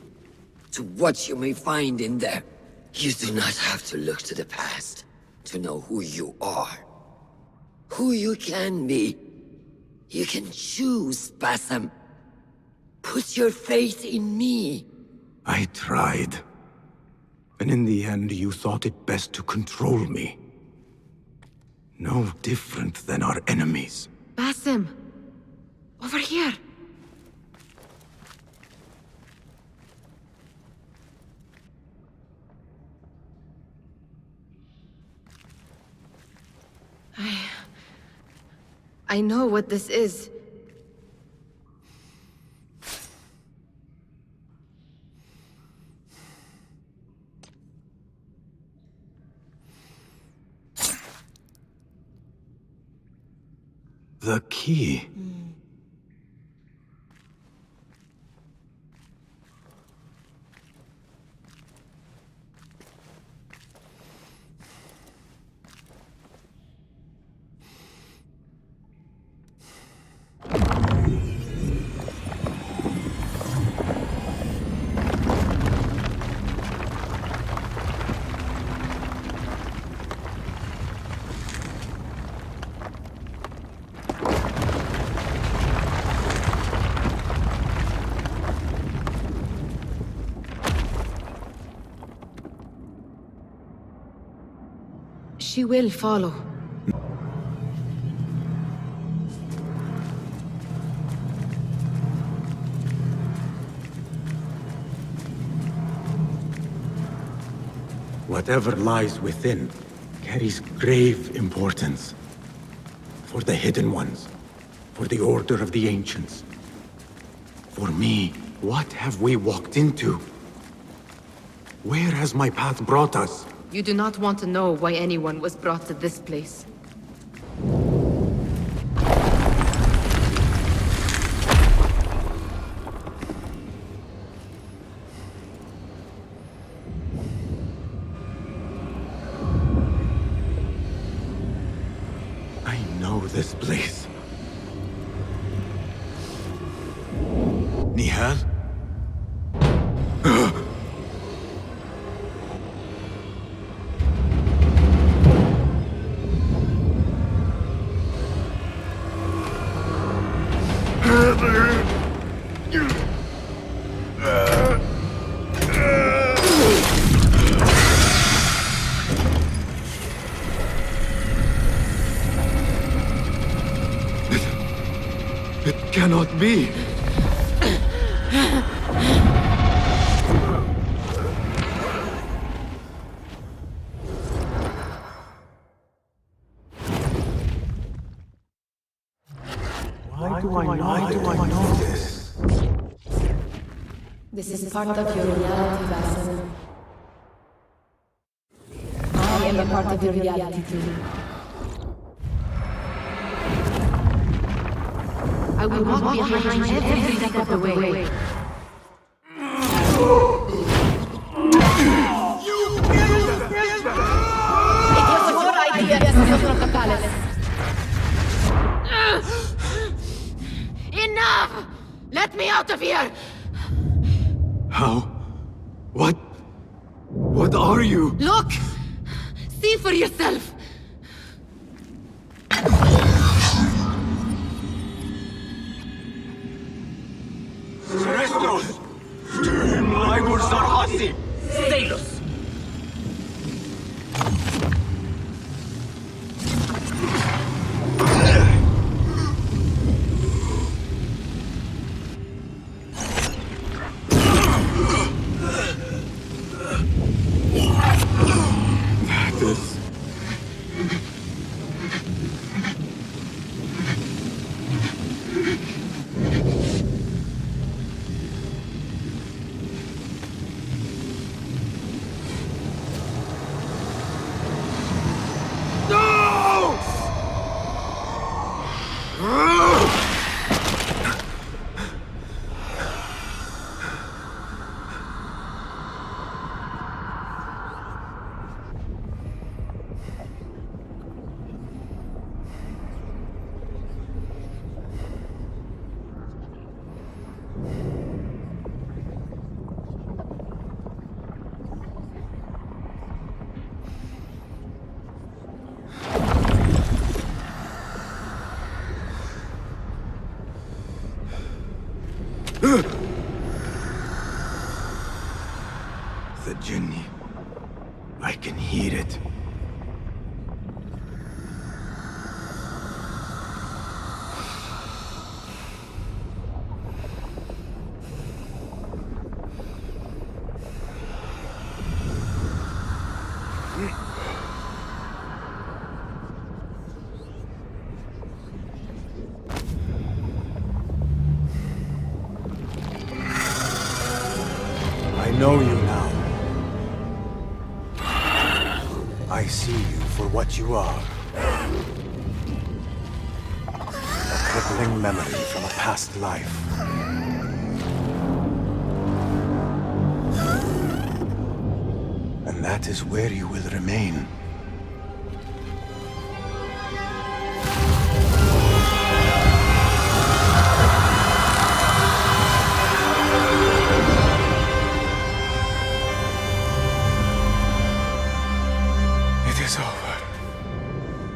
to what you may find in there. You do not have to look to the past to know who you are. Who you can be. You can choose, Basim. Put your faith in me. I tried. And in the end, you thought it best to control me. No different than our enemies. Basim. Over here. I know what this is. The key. She will follow. Whatever lies within carries grave importance. For the hidden ones, for the order of the ancients. For me, what have we walked into? Where has my path brought us? You do not want to know why anyone was brought to this place. I know this place. Nihal? It cannot be. Why do I know this? This is part of your reality, Basim. I am a part of your reality too. I will walk behind you every step of the way. It was your idea to steal from the palace. Enough! Let me out of here! How? What? What are you? Look! See for yourself! Jinni. I can hear it. I know you now. I see you for what you are. A crippling memory from a past life. And that is where you will remain.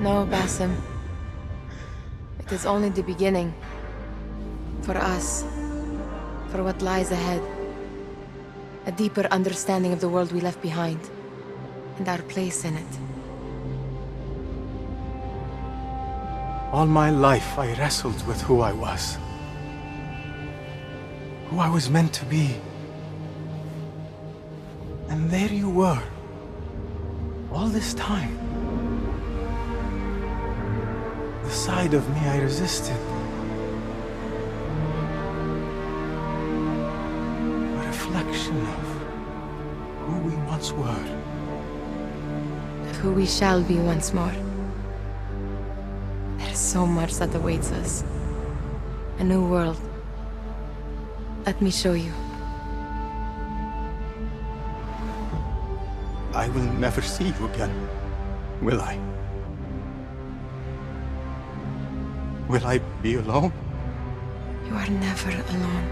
No, Basim. It is only the beginning. For us. For what lies ahead. A deeper understanding of the world we left behind. And our place in it. All my life I wrestled with who I was. Who I was meant to be. And there you were. All this time. The side of me I resisted. A reflection of who we once were. Of who we shall be once more. There is so much that awaits us. A new world. Let me show you. I will never see you again, will I? Will I be alone? You are never alone.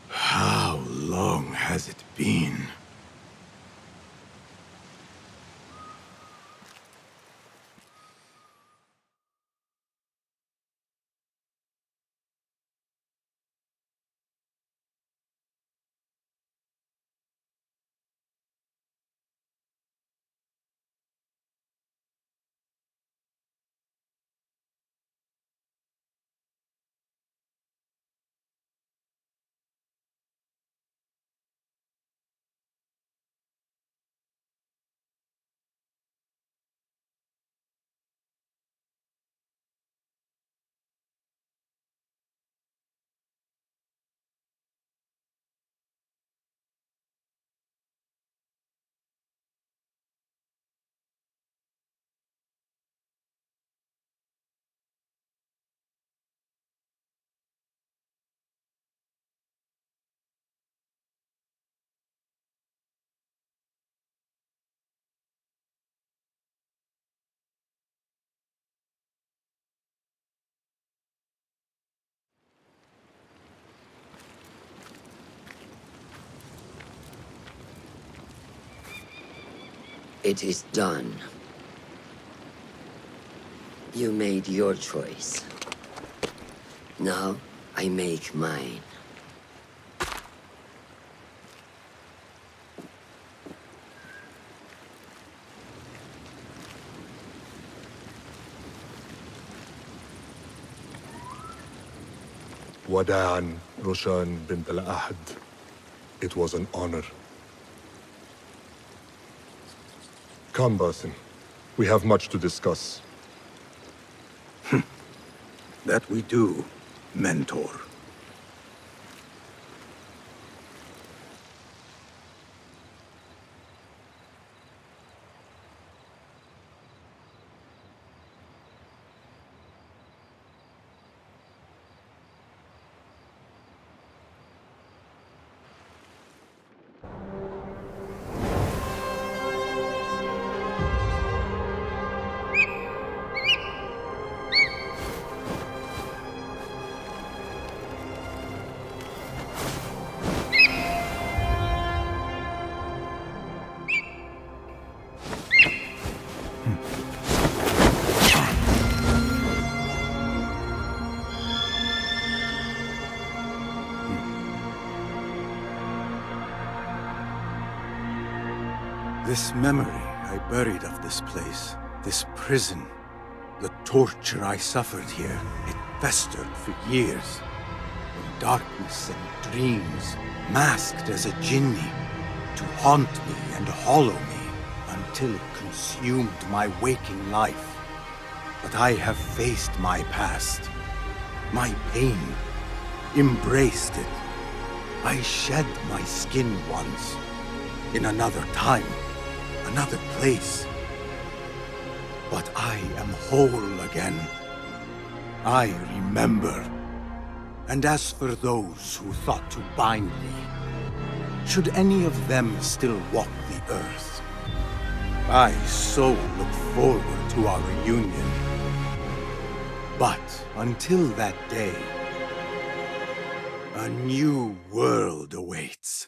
How long has it been? It is done. You made your choice. Now, I make mine. Wada'an, Roshan bint al-Ahad. It was an honor. Come, Basim. We have much to discuss. That we do, Mentor. This memory I buried of this place, this prison, the torture I suffered here, it festered for years. In darkness and dreams, masked as a jinni, to haunt me and hollow me, until it consumed my waking life. But I have faced my past, my pain, embraced it. I shed my skin once, in another time, another place. But I am whole again. I remember. And as for those who thought to bind me, should any of them still walk the earth, I so look forward to our reunion. But until that day, a new world awaits.